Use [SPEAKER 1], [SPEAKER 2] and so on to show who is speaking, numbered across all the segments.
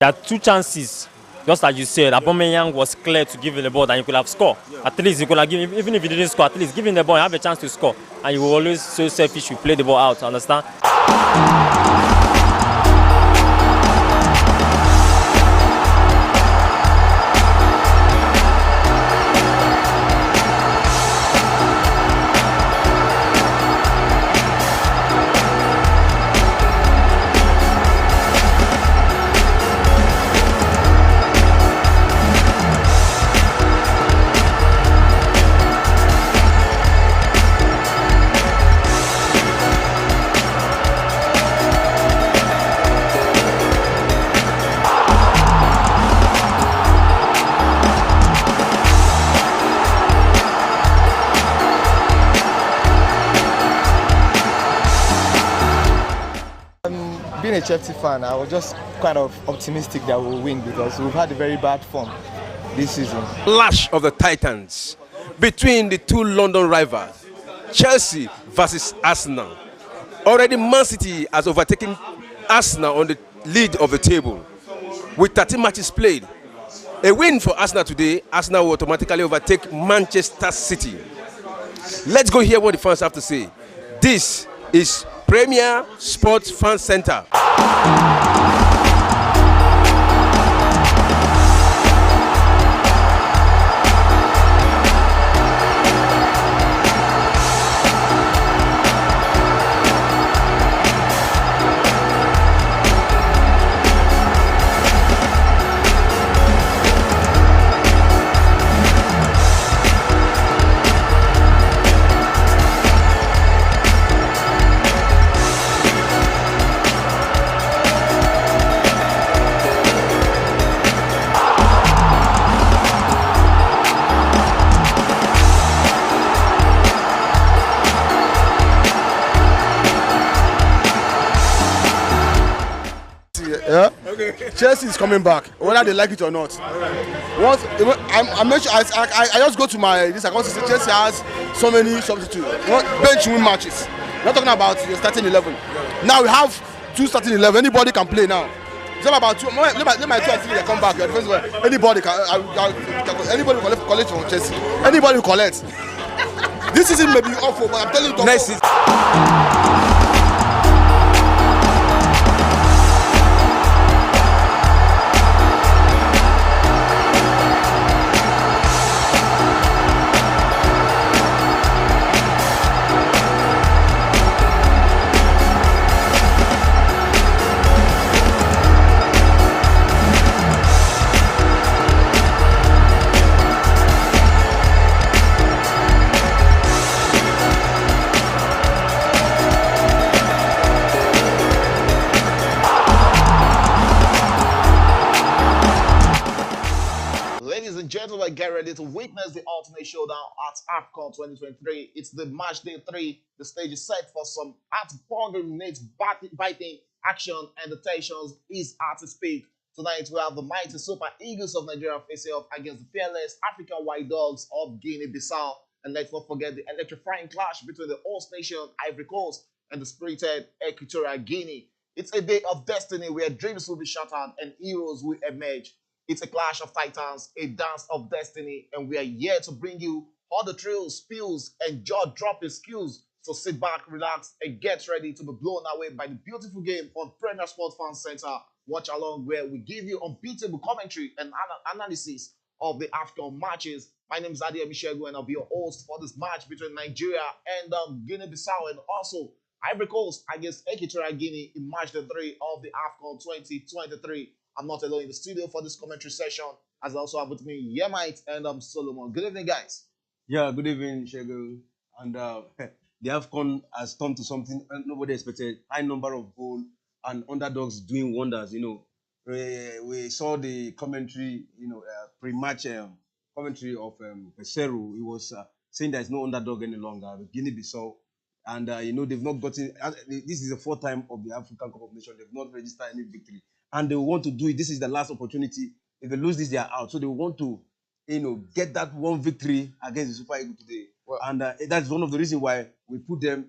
[SPEAKER 1] There are two chances. Just as you said, Aubameyang was clear to give him the ball and you could have scored. At least you could have given, even if you didn't score, at least give him the ball and have a chance to score. And you will always so selfish, you play the ball out, understand?
[SPEAKER 2] Being a Chelsea fan, I was just kind of optimistic that we'll win because we've had a very bad form this season.
[SPEAKER 3] Clash of the Titans between the two London rivals, Chelsea versus Arsenal. Already Man City has overtaken Arsenal on the lead of the table with 13 matches played. A win for Arsenal today, Arsenal will automatically overtake Manchester City. Let's go hear what the fans have to say. This is Premier Sports Fan Center.
[SPEAKER 2] Yeah. Okay. Chelsea is coming back, whether they like it or not. Once I just go to my this account. Chelsea has so many substitutes. Bench win matches. We're not talking about your starting 11. Now we have two starting 11. Anybody can play now. It's not about two. Let my two actually come back. Anybody can. Anybody collect from Chelsea. Anybody collect. This season may be awful, but I'm telling you.
[SPEAKER 3] Next season.
[SPEAKER 4] Gentlemen, get ready to witness the ultimate showdown at Afcon 2023. It's the match day 3. The stage is set for some heart-pounding, biting action, and the tensions is at its peak. Tonight we have the mighty Super Eagles of Nigeria facing off against the fearless African White Dogs of Guinea-Bissau. And let's not forget the electrifying clash between the host nation Ivory Coast and the spirited Equatorial Guinea. It's a day of destiny where dreams will be shattered and heroes will emerge. It's a clash of titans, a dance of destiny, and we are here to bring you all the thrills, spills, and jaw-dropping skills. So sit back, relax, and get ready to be blown away by the beautiful game on Premier Sports Fan Center. Watch along where we give you unbeatable commentary and analysis of the Afcon matches. My name is Adia Michego, and I'll be your host for this match between Nigeria and Guinea-Bissau, and also Ivory Coast against Equatorial Guinea in match day 3 of the Afcon 2023. I'm not alone in the studio for this commentary session, as I also have with me Yemite and Solomon. Good evening, guys.
[SPEAKER 3] Yeah, good evening, Shego. And the Afcon has turned to something nobody expected. High number of goals and underdogs doing wonders. You know, we saw the commentary, pre-match commentary of Peseru. He was saying there is no underdog any longer with Guinea-Bissau. And, they've not gotten, this is the 4th time of the African Cup of Nations. They've not registered any victory. And they want to do it. This is the last opportunity. If they lose this, they are out. So they want to, get that one victory against the Super Eagles today. Well, and that's one of the reasons why we put them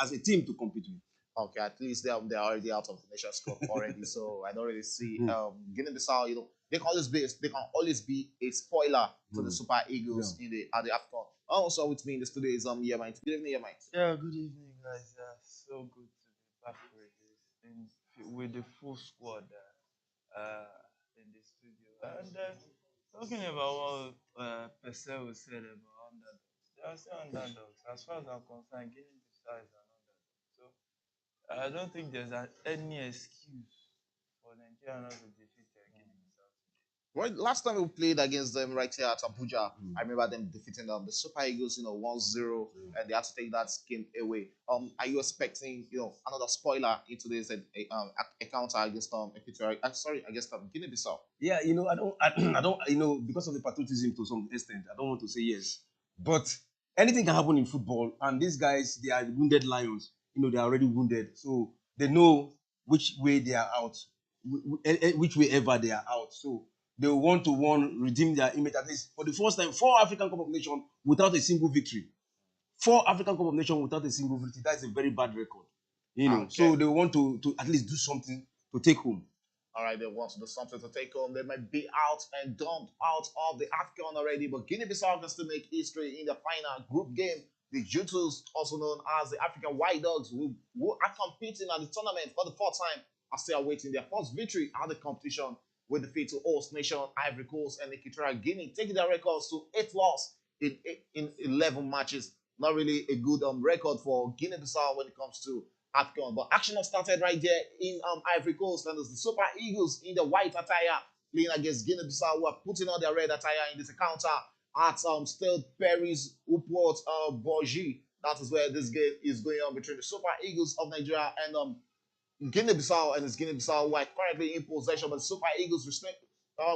[SPEAKER 3] as a team to compete with.
[SPEAKER 4] Okay, at least they're already out of the Nations Cup already, so I don't really see Guinea-Bissau. They can always be a spoiler to the Super Eagles in the at the Afcon. Also with me in the studio is Yemite. Good evening, Yemite.
[SPEAKER 5] Yeah, good evening, guys. Yeah, so good to be back with this with the full squad in the studio. And talking about what Pesel said about underdogs, they are still underdogs. As far as I'm concerned, Guinea-Bissau is an underdog. So I don't think there's any excuse for Nigeria not to defeat Guinea-Bissau.
[SPEAKER 4] Well, last time we played against them right here at Abuja, I remember them defeating the Super Eagles, 1-0, and they had to take that game away. Are you expecting, another spoiler into this encounter against Equatorial? Sorry, against Guinea-Bissau?
[SPEAKER 3] Yeah, I don't, because of the patriotism to some extent, I don't want to say yes. But anything can happen in football, and these guys, they are wounded lions. They are already wounded, so they know which way they are out, which way ever they are out. So they want to redeem their image at least for the first time. 4 African Cup of Nations without a single victory. 4 African Cup of Nations without a single victory. That's a very bad record.
[SPEAKER 4] Okay.
[SPEAKER 3] So they want to at least do something to take home.
[SPEAKER 4] All right, they want to do something to take home. They might be out and dumped out of the Afcon already, but Guinea-Bissau can still make history in the final group game. The Jutus, also known as the African White Dogs, who are competing at the tournament for the fourth time, are still awaiting their first victory at the competition with defeat to host nation Ivory Coast and Equatorial Guinea, taking their records to 8 losses in 11 matches. Not really a good record for Guinea-Bissau when it comes to Afcon. But action has started right there in Ivory Coast, and it's the Super Eagles in the white attire playing against Guinea-Bissau, who are putting on their red attire in this encounter at Stade Paris Upward Bourgie. That is where this game is going on between the Super Eagles of Nigeria and Guinea-Bissau, and it's Guinea-Bissau who are currently in possession, but the Super Eagles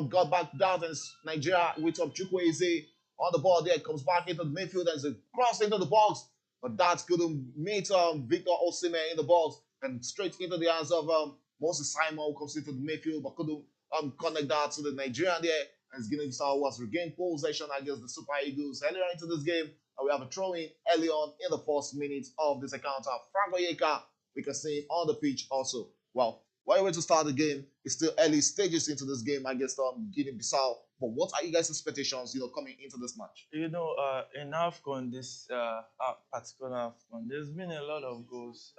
[SPEAKER 4] got back down, and Nigeria with Chukwueze on the ball there, comes back into the midfield and it's a cross into the box, but that couldn't meet Victor Osimhen in the box and straight into the hands of Moses Simon, who comes into the midfield but couldn't connect that to the Nigerian there. And it's Guinea-Bissau was regained possession against the Super Eagles earlier into this game. And we have a throw-in early on in the first minute of this encounter. Franco Yeka, we can see him on the pitch also. Well, while we're to start the game, it's still early stages into this game against Guinea-Bissau. But what are you guys' expectations, coming into this match?
[SPEAKER 5] In Afcon, this particular Afcon, there's been a lot of goals.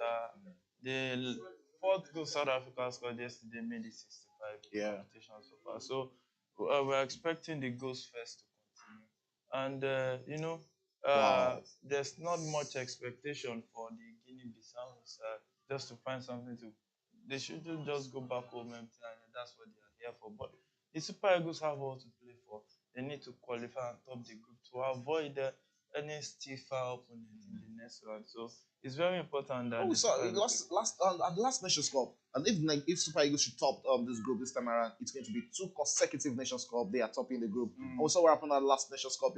[SPEAKER 5] The fourth goal South Africa scored yesterday made it 65 in competition so far. So we're expecting the goals first to continue. And there's not much expectation for the Guinea-Bissau just to find something to. They shouldn't just go back home empty, and that's what they are here for. But the Super Eagles have all to play for. They need to qualify and top the group to avoid any stiffer opponent in the next round. So it's very important that.
[SPEAKER 4] Oh, so at the last Nations Cup, and if Super Eagles should top this group this time around, it's going to be 2 consecutive Nations Cup. They are topping the group. Also, what happened at the last Nations Cup,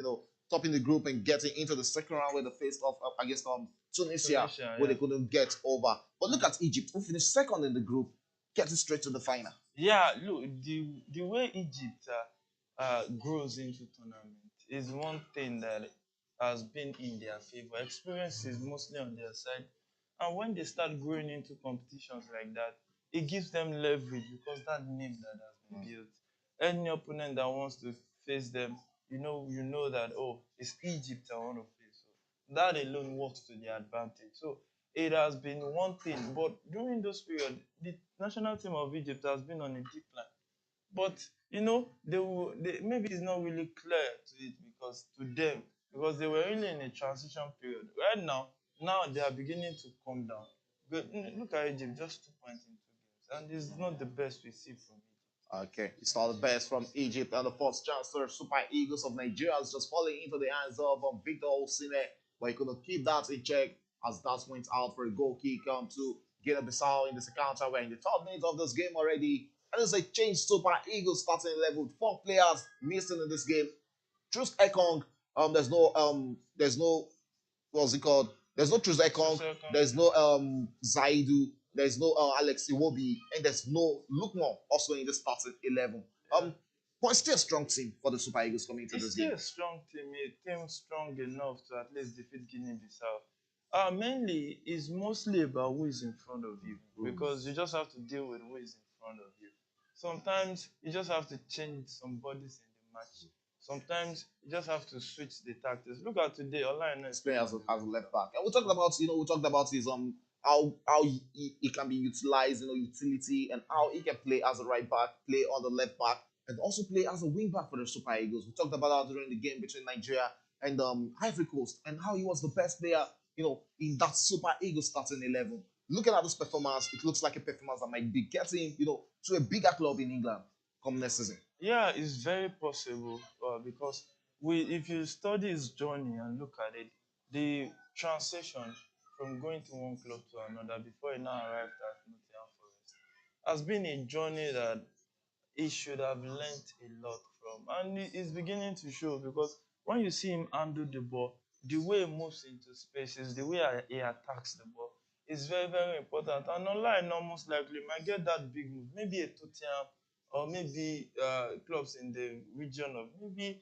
[SPEAKER 4] topping the group and getting into the second round where they faced off against Tunisia, where they couldn't get over. But look at Egypt, who finished second in the group, getting straight to the final.
[SPEAKER 5] Yeah, look, the way Egypt grows into tournament is one thing that has been in their favor. Experience is mostly on their side, and when they start growing into competitions like that, it gives them leverage because that name that has been built. Any opponent that wants to face them, you know that it's Egypt I want to face. So that alone works to their advantage. So it has been one thing, but during those periods, the national team of Egypt has been on a decline. But maybe it's not really clear to it because they were really in a transition period. Right now they are beginning to come down. But look at Egypt, just 2 points in 2 games, and it's not the best we see from Egypt.
[SPEAKER 4] Okay, it's not the best from Egypt, and the first chancellor Super Eagles of Nigeria is just falling into the hands of Victor Osimhen, but he couldn't keep that in check as that went out for a goal kick to Guinea-Bissau in this encounter. We're in the 3rd minute of this game already, and there's a change. Super Eagles starting level with 4 players missing in this game. Truce Ekong, there's no what's it called? There's no Truce Ekong, there's no Zaidu, there's no Alex Iwobi, and there's no Lukman also in the starting 11. But it's still a strong team for the Super Eagles coming into this game.
[SPEAKER 5] It's still a strong team. It came strong enough to at least defeat Guinea-Bissau. Mainly is mostly about who is in front of you because you just have to deal with who is in front of you. Sometimes you just have to change some bodies in the match. Sometimes you just have to switch the tactics. Look at today, online is
[SPEAKER 4] Play as a left back. And we talked about his how he can be utilized, utility, and how he can play as a right back, play on the left back, and also play as a wing back for the Super Eagles. We talked about that during the game between Nigeria and Ivory Coast, and how he was the best player, in that Super Eagles starting 11. Looking at this performance, it looks like a performance that might be getting, to a bigger club in England come next season.
[SPEAKER 5] Yeah, it's very possible because if you study his journey and look at it, the transition from going to one club to another before he now arrived at Nottingham Forest has been a journey that he should have learnt a lot from. And it's beginning to show because when you see him handle the ball, the way he moves into spaces, the way he attacks the ball is very, very important. And online, now most likely, might get that big move. Maybe a Tottenham or maybe clubs in the region of maybe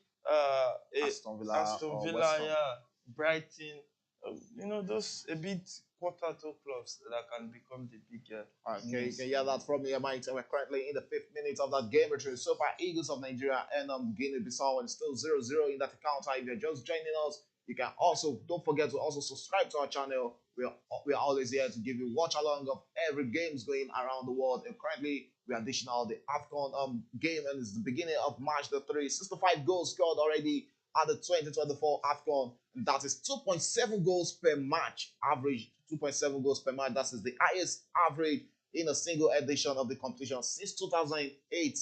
[SPEAKER 4] Aston Villa
[SPEAKER 5] Aston
[SPEAKER 4] or
[SPEAKER 5] Villa,
[SPEAKER 4] West Ham.
[SPEAKER 5] yeah, Brighton, those a bit quarter to clubs that can become the big.
[SPEAKER 4] Okay, you can hear that from me, mate. We're currently in the 5th minute of that game between Super Eagles of Nigeria and Guinea-Bissau, and still 0-0 in that encounter. If you're just joining us, you can also, don't forget to also subscribe to our channel. We are always here to give you watch along of every games going around the world. And currently, we are dishing out the Afcon game, and it's the beginning of March the 3. 65 goals scored already at the 2024 Afcon. And that is 2.7 goals per match, average 2.7 goals per match. That is the highest average in a single edition of the competition since 2008,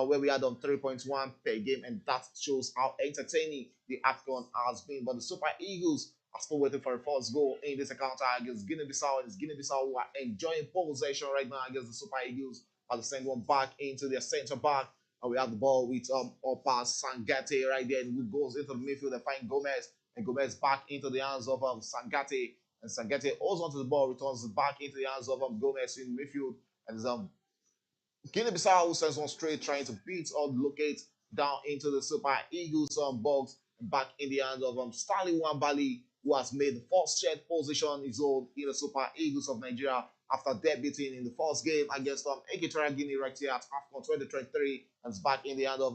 [SPEAKER 4] where we had on 3.1 per game, and that shows how entertaining the Afcon has been. But the Super Eagles are still waiting for a first goal in this encounter against Guinea-Bissau, and it's Guinea-Bissau who are enjoying possession right now against the Super Eagles. As they send one back into their centre back, and we have the ball with Opa Sangate right there, who goes into the midfield and finds Gomez, and Gomez back into the hands of Sangate. And Sangate holds onto the ball, returns it back into the hands of Gomez in midfield. And Guinea-Bissau who sends one straight, trying to beat or locate down into the Super Eagles box, and back in the hands of Stanley Wambali, who has made the first shared position his own in the Super Eagles of Nigeria after debuting in the first game against Equatorial Guinea right here at Afcon 2023, and is back in the hand of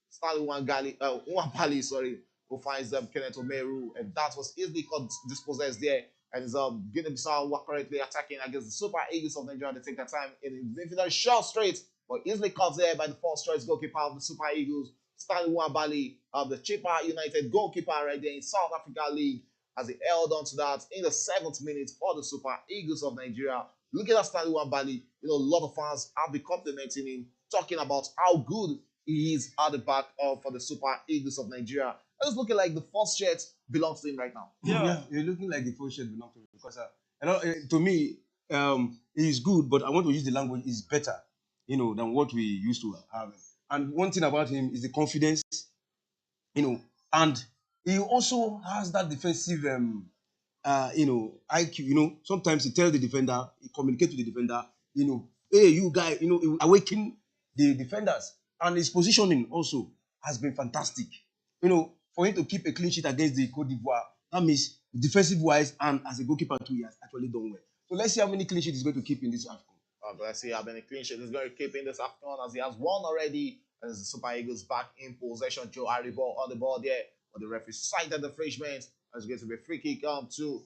[SPEAKER 4] Stanley Wambali, sorry, who finds Kenneth Omeru, and that was easily dispossessed there. And it's Guinea-Bissau who are currently attacking against the Super Eagles of Nigeria. They take their time in the infinite short straight, but easily caught there by the first choice goalkeeper of the Super Eagles, Stanley Wambali, the Chippa United goalkeeper right there in South Africa League, as he held on to that in the 7th minute for the Super Eagles of Nigeria. Looking at Stanley Wambali, a lot of fans have been complimenting him, talking about how good he is at the back for the Super Eagles of Nigeria. It's looking like the first shirt belongs to him right now.
[SPEAKER 3] Yeah, you're looking like the first shirt belongs to him because to me, he's good, but I want to use the language is better, than what we used to have. And one thing about him is the confidence, and he also has that defensive, IQ. Sometimes he tells the defender, he communicates with the defender, hey, you guy, he will awaken the defenders. And his positioning also has been fantastic. For him to keep a clean sheet against the Cote d'Ivoire, that means defensive-wise and as a goalkeeper too, he has actually done well. So let's see how many clean sheets he's going to keep in this AFCON.
[SPEAKER 4] Let's see how many clean sheets he's going to keep in this AFCON, as he has won already. As the Super Eagles back in possession, Joe Aribo on the ball there, but the referee cited the infringement. It's going to be a free kick to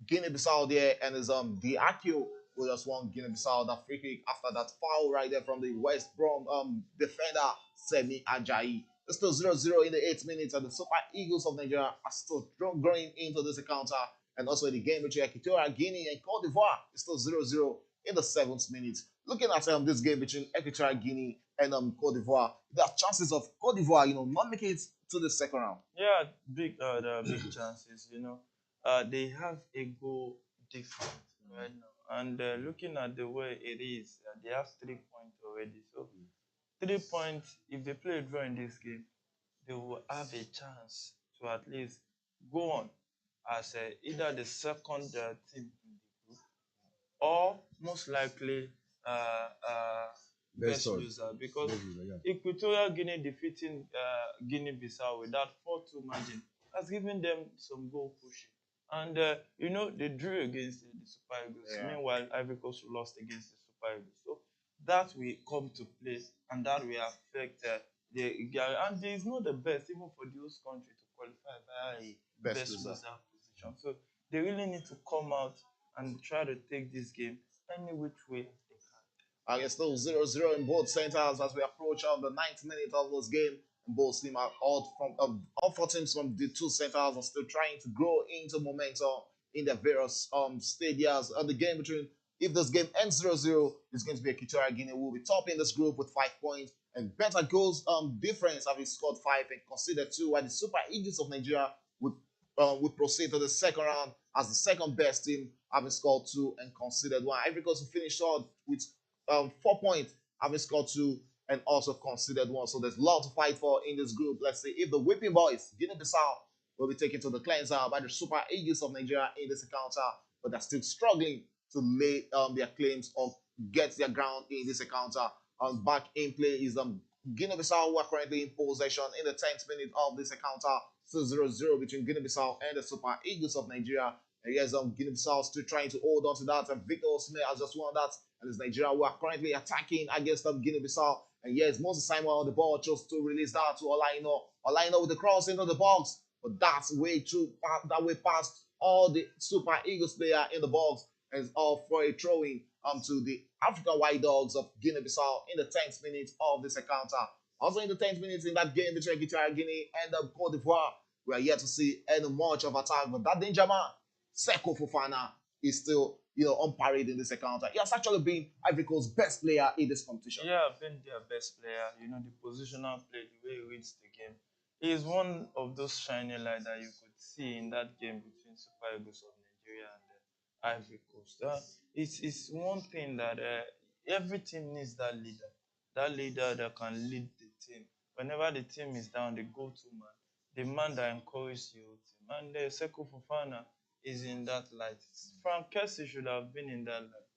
[SPEAKER 4] Guinea-Bissau there, and it's Diakio who just won Guinea-Bissau that free kick after that foul right there from the West Brom defender Semi Ajayi. It's still 0-0 in the 8th minute, and the Super Eagles of Nigeria are still growing into this encounter. And also in the game between Equatorial Guinea and Cote d'Ivoire, it's still 0-0 in the 7th minute. Looking at this game between Equatorial Guinea and Cote d'Ivoire, there are chances of Cote d'Ivoire, not making it to the second round.
[SPEAKER 5] Yeah, there are big chances. They have a goal difference right now, and looking at the way it is, they have 3 points already. So 3 points. If they play a draw in this game, they will have a chance to at least go on as either the second team in the group, or most likely best loser, because Equatorial Guinea defeating Guinea-Bissau with that 4-2 margin has given them some goal pushing. And they drew against the Super Eagles.
[SPEAKER 4] Yeah.
[SPEAKER 5] Meanwhile, Ivory Coast lost against the Super Eagles. So that will come to play, and that will affect and there is not the best even for the host country to qualify via a
[SPEAKER 4] Best
[SPEAKER 5] best
[SPEAKER 4] loser.
[SPEAKER 5] loser position. So they really need to come out and try to take this game any which way they can.
[SPEAKER 4] It's still 0-0 in both centers as we approach the 90th minute of this game. Both teams are all four teams from the two centers are still trying to grow into momentum in their various stadiums. The game between if this game ends 0-0, it's going to be Equatorial Guinea who will be top in this group with 5 points and better goals difference having scored 5 and considered 2, while the Super Eagles of Nigeria would proceed to the second round as the second best team, having scored 2 and conceded 1. Ivory Coast will finish out with 4 points, having scored 2 and also conceded 1. So there's a lot to fight for in this group. Let's see if the Whipping Boys, Guinea-Bissau, will be taken to the cleanser by the Super Eagles of Nigeria in this encounter, but they're still struggling to lay their claims or get their ground in this encounter. Back in play is Guinea-Bissau, who are currently in possession in the 10th minute of this encounter. Still 0-0 between Guinea-Bissau and the Super Eagles of Nigeria. And yes, Guinea-Bissau still trying to hold on to that. And Victor Osimhen has just won that. And it's Nigeria who are currently attacking against Guinea-Bissau. And yes, Moses Simon on the ball chose to release that to Olaino. Olaino with the cross into the box. But that's way too that way past all the Super Eagles player in the box. And it's all for a throwing to the African White Dogs of Guinea-Bissau in the 10th minute of this encounter. Also in the 10th minutes in that game between Equatorial Guinea and Cote d'Ivoire, we are yet to see any much of attack. But that danger man, Seko Fofana, is still on parade in this encounter. He has actually been Ivory Coast's best player in this competition.
[SPEAKER 5] Yeah, been their best player. The positional play, the way he reads the game. He is one of those shining lights that you could see in that game between Super Eagles of Nigeria and Ivory Coast. It's one thing that every team needs that leader that can lead the team. Whenever the team is down, the go-to man, the man that encourages the whole team. And Seko Fofana is in that light. Frank Kessie should have been in that light,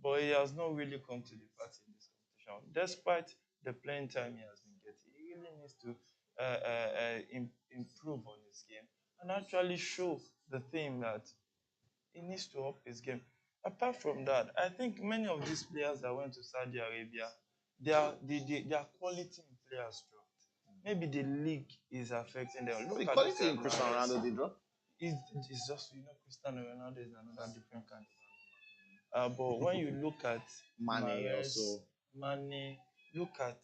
[SPEAKER 5] but he has not really come to the party in this competition. Despite the playing time he has been getting, he really needs to improve on his game and actually show the team that he needs to up his game. Apart from that, I think many of these players that went to Saudi Arabia, their quality in players dropped. Maybe the league is affecting them.
[SPEAKER 4] The quality in Cristiano Ronaldo did drop.
[SPEAKER 5] It's just Cristiano Ronaldo is another different kind of animal. But when you look at
[SPEAKER 4] Mane
[SPEAKER 5] Mahrez,
[SPEAKER 4] also.
[SPEAKER 5] Mane, look at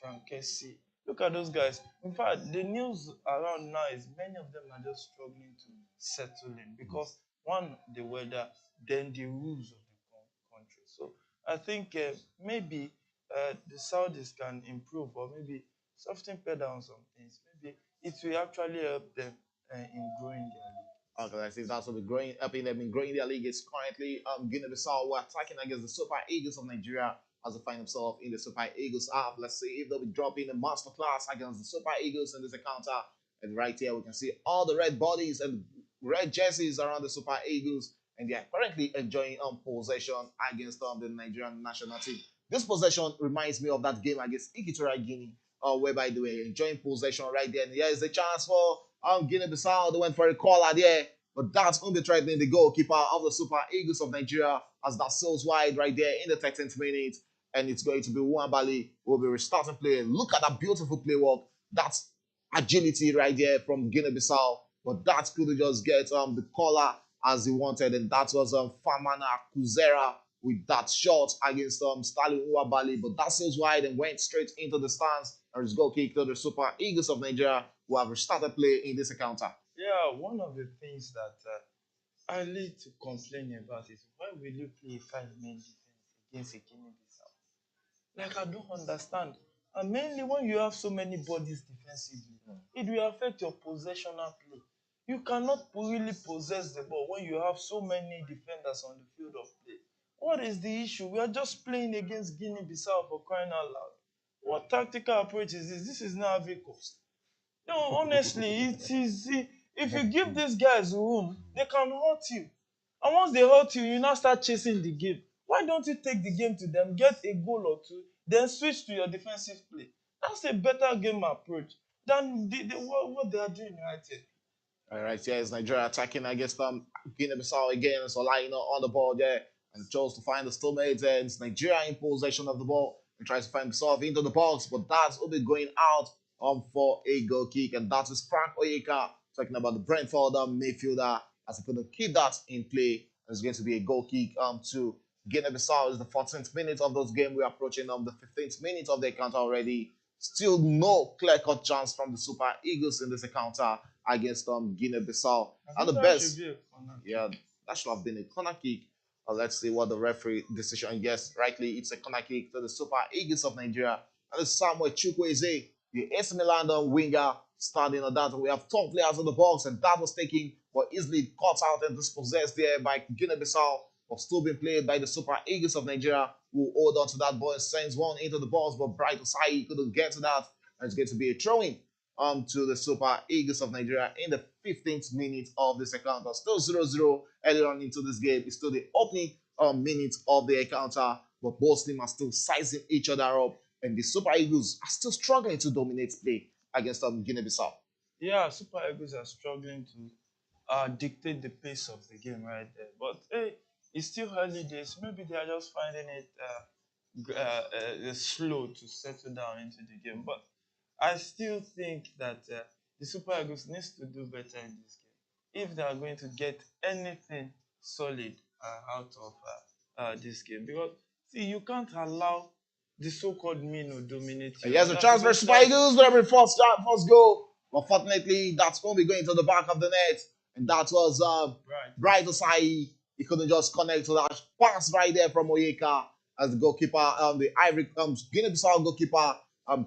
[SPEAKER 5] Frank Kessie, look at those guys. In fact, the news around now is many of them are just struggling to settle in because one, the weather, then the rules of the country. So I think maybe the Saudis can improve or maybe soften pedal on some things. Maybe it will actually help them in growing their league.
[SPEAKER 4] Okay, let's see if that's what helping them in growing their league. Is currently Guinea-Bissau who are attacking against the Super Eagles of Nigeria as they find themselves in the Super Eagles app. Let's see if they'll be dropping a masterclass against the Super Eagles in this encounter. And right here we can see all the red bodies and red jerseys around the Super Eagles, and they are currently enjoying possession against the Nigerian national team. This possession reminds me of that game against Equatorial Guinea, whereby they were enjoying possession right there. And here is the chance for Guinea-Bissau. They went for a caller there, but that's only threatening the goalkeeper of the Super Eagles of Nigeria as that sails wide right there in the 13th minute. And it's going to be Nwabali who will be restarting play. Look at that beautiful play work. That's agility right there from Guinea-Bissau. But that couldn't just get the caller as he wanted. And that was Famana Kuzera with that shot against Stanley Nwabali. But that sails wide and went straight into the stands. And his goal kick to the Super Eagles of Nigeria who have restarted play in this encounter.
[SPEAKER 5] Yeah, one of the things that I need to complain about is why will you play 5-man defense against a Guinea-Bissau? Like, I don't understand. And mainly when you have so many bodies defensively, it will affect your possessional play. You cannot really possess the ball when you have so many defenders on the field of play. What is the issue? We are just playing against Guinea-Bissau for crying out loud. What tactical approach is this? This is not Ivory Coast. No, honestly, it is. If you give these guys room, they can hurt you. And once they hurt you, you now start chasing the game. Why don't you take the game to them, get a goal or two, then switch to your defensive play? That's a better game approach than what they are doing right here.
[SPEAKER 4] All right, yeah, it's Nigeria attacking against Guinea-Bissau again. So Lino on the ball there and chose to find the stalemate there. It's Nigeria in possession of the ball and tries to find himself into the box, but that's will be going out for a goal kick, and that is Frank Oyeka talking about the Brentford midfielder as he couldn't keep that in play. It's going to be a goal kick to Guinea-Bissau. It's the 14th minute of those game. We're approaching the 15th minute of the encounter already. Still no clear-cut chance from the Super Eagles in this encounter against Guinea-Bissau. And the best, yeah, that should have been a corner kick. Let's see what the referee decision. Yes, rightly, it's a corner kick to the Super Eagles of Nigeria. And it's Samuel Chukwueze, the AC Milan winger, starting on that. And we have top players in the box, and that was taken, but easily caught out and dispossessed there by Guinea-Bissau, but still being played by the Super Eagles of Nigeria, who hold on to that ball and sends one into the box, but Bright Osai couldn't get to that. And it's going to be a throw-in to the Super Eagles of Nigeria in the 15th minute of this encounter. Still 0-0 early on into this game. It's still the opening minute of the encounter, but both teams are still sizing each other up, and the Super Eagles are still struggling to dominate play against Guinea-Bissau.
[SPEAKER 5] Yeah, Super Eagles are struggling to dictate the pace of the game right there. But hey, it's still early days. Maybe they are just finding it slow to settle down into the game. But I still think that the Super Eagles needs to do better in this game if they are going to get anything solid out of this game. Because see, you can't allow the so-called Mino dominate you.
[SPEAKER 4] Here's a chance for Super Eagles. They're first goal. But fortunately, that's going to be going to the back of the net. And that was Bright Osai. He couldn't just connect to that pass right there from Oyeka as the goalkeeper, the Ivory Guinea-Bissau goalkeeper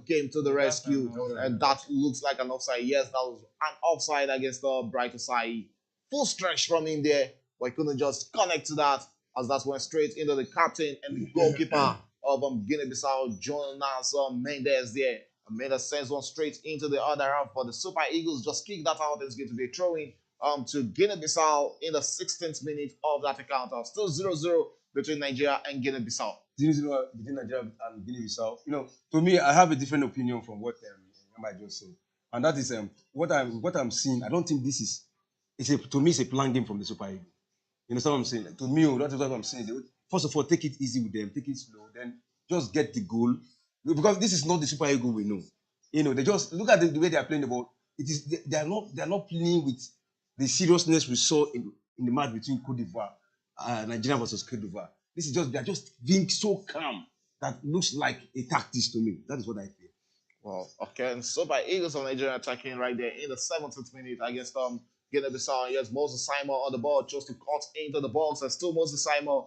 [SPEAKER 4] came to the rescue. And that looks like an offside. Yes, that was an offside against Bright Osai. Full stretch from in there, but he couldn't just connect to that as that went straight into the captain and the goalkeeper of Guinea-Bissau, Jonas Mendes there. And Mendes sends one straight into the other half, but the Super Eagles just kick that out. It's going to be a throw-in to Guinea-Bissau in the 16th minute of that encounter. Still 0-0 between Nigeria and Guinea-Bissau.
[SPEAKER 3] 0-0 between Nigeria and Guinea-Bissau. To me, I have a different opinion from what I just said, and that is what I'm seeing. I don't think this is. To me, it's a planned game from the Super Eagles. You understand what I'm saying? To me, that is what I'm saying. First of all, take it easy with them, take it slow, then just get the goal. Because this is not the Super Eagles we know. They just look at the way they are playing the ball. They are not playing with the seriousness we saw in the match between Cote d'Ivoire, Nigeria versus Cote d'Ivoire. They are just being so calm that looks like a tactics to me. That is what I feel.
[SPEAKER 4] Well, okay, and Super Eagles of Nigeria attacking right there in the 17th minute against Guinea-Bissau. Yes, Moses Simon on the ball, chose to cut into the box, and still Moses Simon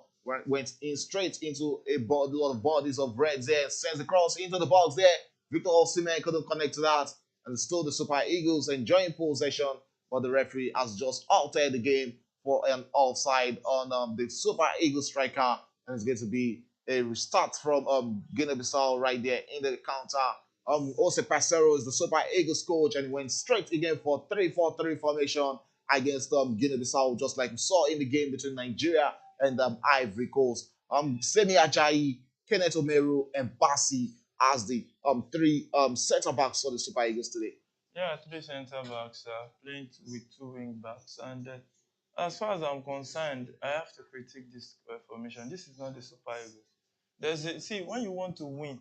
[SPEAKER 4] went in straight into a lot of bodies of Reds there, sends the cross into the box there. Victor Osimhen couldn't connect to that, and still the Super Eagles enjoying possession, but the referee has just altered the game for an offside on the Super Eagles striker, and it's going to be a restart from Guinea-Bissau right there in the counter. Ose Pacero is the Super Eagles coach, and he went straight again for 3-4-3 formation against Guinea-Bissau, just like we saw in the game between Nigeria and Ivory Coast. Semi Ajayi, Kenneth Omeru, and Bassi as the three center backs for the Super Eagles today.
[SPEAKER 5] Yeah, three center backs playing with two wing backs, and as far as I'm concerned, I have to critique this formation. This is not the Super Eagles. See, when you want to win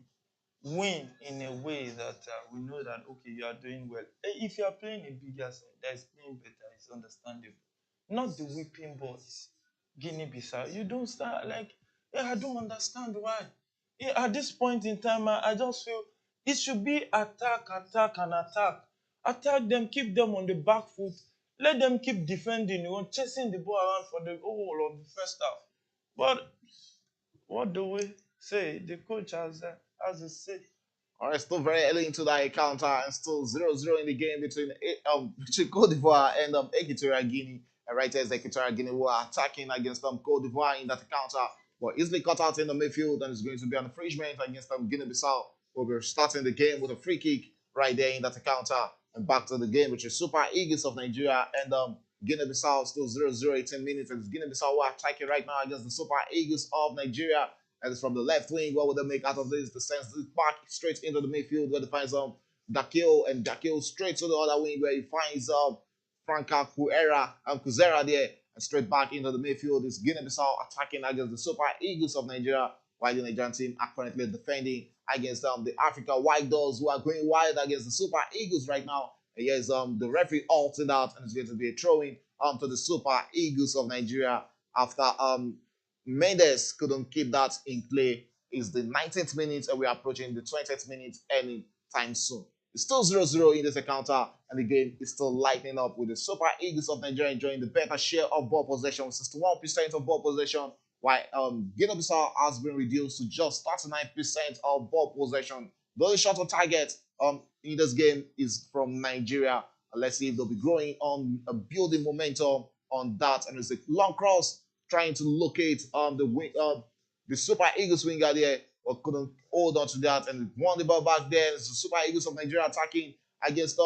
[SPEAKER 5] in a way that we know that okay, you are doing well. If you are playing a bigger side that is playing better, it's understandable. Not the whipping boys, Guinea-Bissau. You don't start like, I don't understand why. At this point in time, I just feel it should be attack, and attack. Attack them, keep them on the back foot. Let them keep defending, chasing the ball around for the whole of the first half. But what do we say? The coach has a say.
[SPEAKER 4] All right, still very early into that encounter, and still 0-0 in the game between Cote d'Ivoire and Equatorial Guinea. And right there is Equatorial Guinea who are attacking against Cote d'Ivoire in that encounter. But easily cut out in the midfield, and it's going to be an infringement against Guinea-Bissau. We'll be starting the game with a free kick right there in that encounter. And back to the game, which is Super Eagles of Nigeria and Guinea-Bissau, still 0-0, 18 minutes. And it's Guinea-Bissau who are attacking right now against the Super Eagles of Nigeria. And it's from the left wing. What would they make out of this? The sense back straight into the midfield where they find Dakil, and Dakil straight to the other wing where he finds Franca Kuzera there, and straight back into the midfield is Guinea-Bissau attacking against the Super Eagles of Nigeria, while the Nigerian team are currently defending against the Africa White Dogs, who are going wild against the Super Eagles right now. And here's the referee altered out, and it's going to be a throw-in to the Super Eagles of Nigeria after Mendes couldn't keep that in play. It's the 19th minute, and we're approaching the 20th minute any time soon. It's still 0-0 in this encounter, and the game is still lighting up with the Super Eagles of Nigeria enjoying the better share of ball possession, 61% of ball possession, while Guinea-Bissau has been reduced to just 39% of ball possession. The only shot on target in this game is from Nigeria. Let's see if they'll be growing on building momentum on that. And it's a long cross trying to locate the Super Eagles winger there, but couldn't hold on to that and won the ball back there. It's the Super Eagles of Nigeria attacking against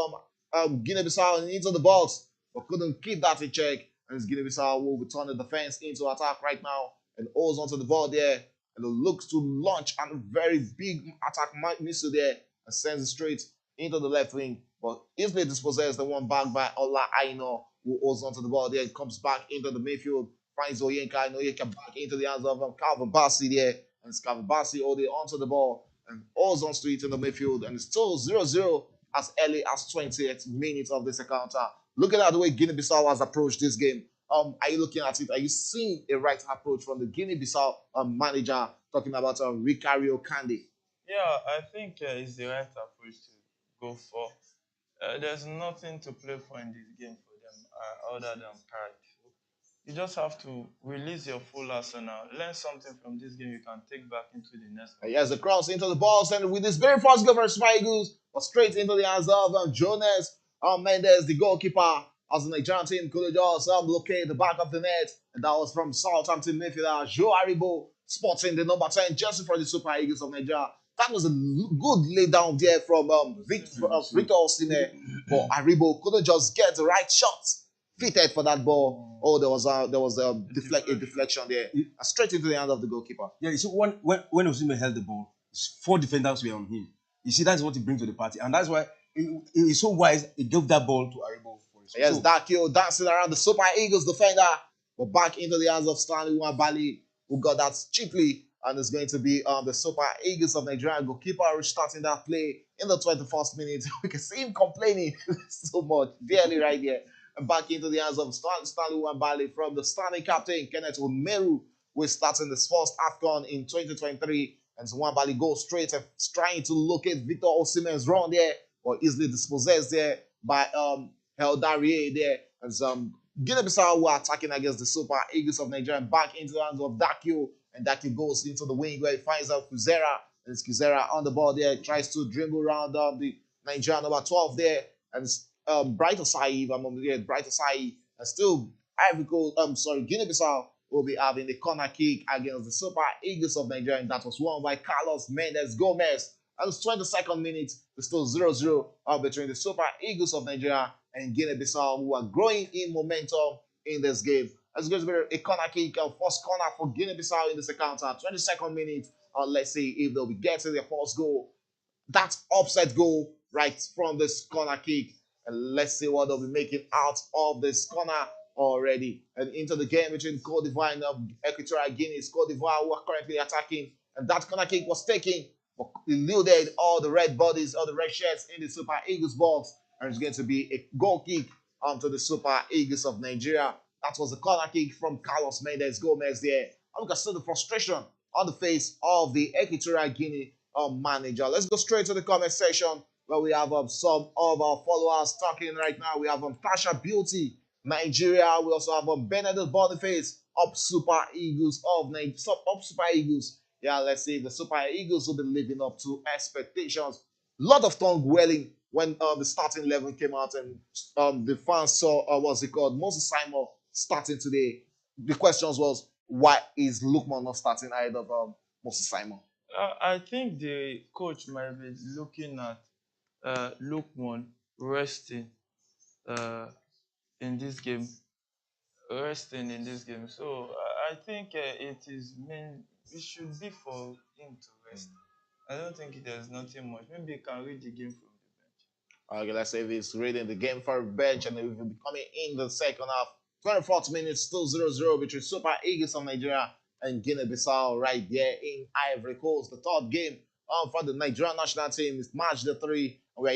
[SPEAKER 4] Guinea-Bissau and into the box, but couldn't keep that in check. And it's Guinea-Bissau will return the defense into attack right now and holds onto the ball there, and it looks to launch a very big attack missile there and sends it straight into the left wing, but easily dispossessed the one back by Ola Aino, who holds onto the ball there and comes back into the midfield, finds Oyenka, and Oyenka back into the hands of Calvin Bassey there, and it's Calvin Bassey holding onto the ball and holds on to it in the midfield, and it's still 0-0 as early as 20th minute of this encounter. Looking at the way Guinea-Bissau has approached this game, are you looking at it? Are you seeing a right approach from the Guinea-Bissau manager talking about Ricario Kande?
[SPEAKER 5] Yeah, I think it's the right approach to go for. There's nothing to play for in this game for them other than pride. You just have to release your full arsenal, learn something from this game you can take back into the next one.
[SPEAKER 4] Yes, the cross into the ball, and with this very first goal for Super Eagles, was straight into the hands of Jonas Mendes, the goalkeeper, as the Nigerian team could just locate the back of the net, and that was from Southampton midfielder Joe Aribo, sporting the number 10 jersey for the Super Eagles of Nigeria. That was a good lay down there from Victor Osimhen, but Aribo couldn't just get the right shot fitted for that ball. Oh, there was a deflection there, straight into the hand of the goalkeeper.
[SPEAKER 3] Yeah, you see, when Osimhen held the ball, 4 defenders were on him. You see, that's what he brings to the party, and that's why he's so wise. He gave that ball to Aribo.
[SPEAKER 4] Yes, Dakio dancing around the Super Eagles defender, but back into the hands of Stanley Nwabali, who got that cheaply, and it's going to be the Super Eagles of Nigeria goalkeeper restarting that play in the 21st minute. We can see him complaining so much, barely right there. And back into the hands of Stanley Nwabali from the standing captain, Kenneth Omeru, who is starting this first Afcon in 2023. And so Nwabali goes straight and trying to locate Victor Osimhen's run there, or easily dispossessed there by Heldarie there. And Guinea-Bissau were attacking against the Super Eagles of Nigeria, back into the hands of Dakio, and Dakio goes into the wing where he finds out Kuzera, and it's Kuzera on the ball there, tries to dribble around the Nigerian number 12 there, and Bright Osai, and still Guinea-Bissau will be having the corner kick against the Super Eagles of Nigeria, and that was won by Carlos Mendes Gomez. And it's 22nd minute, it's still 0-0 between the Super Eagles of Nigeria and Guinea-Bissau, who are growing in momentum in this game. It's going to be a corner kick, first corner for Guinea-Bissau in this encounter. 22nd minute, let's see if they'll be getting their first goal. That's offside goal right from this corner kick. And let's see what they'll be making out of this corner already. And into the game between Cote d'Ivoire and Equatorial Guinea. It's Cote d'Ivoire who are currently attacking. And that corner kick was taken, but eluded all the red bodies, all the red shirts in the Super Eagles box. And it's going to be a goal kick to the Super Eagles of Nigeria. That was a corner kick from Carlos Mendes Gomez there. And we can see the frustration on the face of the Equatorial Guinea manager. Let's go straight to the comment section where we have some of our followers talking right now. We have Tasha Beauty, Nigeria. We also have Benedict Boniface, up Super Eagles of Nigeria. Up Super Eagles. Yeah, let's see if the Super Eagles will be living up to expectations. Lot of tongue welling when the starting 11 came out, and the fans saw what's it called, Moses Simon starting today. The questions was, why is Lukman not starting ahead of Moses Simon?
[SPEAKER 5] I think the coach might be looking at Lukman resting in this game. So I think it should be for him to rest. I don't think there's nothing much. Maybe he can read the game from the bench.
[SPEAKER 4] Okay, let's say he's reading the game for a bench and he will be coming in the second half. 24th minute, still 0-0 between Super Eagles of Nigeria and Guinea-Bissau right there in Ivory Coast. The third game for the Nigerian national team is match the 3. And we are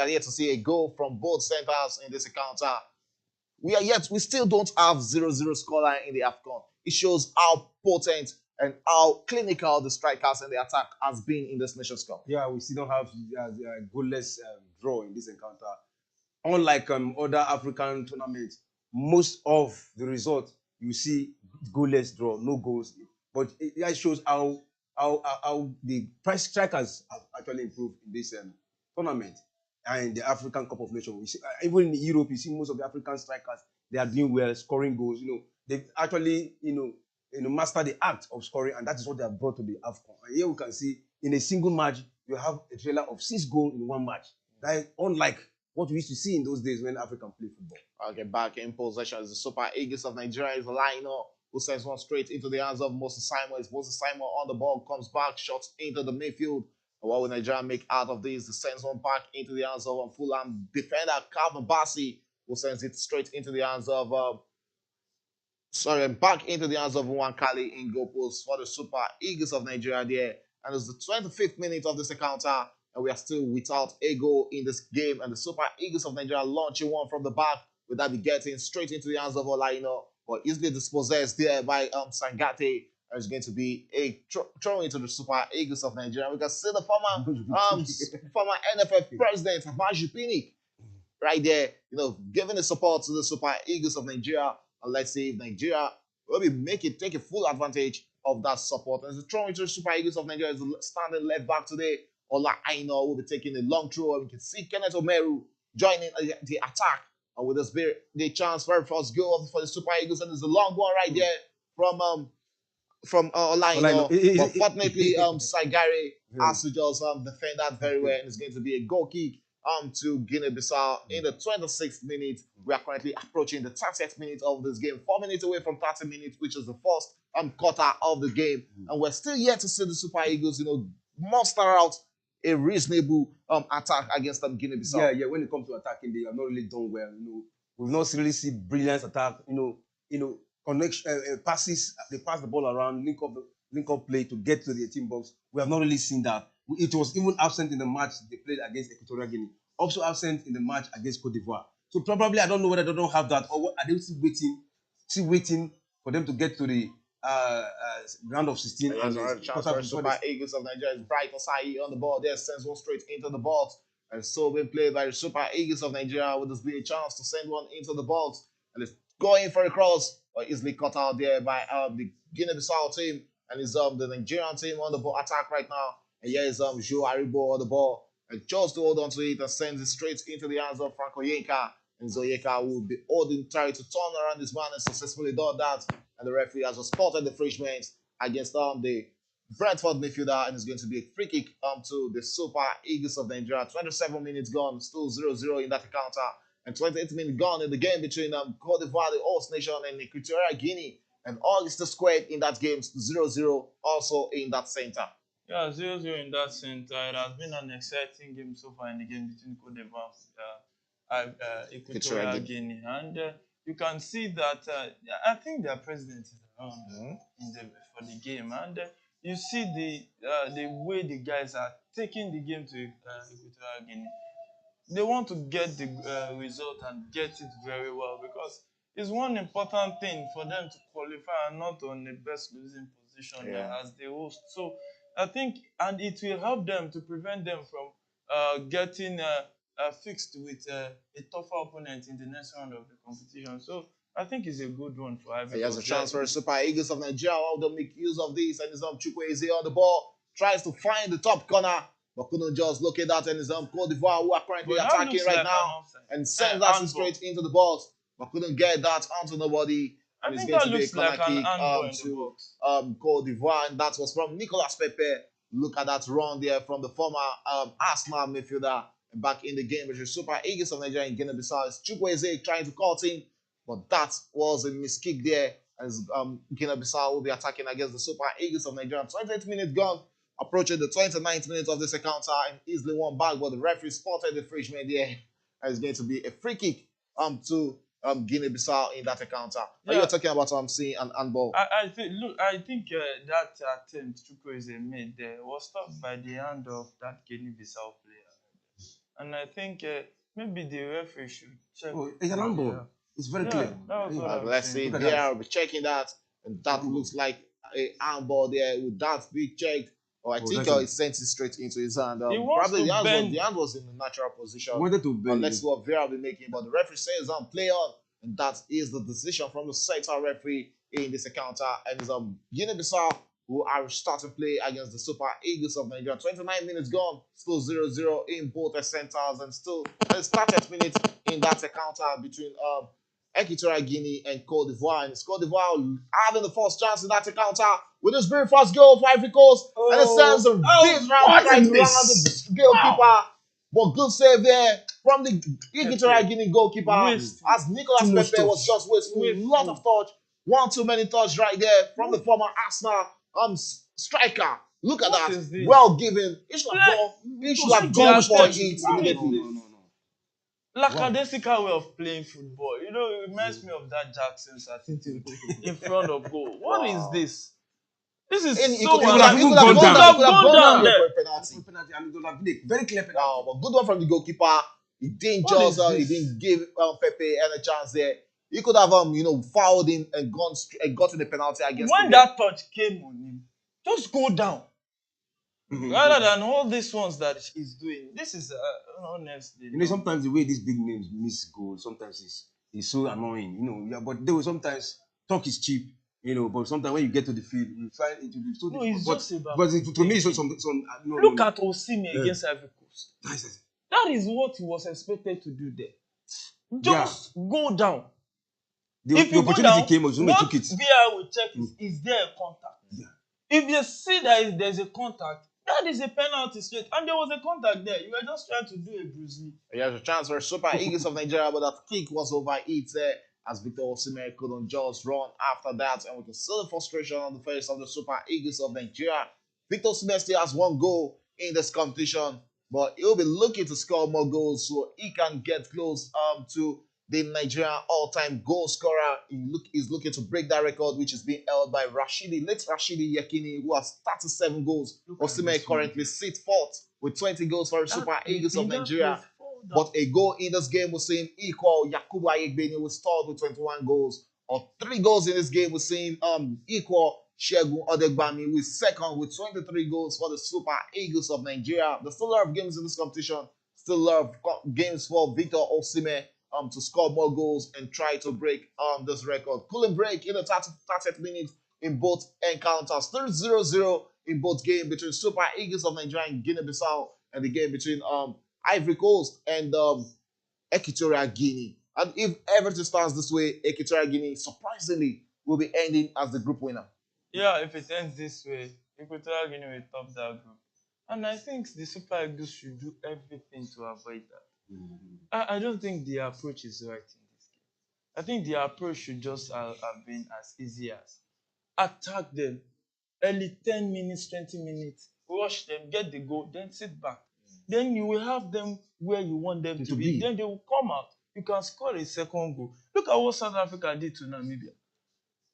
[SPEAKER 4] yet to see a goal from both centers in this encounter. We still don't have 0-0 scoreline in the Afcon. It shows how potent and how clinical the strikers and the attack has been in this Nations Cup.
[SPEAKER 3] Yeah, we still don't have a goalless draw in this encounter. Unlike other African tournaments, most of the result you see goalless draw, no goals. But it shows how the price strikers have actually improved in this tournament and the African Cup of Nations. You see, even in Europe, you see most of the African strikers, they are doing well, scoring goals. They've actually mastered the art of scoring, and that is what they have brought to the Afcon. And here we can see in a single match, you have a trailer of 6 goals in one match. That is unlike what we used to see in those days when African played football.
[SPEAKER 4] Okay, back in possession is the Super Eagles of Nigeria is the liner who sends one straight into the hands of Moses Simon. It's Moses Simon on the ball, comes back, shots into the midfield. And what will Nigeria make out of this? He sends one back into the hands of Fulham defender Calvin Bassey, who sends it straight into the hands of back into the hands of Kali in goal post for the Super Eagles of Nigeria there. And it's the 25th minute of this encounter, and we are still without a goal in this game. And the Super Eagles of Nigeria launching one from the back, with that be getting straight into the hands of Olaino, but easily dispossessed there by Sangate. There's going to be a throw into the Super Eagles of Nigeria. We can see the former NFF president, Maju Pinnick, right there, giving the support to the Super Eagles of Nigeria. And let's see if Nigeria will take a full advantage of that support. And the throw into the Super Eagles of Nigeria is standing left back today. Ola Aino will be taking a long throw. We can see Kenneth Omeru joining the attack. And with the chance for first goal for the Super Eagles, and there's a long one right there from Olaino. But fortunately, Saigari has to just defend that very well, and it's going to be a goal kick to Guinea-Bissau in the 26th minute. We are currently approaching the 30th minute of this game, 4 minutes away from 30 minutes, which is the first quarter of the game. And we're still yet to see the Super Eagles, muster out a reasonable attack against Guinea-Bissau.
[SPEAKER 3] Yeah. When it comes to attacking, they have not really done well. We've not really seen brilliant attack. Connection passes. They pass the ball around, link up play to get to the 18 box. We have not really seen that. It was even absent in the match they played against Equatorial Guinea. Also absent in the match against Cote d'Ivoire. So probably I don't know whether they don't have that, or what, are they still waiting for them to get to the round of 16?
[SPEAKER 4] Super Eagles of Nigeria is Bright Osai on the ball. There sends one straight into the box, and so being played by the Super Eagles of Nigeria. Will this be a chance to send one into the box? And it's going for a cross, but easily cut out there by the Guinea-Bissau team, and it's the Nigerian team on the ball attack right now. And here is Joe Aribo on the ball, and chose to hold on to it and sends it straight into the hands of Franco Yenka. And Zoyeka will be trying to turn around this man and successfully done that. And the referee has spotted the infringement against the Brentford midfielder, and it's going to be a free kick to the Super Eagles of Nigeria. 27 minutes gone, still 0-0 in that encounter, and 28 minutes gone in the game between Cote d'Ivoire, the host nation, and Equatorial Guinea. And all is still squared in that game, 0-0 also in that center.
[SPEAKER 5] Yeah, 0-0 in that center. It has been an exciting game so far in the game between Cote d'Ivoire and Equatorial Guinea. And you can see that I think their president is around for the game. And you see the way the guys are taking the game to Equatorial Guinea. They want to get the result and get it very well, because it's one important thing for them to qualify and not on the best losing position as the host. So I think, and it will help them to prevent them from getting fixed with a tougher opponent in the next round of the competition. So I think it's a good one for Ivory.
[SPEAKER 4] He has a chance for the Super Eagles of Nigeria. How they make use of this, and his Chukwueze on the ball, tries to find the top corner, but couldn't just locate that. And his Cote d'Ivoire, who are currently attacking right now, and sends that straight into the box, but couldn't get that onto nobody. And it's going to be a corner kick to Cote d'Ivoire, and that was from Nicolas Pepe. Look at that run there from the former Arsenal midfielder. And back in the game, which is Super Eagles of Nigeria and Guinea-Bissau. It's Chukwueze trying to cut in, but that was a miskick there, as Guinea-Bissau will be attacking against the Super Eagles of Nigeria. 28 minutes gone, approaching the 29th minute of this encounter and easily won back, but the referee spotted the infringement there. And it's going to be a free kick to Guinea-Bissau in that encounter.
[SPEAKER 5] Yeah.
[SPEAKER 4] You're talking about seeing an handball.
[SPEAKER 5] I think that attempt Chukwueze made there was stopped by the hand of that Guinea-Bissau player, and I think maybe the referee should check.
[SPEAKER 3] Oh, it's an handball.
[SPEAKER 5] Yeah.
[SPEAKER 3] It's very
[SPEAKER 5] Yeah,
[SPEAKER 3] clear.
[SPEAKER 5] that was what I'm
[SPEAKER 4] Let's see.
[SPEAKER 5] saying.
[SPEAKER 3] Look at
[SPEAKER 4] They
[SPEAKER 3] that.
[SPEAKER 4] are checking that, and that looks like a handball there. With that being checked, or I think
[SPEAKER 3] that's
[SPEAKER 4] he sent it straight into his hand.
[SPEAKER 5] He wants
[SPEAKER 4] Probably
[SPEAKER 5] to bend.
[SPEAKER 4] the hand was in the natural position.
[SPEAKER 3] I wanted to bend
[SPEAKER 4] Let's
[SPEAKER 3] it.
[SPEAKER 4] see what Vera will be making. But the referee says play on, and that is the decision from the sector referee in this encounter. And it's Guinea-Bissau who are starting play against the Super Eagles of Nigeria. 29 minutes gone, still 0-0 in both the centers, and still the started minutes in that encounter between Equatorial Guinea and Cote d'Ivoire. And it's Cote d'Ivoire having the first chance in that encounter with his very first goal for Ivory Coast. And it sends a big round right around the goalkeeper. But good save there from the Equatorial Guinea goalkeeper. As Nicolas Pepe was just wasting a lot of touch. One too many touch right there from the former Arsenal striker. Look at
[SPEAKER 5] What
[SPEAKER 4] that.
[SPEAKER 5] is this?
[SPEAKER 4] Well given. He should have gone for it immediately.
[SPEAKER 3] No.
[SPEAKER 5] Lackadaisical way of playing football. You know, it reminds me of that Jackson's attitude in front of goal. What is this? This is
[SPEAKER 4] And
[SPEAKER 5] so
[SPEAKER 3] could have
[SPEAKER 5] gone down there.
[SPEAKER 4] for a penalty.
[SPEAKER 3] Penalty, and it would have been a very clear penalty.
[SPEAKER 4] But good one from the goalkeeper. He didn't
[SPEAKER 5] What is
[SPEAKER 4] just he
[SPEAKER 5] this?
[SPEAKER 4] didn't give Pepe any chance there. He could have fouled in and gotten the penalty against
[SPEAKER 5] When
[SPEAKER 4] him.
[SPEAKER 5] that touch came on him, just go down. Rather than all these ones that he's doing. This is honestly.
[SPEAKER 3] You know, sometimes the way these big names miss goals, sometimes it's so annoying. You know, yeah, but they will sometimes talk is cheap. You know, but sometimes when you get to the field, you find it will be so
[SPEAKER 5] No,
[SPEAKER 3] difficult.
[SPEAKER 5] it's
[SPEAKER 3] But,
[SPEAKER 5] just about.
[SPEAKER 3] but to me, it's some no.
[SPEAKER 5] Look
[SPEAKER 3] no.
[SPEAKER 5] at Osimhen
[SPEAKER 3] Yeah.
[SPEAKER 5] against Ivory Coast.
[SPEAKER 3] That's-
[SPEAKER 5] That is what he was expected to do there. Just go down.
[SPEAKER 3] The
[SPEAKER 5] If you go
[SPEAKER 3] opportunity
[SPEAKER 5] down,
[SPEAKER 3] came, Osimhen
[SPEAKER 5] what
[SPEAKER 3] took it.
[SPEAKER 5] VR will check is there a contact?
[SPEAKER 3] Yeah.
[SPEAKER 5] If you see that there's a contact, that is a penalty straight. And there was a contact there. You were just trying to do a Bruce Lee.
[SPEAKER 4] There's a chance for Super Eagles of Nigeria, but that kick was over it as Victor Osimhen couldn't just run after that. And we can see the frustration on the face of the Super Eagles of Nigeria. Victor Osimhen still has one goal in this competition, but he'll be looking to score more goals so he can get close to the Nigerian all-time goal scorer. He's looking to break that record, which is being held by late Rashidi Yekini, who has 37 goals. Osimhen currently sits fourth with 20 goals for the Super Eagles of Nigeria. But a goal in this game will see him equal Yakubu Ayegbeni, who scored with 21 goals. Or 3 goals in this game will see him equal Segun Odegbami, who is second with 23 goals for the Super Eagles of Nigeria. There's still a lot of games in this competition. Still a lot of games for Victor Osimhen to score more goals and try to break this record. Couldn't break in the 30th minute in both encounters. Still 0-0 in both games between Super Eagles of Nigeria and Guinea-Bissau, and the game between Ivory Coast and Equatorial Guinea. And if everything stands this way, Equatorial Guinea surprisingly will be ending as the group winner.
[SPEAKER 5] Yeah, if it ends this way, Equatorial Guinea will top that group. And I think the Super Eagles should do everything to avoid that. I don't think the approach is right in this game. I think the approach should just have been as easy as attack them early 10 minutes, 20 minutes, rush them, get the goal, then sit back. Then you will have them where you want them to be. Then they will come out. You can score a second goal. Look at what South Africa did to Namibia.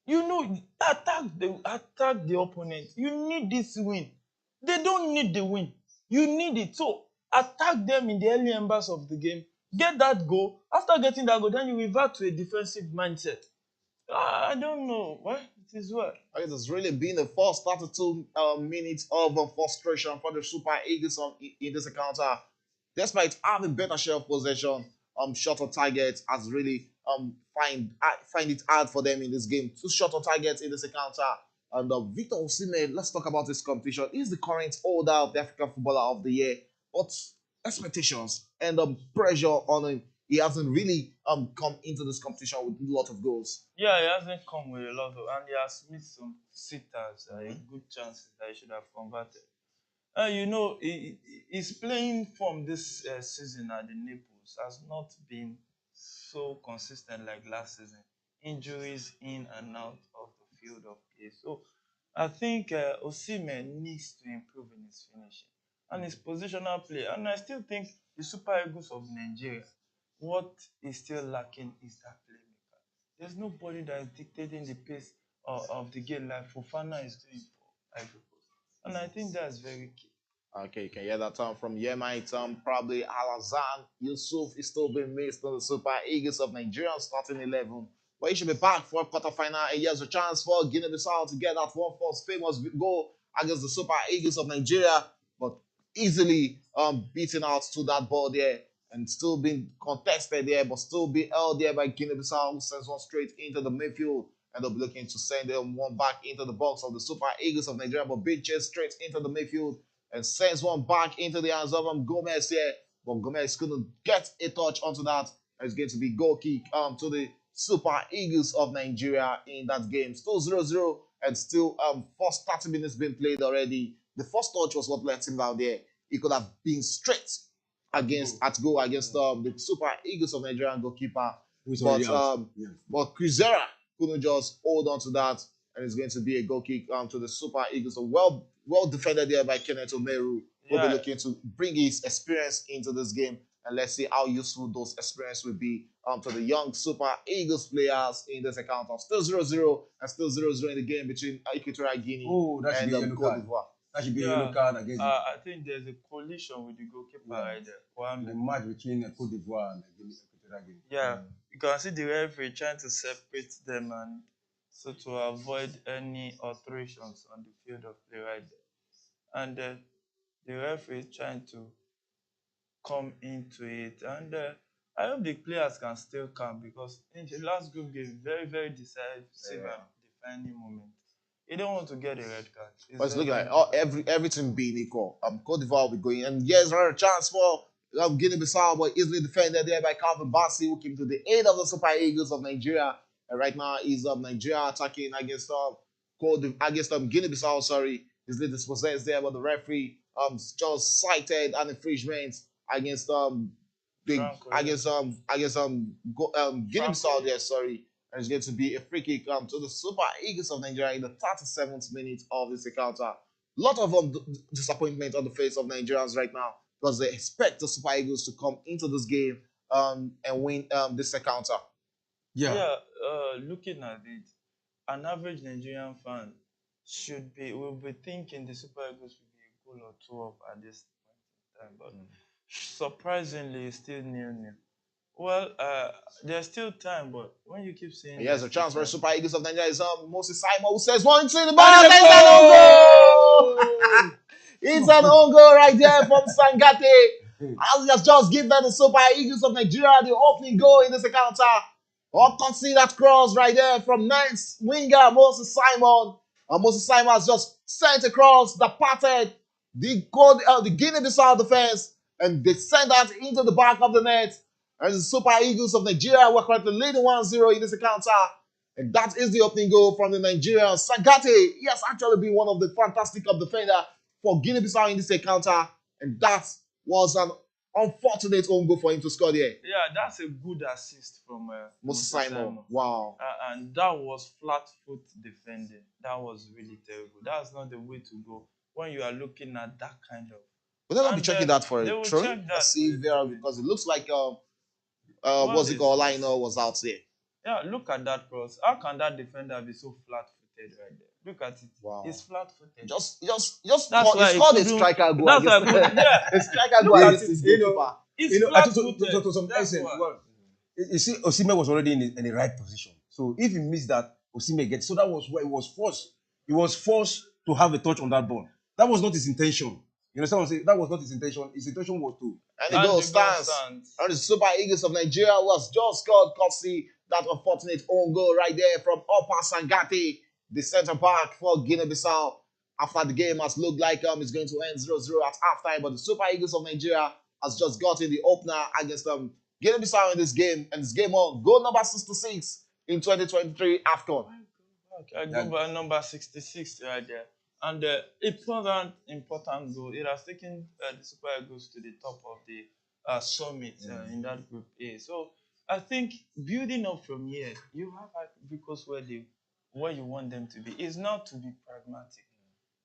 [SPEAKER 5] You know, attack the opponent. You need this win. They don't need the win. You need it. So attack them in the early embers of the game. Get that goal. After getting that goal, then you revert to a defensive mindset. I don't know. Well, it is well.
[SPEAKER 4] It has really been the first 32 minutes of frustration for the Super Eagles in this encounter. Despite having better share of possession, shot on target has really find it hard for them in this game. 2 shot on targets in this encounter. And Victor Osimhen, let's talk about this competition. He's the current holder of the African Footballer of the Year. But expectations and pressure on him, he hasn't really come into this competition with a lot of goals.
[SPEAKER 5] Yeah, he hasn't come with a lot of, and he has missed some sitters, good chances that he should have converted. You know, his playing from this season at the Naples has not been so consistent like last season. Injuries in and out of the field of play. So I think Osimhen needs to improve in his finishing and his positional play. And I still think the Super Eagles of Nigeria, what is still lacking is that playmaker. There's nobody that is dictating the pace of the game like Fofana is doing for Ivory Coast. And I think that's very key.
[SPEAKER 4] Okay, you can hear that from Yemite. Probably Alazan Yusuf is still being missed on the Super Eagles of Nigeria starting 11. But he should be back for quarterfinal. And here's a chance for Guinea-Bissau to get that one first famous goal against the Super Eagles of Nigeria, but easily beaten out to that ball there and still being contested there, but still be held there by Guinea-Bissau, who sends one straight into the midfield. And they'll be looking to send them one back into the box of the Super Eagles of Nigeria, but beat chased straight into the midfield and sends one back into the hands of Gomez here. But Gomez couldn't get a touch onto that. And it's going to be goal kick to the Super Eagles of Nigeria in that game. Still 0-0 and still first 30 minutes been played already. The first touch was what let him down there. He could have been straight against the Super Eagles of Nigeria goalkeeper. But Krizera couldn't just hold on to that, and it's going to be a goal kick to the Super Eagles. So well defended there by Kenneth Omeru. We'll be looking to bring his experience into this game, and let's see how useful those experience will be to the young Super Eagles players in this account. Of still 0-0 and still 0-0 in the game between Equatorial Guinea and Cote d'Ivoire.
[SPEAKER 3] That should be a yellow card against
[SPEAKER 5] I think there's a collision with the goalkeeper right there.
[SPEAKER 3] the match between Cote d'Ivoire and Equatorial Guinea.
[SPEAKER 5] Yeah, you can see the referee trying to separate them, and so to avoid any alterations on the field of play right there. And the referee is trying to come into it. And I hope the players can still come, because in the last group game, very, very decisive and defining moment. You don't want to get a red card.
[SPEAKER 4] But it's looking like everything being equal. Cote d'Ivoire will be going, and yes, another chance for Guinea-Bissau, but easily defended there by Calvin Bassey, who came to the aid of the Super Eagles of Nigeria. And right now, is Nigeria attacking against Guinea-Bissau. Sorry, easily dispossessed there, but the referee just cited an infringement against Guinea-Bissau there. Sorry. And it's going to be a free kick to the Super Eagles of Nigeria in the 37th minute of this encounter. A lot of disappointment on the face of Nigerians right now, because they expect the Super Eagles to come into this game and win this encounter.
[SPEAKER 5] Looking at it, an average Nigerian fan will be thinking the Super Eagles will be a goal or two up at this point in time, but surprisingly, it's still 0-0. Well, there's still time, but when you keep saying...
[SPEAKER 4] Here's a chance for Super Eagles of Nigeria. Is Moses Simon, who says one to the ball. It's an own goal! It's an own goal right there from Sangate. As he has just given the Super Eagles of Nigeria the opening goal in this encounter. Oh, consider that cross right there from ninth winger Moses Simon. Moses Simon has just sent a cross that parted the Guinea-Bissau defense, and they sent that into the back of the net. And the Super Eagles of Nigeria were currently leading 1-0 in this encounter. And that is the opening goal from the Nigerian. Sagate, he has actually been one of the fantastic defenders for Guinea-Bissau in this encounter. And that was an unfortunate own goal for him to score there.
[SPEAKER 5] Yeah, that's a good assist from
[SPEAKER 4] Moses Simon. Wow.
[SPEAKER 5] And that was flat foot defending. That was really terrible. That's not the way to go when you are looking at that kind of...
[SPEAKER 4] Will they not be checking that for a throw? Let's see there, because it looks like... Lionel was out there.
[SPEAKER 5] Yeah, look at that cross. How can that defender be so flat-footed right there? Look at it.
[SPEAKER 4] Wow.
[SPEAKER 5] It's flat-footed.
[SPEAKER 4] Just it's called a striker goal.
[SPEAKER 5] That's why
[SPEAKER 4] a striker goal against his goalkeeper.
[SPEAKER 5] It's flat-footed.
[SPEAKER 3] To some extent, you see, Osimhen was already in the right position. So if he missed that, Osimhen gets. So that was where he was forced. He was forced to have a touch on that ball. That was not his intention. You understand what I'm saying? That was not his intention. His intention was to...
[SPEAKER 4] And the goal stands. And the Super Eagles of Nigeria was just scored, courtesy that unfortunate own goal right there from Opa Sangate, the centre back for Guinea-Bissau. After the game has looked like it's going to end 0-0 at halftime, but the Super Eagles of Nigeria has just gotten the opener against Guinea-Bissau in this game, and it's game on. Goal number 66 in 2023 Afcon.
[SPEAKER 5] I go by number 66 right there. And important goal. It has taken the Super Eagles to the top of the summit in that Group A. So I think building up from here, you have Ivory Coast where they where you want them to be. It's not to be pragmatic.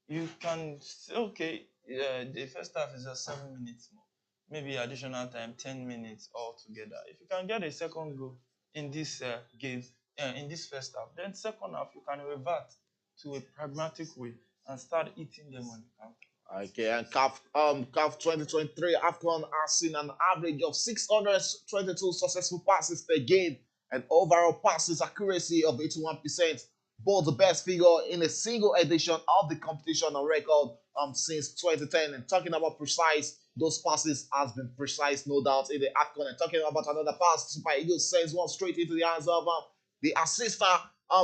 [SPEAKER 5] You can say, okay, the first half is just 7 minutes more. Maybe additional time, 10 minutes altogether. If you can get a second goal in this game, in this first half, then second half you can revert to a pragmatic way and start eating them on the counter.
[SPEAKER 4] Okay, and CAF 2023 Afcon has seen an average of 622 successful passes per game and overall passes accuracy of 81%. Both the best figure in a single edition of the competition on record since 2010. And talking about precise, those passes has been precise, no doubt, in the Afcon. And talking about another pass, Super Eagles sends one straight into the hands of the assister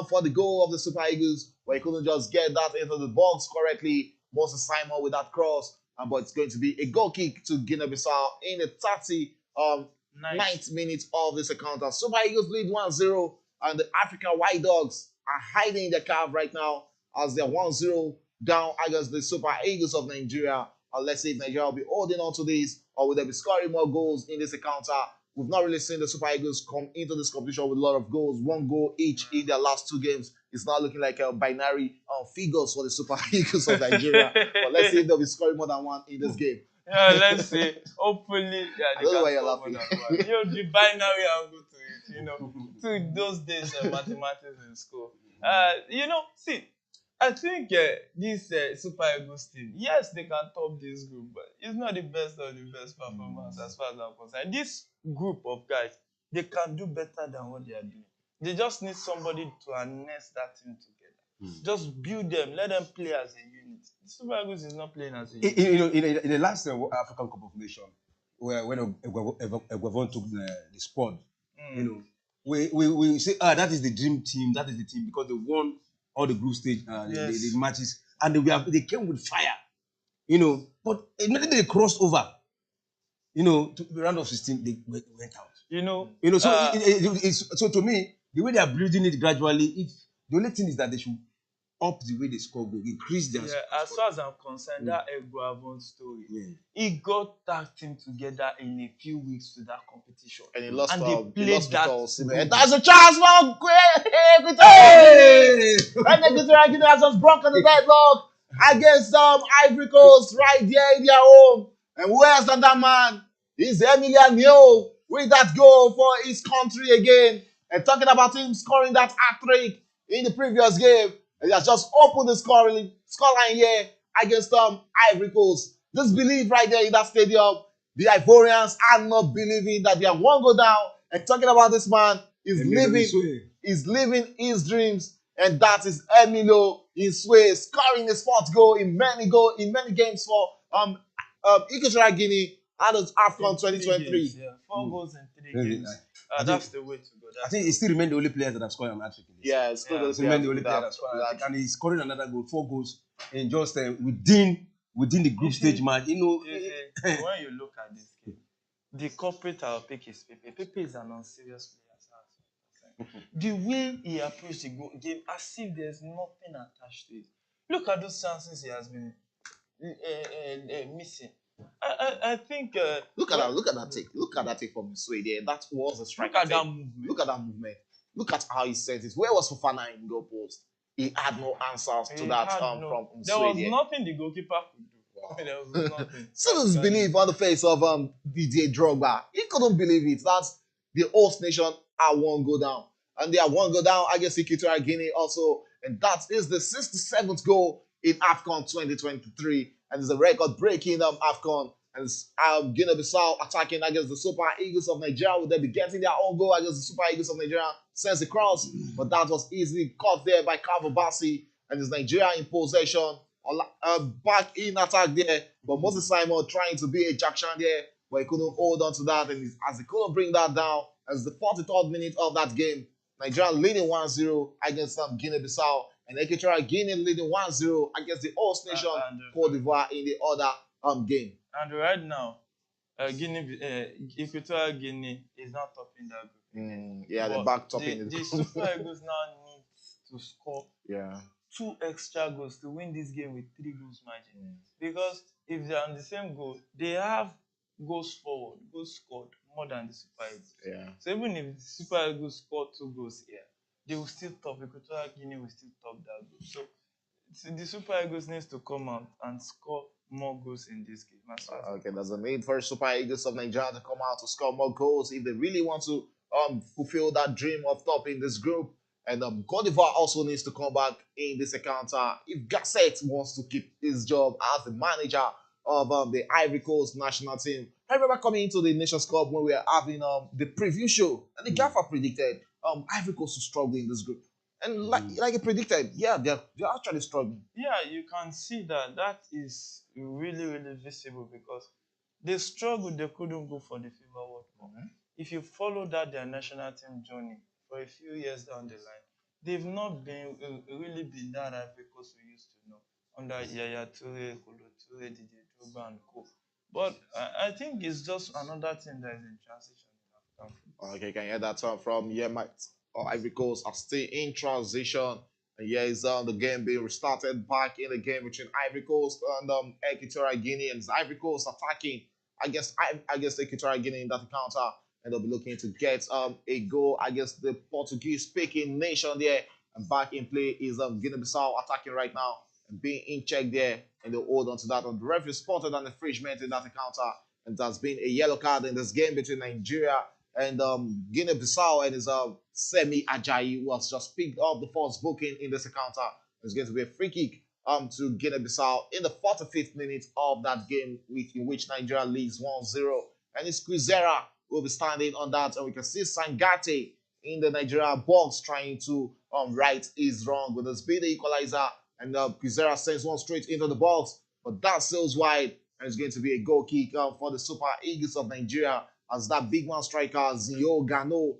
[SPEAKER 4] for the goal of the Super Eagles, where he couldn't just get that into the box correctly. Moses Simon with that cross, but it's going to be a goal kick to Guinea-Bissau in the 39th minute of this encounter. Super Eagles lead 1-0, and the African White Dogs are hiding in the cave right now as they're 1-0 down against the Super Eagles of Nigeria. Let's see if Nigeria will be holding on to this, or will they be scoring more goals in this encounter. We've not really seen the Super Eagles come into this competition with a lot of goals, 1 goal each in their last 2 games. It's not looking like a binary figures for the Super Eagles of Nigeria. But let's see if they'll be scoring more than 1 in this game.
[SPEAKER 5] Yeah, let's see. Hopefully,
[SPEAKER 4] I don't know why you're laughing.
[SPEAKER 5] The binary angle to it, to those days mathematics in school. See, I think this Super Eagles team, yes, they can top this group, but it's not the best of the best performance as far as I'm concerned. This group of guys, they can do better than what they are doing. They just need somebody to harness that team together. Just build them, let them play as a unit. The Super Eagles is not playing as a unit.
[SPEAKER 3] In the last African Cup of Nations, when Equatorial took the spot, we say, that is the dream team, that is the team, because they won all the group stage the matches, and they came with fire, but immediately they crossed over, to the round of 16, they went out. So to me, the way they are building it gradually, if the only thing is that they should up the way they score goal, increase their score.
[SPEAKER 5] As far as I'm concerned, that Eguavon story, he got that team together in a few weeks to that competition.
[SPEAKER 4] And he lost
[SPEAKER 5] they played that.
[SPEAKER 4] And that's a chance for Equatorial. And Equatorial Guinea has just broken the deadlock against Ivory Coast right there in their home. And where's that man? It's Emiliano with that goal for his country again. And talking about him scoring that hat-trick in the previous game, he has just opened the scoreline here against Ivory Coast. Just believe right there in that stadium, the Ivorians are not believing that they are 1 goal down. And talking about this man, he's living his dreams, and that is Emilio Insue scoring his 4th goal in many games for Equatorial Guinea and Afcon 2023.
[SPEAKER 5] 4 goals in 3 games. That's the way to go.
[SPEAKER 3] I think he still remains the only player that have scored on hat-trick.
[SPEAKER 4] Yeah, it's still the
[SPEAKER 3] only player that scored, and he's scoring another goal, 4 goals in just within the group stage match.
[SPEAKER 5] When you look at this game, the culprit I'll pick is Pepe. Pepe is an unserious player. The way he approached the game, as if there's nothing attached to it. Look at those chances he has been missing. I think.
[SPEAKER 4] Look at that take. Look at that take from Sweden. Yeah, that was a strike.
[SPEAKER 5] Look at that movement.
[SPEAKER 4] Look at that movement. Look at how he sent it. Where was Fofana in goal post? He had no answers to that from Sweden.
[SPEAKER 5] There was nothing the goalkeeper could do. Wow. There was nothing.
[SPEAKER 4] So disbelief on the face of DJ Drogba. He couldn't believe it. That's the host nation are 1 goal down, and they are 1 goal down against Equatorial Guinea also, and that is the 67th goal in Afcon 2023. And it's a record-breaking Afcon. And Guinea-Bissau attacking against the Super Eagles of Nigeria. Will they be getting their own goal against the Super Eagles of Nigeria? Sends the cross, but that was easily caught there by Kavabasi. And it's Nigeria in possession, back in attack there. But Moses Simon trying to be a Jackson there, but he couldn't hold on to that. And as he couldn't bring that down, as the 43rd minute of that game, Nigeria leading 1-0 against Guinea-Bissau. And Equatorial Guinea leading 1-0 against the host nation, Cote d'Ivoire, in the other game.
[SPEAKER 5] And right now, Equatorial Guinea is not topping that group.
[SPEAKER 4] They're back topping
[SPEAKER 5] the Super Eagles now need to score 2 extra goals to win this game with 3 goals margin. Because if they're on the same goal, they have goals scored more than the Super Eagles. So even if the Super Eagles score 2 goals here, they will still top. Equatorial Guinea will still top that group. So the Super Eagles needs to come out and score more goals in this game.
[SPEAKER 4] Okay, there's a need for Super Eagles of Nigeria to come out to score more goals if they really want to fulfill that dream of topping this group. And Cote d'Ivoire also needs to come back in this encounter if Gasset wants to keep his job as the manager of the Ivory Coast national team. I remember coming into the Nations Cup when we were having the preview show, and the gaffer predicted Ivory Coast to struggle in this group. And like he predicted, yeah, they're actually struggling.
[SPEAKER 5] Yeah, you can see that is really, really visible because they struggled, they couldn't go for the FIBA World Cup. If you follow their national team journey for a few years down the line, they've not been really been that Ivory Coast we used to know under Yaya Toure, Kolo Toure, Didier Drogba and co. But I think it's just another thing that is in transition in African football.
[SPEAKER 4] Okay, can you hear that from Yemite? Ivory Coast are still in transition. And here is the game being restarted back in the game between Ivory Coast and Equatorial Guinea. And Ivory Coast attacking against Equatorial Guinea in that encounter. And they'll be looking to get a goal against the Portuguese-speaking nation there. And back in play is Guinea-Bissau attacking right now and being in check there. And they'll hold on to that. And the referee spotted an infringement in that encounter. And there's been a yellow card in this game between Nigeria and Guinea-Bissau and his Semi Ajayi, who has just picked up the first booking in this encounter. It's going to be a free kick to Guinea-Bissau in the 45th minute of that game, in which Nigeria leads 1-0. And it's Quizera who will be standing on that, and we can see Sangate in the Nigeria box trying to right his wrong with a speedy equalizer, and Quizera sends one straight into the box, but that sails wide, and it's going to be a goal kick for the Super Eagles of Nigeria, as that big man striker Zio Gano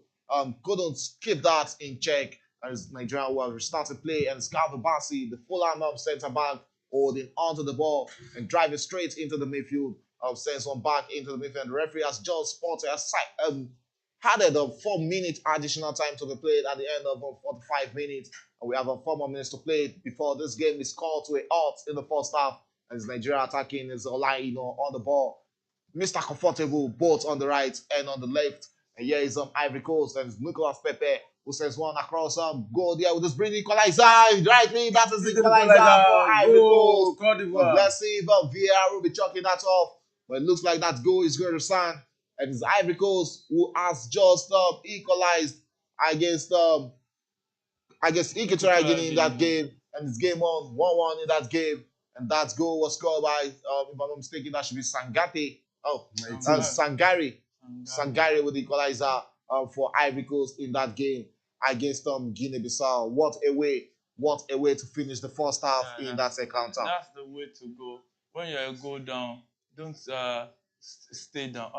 [SPEAKER 4] couldn't keep that in check. As Nigeria will restart to play, and Scalvi Bassi, the Fulham centre back, holding onto the ball and driving straight into the midfield. Sends one back into the midfield. The referee has just spotted added a 4-minute additional time to be played at the end of 45 minutes. And we have 4 more minutes to play before this game is called to a halt in the first half. As Nigeria attacking is Olaino on the ball. Mr. Comfortable both on the right and on the left. And here is Ivory Coast, and it's Nicolas Pepe who sends one across goal there with this brilliant equalizer. Rightly, that is the equalizer for Ivory Coast. Let's see if VAR will be chalking that off. But it looks like that goal is going to stand. And it's Ivory Coast who has just equalized against Equatorial Guinea in that game. And it's game on 1-1 in that game. And that goal was scored by, if I'm not mistaken, that should be Sangate. Sangari. Sangari with the equalizer for Ivory Coast in that game against Guinea-Bissau. What a way to finish the first half in that encounter.
[SPEAKER 5] That's the way to go. When you go down, don't stay down.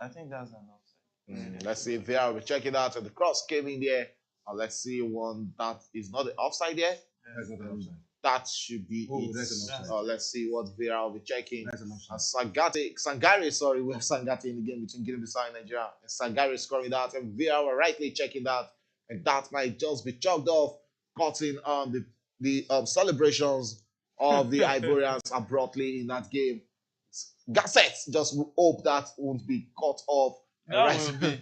[SPEAKER 5] I think that's an offside.
[SPEAKER 4] Let's see if VAR will check it out. And the cross came in there. Let's see one that is not the offside there.
[SPEAKER 3] That's not an offside.
[SPEAKER 4] That should be it.
[SPEAKER 3] That's an offside.
[SPEAKER 4] Let's see what VAR will be checking.
[SPEAKER 3] That's an offside.
[SPEAKER 4] Sangari, we have Sangate in the game between Guinea-Bissau and Nigeria. And Sangari scoring that, and VAR were rightly checking that. And that might just be chalked off, cutting the celebrations of the Ivorians abruptly in that game. Gasset just hope that won't be cut off.
[SPEAKER 5] Will be.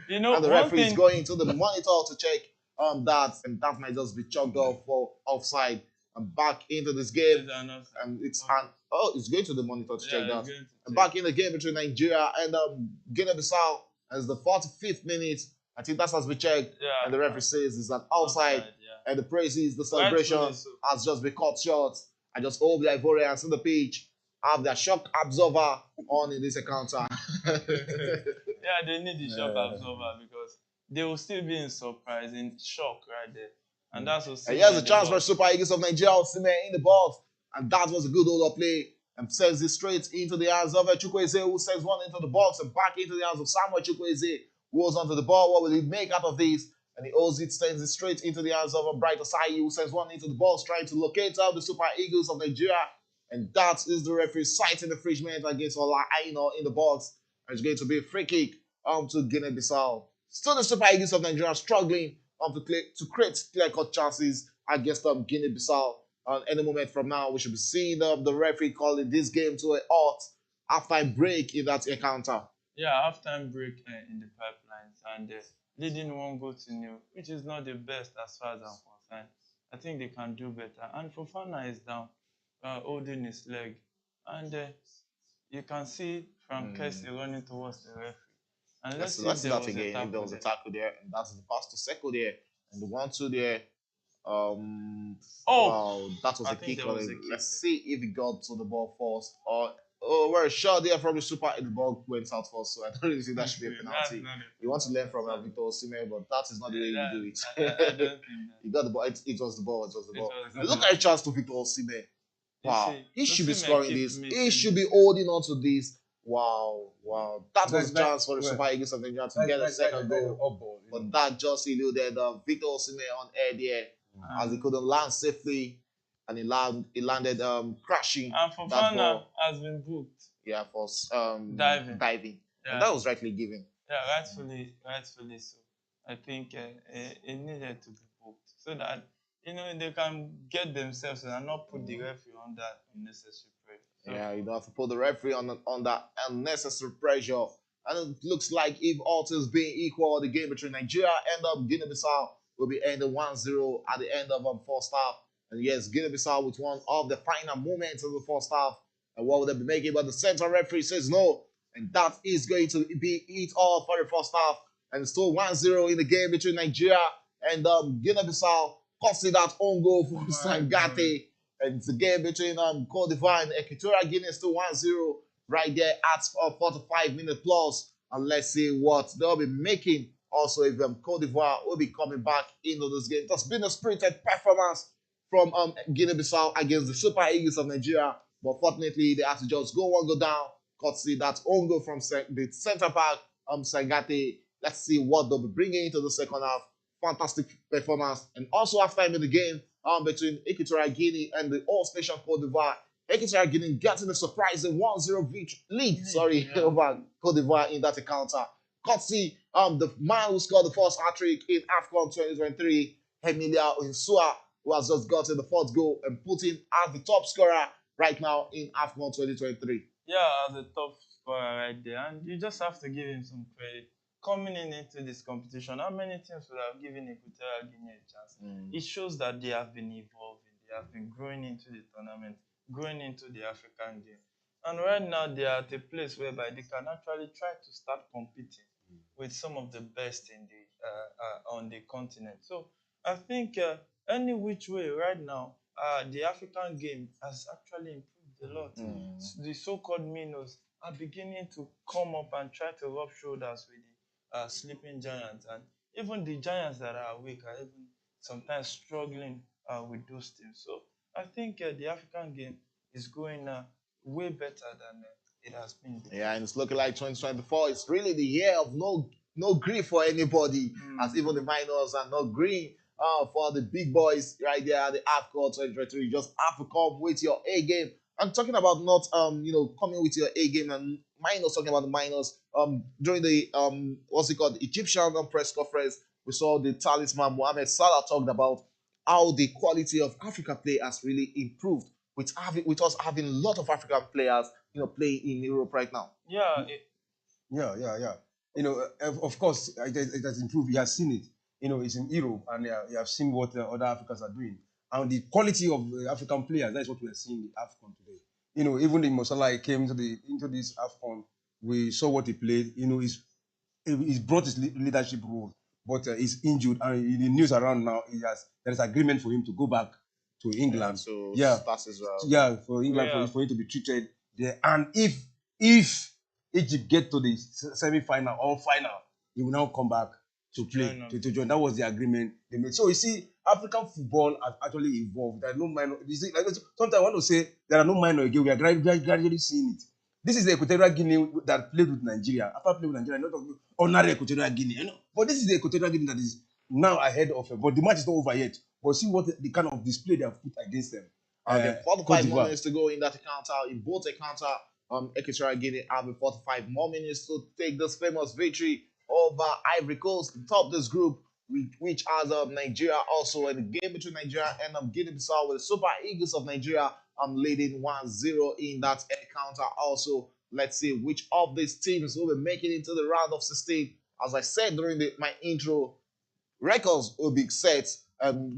[SPEAKER 4] And the referee is going to the monitor to check that, and that might just be chalked off for offside. And back into this game, and it's going to the monitor to check that. And back in the game between Nigeria and Guinea-Bissau, as the 45th minute, I think that has been checked, and the referee says it's an outside, and the praises, the celebration has just been cut short. I just hope the Ivorians on the pitch have their shock absorber on in this encounter.
[SPEAKER 5] They need the shock absorber because they will still be in surprise, in shock right there. And that's what.
[SPEAKER 4] And here's the chance for Super Eagles of Nigeria, Osimhen in the box, and that was a good hold-up play, and sends it straight into the hands of Chukwueze, who sends one into the box and back into the hands of Samuel Chukwueze, who holds onto the ball. What will he make out of this? And he holds it, sends it straight into the hands of Bright Osayi, who sends one into the box, trying to locate out the Super Eagles of Nigeria. And that is the referee citing the infringement against Ola Aino in the box. And it's going to be a free kick to Guinea-Bissau. Still the Super Eagles of Nigeria struggling to create clear-cut chances against Guinea-Bissau. Any moment from now, we should be seeing the referee calling this game to a halt. Halftime break in that encounter.
[SPEAKER 5] Halftime break in the pipelines. And leading 1 goal to nil, which is not the best as far as I'm concerned. I think they can do better. And Fofana is down, holding his leg. And you can see Frank Kessie running towards the referee. And let's see if
[SPEAKER 4] Let's see
[SPEAKER 5] there
[SPEAKER 4] that
[SPEAKER 5] was a
[SPEAKER 4] again. If there
[SPEAKER 5] tackle
[SPEAKER 4] was a
[SPEAKER 5] there.
[SPEAKER 4] tackle there, and that's the pass to Seko there, and the 1-2 there.
[SPEAKER 5] Oh,
[SPEAKER 4] Wow, that was
[SPEAKER 5] I
[SPEAKER 4] a
[SPEAKER 5] think
[SPEAKER 4] kick
[SPEAKER 5] there
[SPEAKER 4] on
[SPEAKER 5] was
[SPEAKER 4] him.
[SPEAKER 5] a kick
[SPEAKER 4] Let's see if he got to the ball first, or we're shot there from the super. The ball went out first, so I don't really think that should be a
[SPEAKER 5] That's
[SPEAKER 4] penalty.
[SPEAKER 5] not
[SPEAKER 4] You want to learn from Victor Osimhen, but that is not the way you do it.
[SPEAKER 5] I don't think that.
[SPEAKER 4] You got the ball. It was the ball. It was the ball.
[SPEAKER 5] was the
[SPEAKER 4] And look
[SPEAKER 5] ball.
[SPEAKER 4] at the chance to Victor Osimhen.
[SPEAKER 5] You
[SPEAKER 4] Wow,
[SPEAKER 5] see,
[SPEAKER 4] he should be
[SPEAKER 5] Osimhen
[SPEAKER 4] scoring
[SPEAKER 5] keep
[SPEAKER 4] this. He
[SPEAKER 5] missing
[SPEAKER 4] should be
[SPEAKER 5] this.
[SPEAKER 4] holding on to this. Wow, wow. That was a
[SPEAKER 3] That-
[SPEAKER 4] chance for the
[SPEAKER 3] well,
[SPEAKER 4] Super Eagles of Nigeria to get a second goal. But that just eluded Victor Osimhen on air there as he couldn't land safely, and he landed crashing
[SPEAKER 5] And
[SPEAKER 4] that
[SPEAKER 5] Fofana
[SPEAKER 4] ball.
[SPEAKER 5] has been booked.
[SPEAKER 4] Yeah, for
[SPEAKER 5] Diving.
[SPEAKER 4] And
[SPEAKER 5] Yeah.
[SPEAKER 4] that was rightly given.
[SPEAKER 5] Yeah, rightfully so. I think it needed to be booked so that they can get themselves and not put the referee under unnecessary pressure. So,
[SPEAKER 4] Yeah, you don't have to put the referee on that unnecessary pressure. And it looks like if all things being equal, the game between Nigeria and Guinea-Bissau will be ending 1-0 at the end of first half. And yes, Guinea-Bissau with one of the final moments of the first half. And what will they be making? But the central referee says no. And that is going to be it all for the first half. And it's still 1-0 in the game between Nigeria and Guinea-Bissau. Costing that own goal for Sangate. And it's a game between Cote d'Ivoire and Equatorial Guinea, still 1-0 right there at 45-minute plus. And let's see what they'll be making. Also, if Cote d'Ivoire will be coming back into this game. It has been a spirited performance from Guinea-Bissau against the Super Eagles of Nigeria. But fortunately, they had to just go one goal down. Courtesy that own goal from the centre back, Sangate. Let's see what they'll be bringing into the second half. Fantastic performance. And also after in the game between Equatorial Guinea and the host nation Cote d'Ivoire, Equatorial Guinea getting a surprising 1-0 lead over Cote d'Ivoire in that encounter. Courtesy the man who scored the first hat-trick in Afcon 2023, Emilia Insua, who has just gotten the fourth goal and putting as the top scorer right now in Afcon 2023.
[SPEAKER 5] yeah, as a top scorer right there. And you just have to give him some credit. Coming into this competition, how many teams would have given Equatorial Guinea a chance? It shows that they have been evolving, they have been growing into the tournament, growing into the African game. And right now, they are at a place whereby they can actually try to start competing with some of the best in the on the continent. So I think any which way right now, the African game has actually improved a lot. The so-called minnows are beginning to come up and try to rub shoulders with the sleeping giants, and even the giants that are weak are even sometimes struggling with those teams. So I think the African game is going way better than it has been.
[SPEAKER 4] Yeah, and it's looking like 2024 is really the year of no grief for anybody, as even the minors are not green for the big boys right there at the Afcon 2023. You just have to come with your A game. I'm talking about not coming with your A game, and minors, talking about the minors. During the the Egyptian press conference, we saw the talisman Mohamed Salah talked about how the quality of African play has really improved with us having a lot of African players playing in Europe right now.
[SPEAKER 5] Yeah.
[SPEAKER 3] Yeah. Of course, it has improved. You have seen it. It's in Europe, and you have seen what other Africans are doing. And the quality of African players, that's what we are seeing in AFCON today. Even the Mosala came into this AFCON, we saw what he played. He's brought his leadership role, but he's injured. And in the news around now, there is agreement for him to go back to England.
[SPEAKER 4] Start as well.
[SPEAKER 3] Yeah, for England for him to be treated there. And if Egypt get to the semi-final or final, he will now come back to play to join. That was the agreement they made. So you see, African football has actually evolved. There are no minor. Sometimes I want to say there are no minor again. We are gradually seeing it. This is the Equatorial Guinea that played with Nigeria. After playing with Nigeria, not of ordinary Equatorial Guinea, But this is the Equatorial Guinea that is now ahead of it. But the match is not over yet. But see what the kind of display they have put against them.
[SPEAKER 4] And 45 more minutes to go in that encounter. In both encounter, Equatorial Guinea having 45 more minutes to take this famous victory over Ivory Coast to top this group, which has Nigeria also in the game between Nigeria and Guinea-Bissau, with the Super Eagles of Nigeria leading 1-0 in that encounter. Also, let's see which of these teams will be making it to the round of 16 As I said during my intro, records will be set,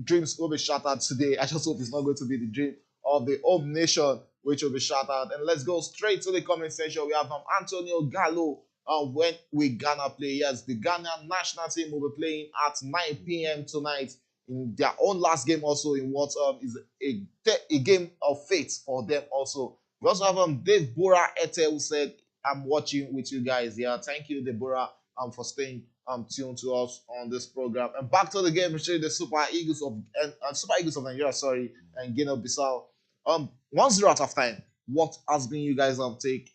[SPEAKER 4] dreams will be shattered today. I just hope it's not going to be the dream of the whole nation which will be shattered. And let's go straight to the comment section. We have Antonio Gallo. When we Ghana play, yes, the Ghana national team will be playing at 9 p.m. tonight in their own last game, also in what is a game of fate for them. Also, we also have Dave Bora Ete, who said, "I'm watching with you guys." Yeah, thank you, Deborah, for staying tuned to us on this program. And back to the game, showing the Super Eagles of Nigeria, sorry, and Guinea-Bissau. 1-0 at halftime. What has been you guys take,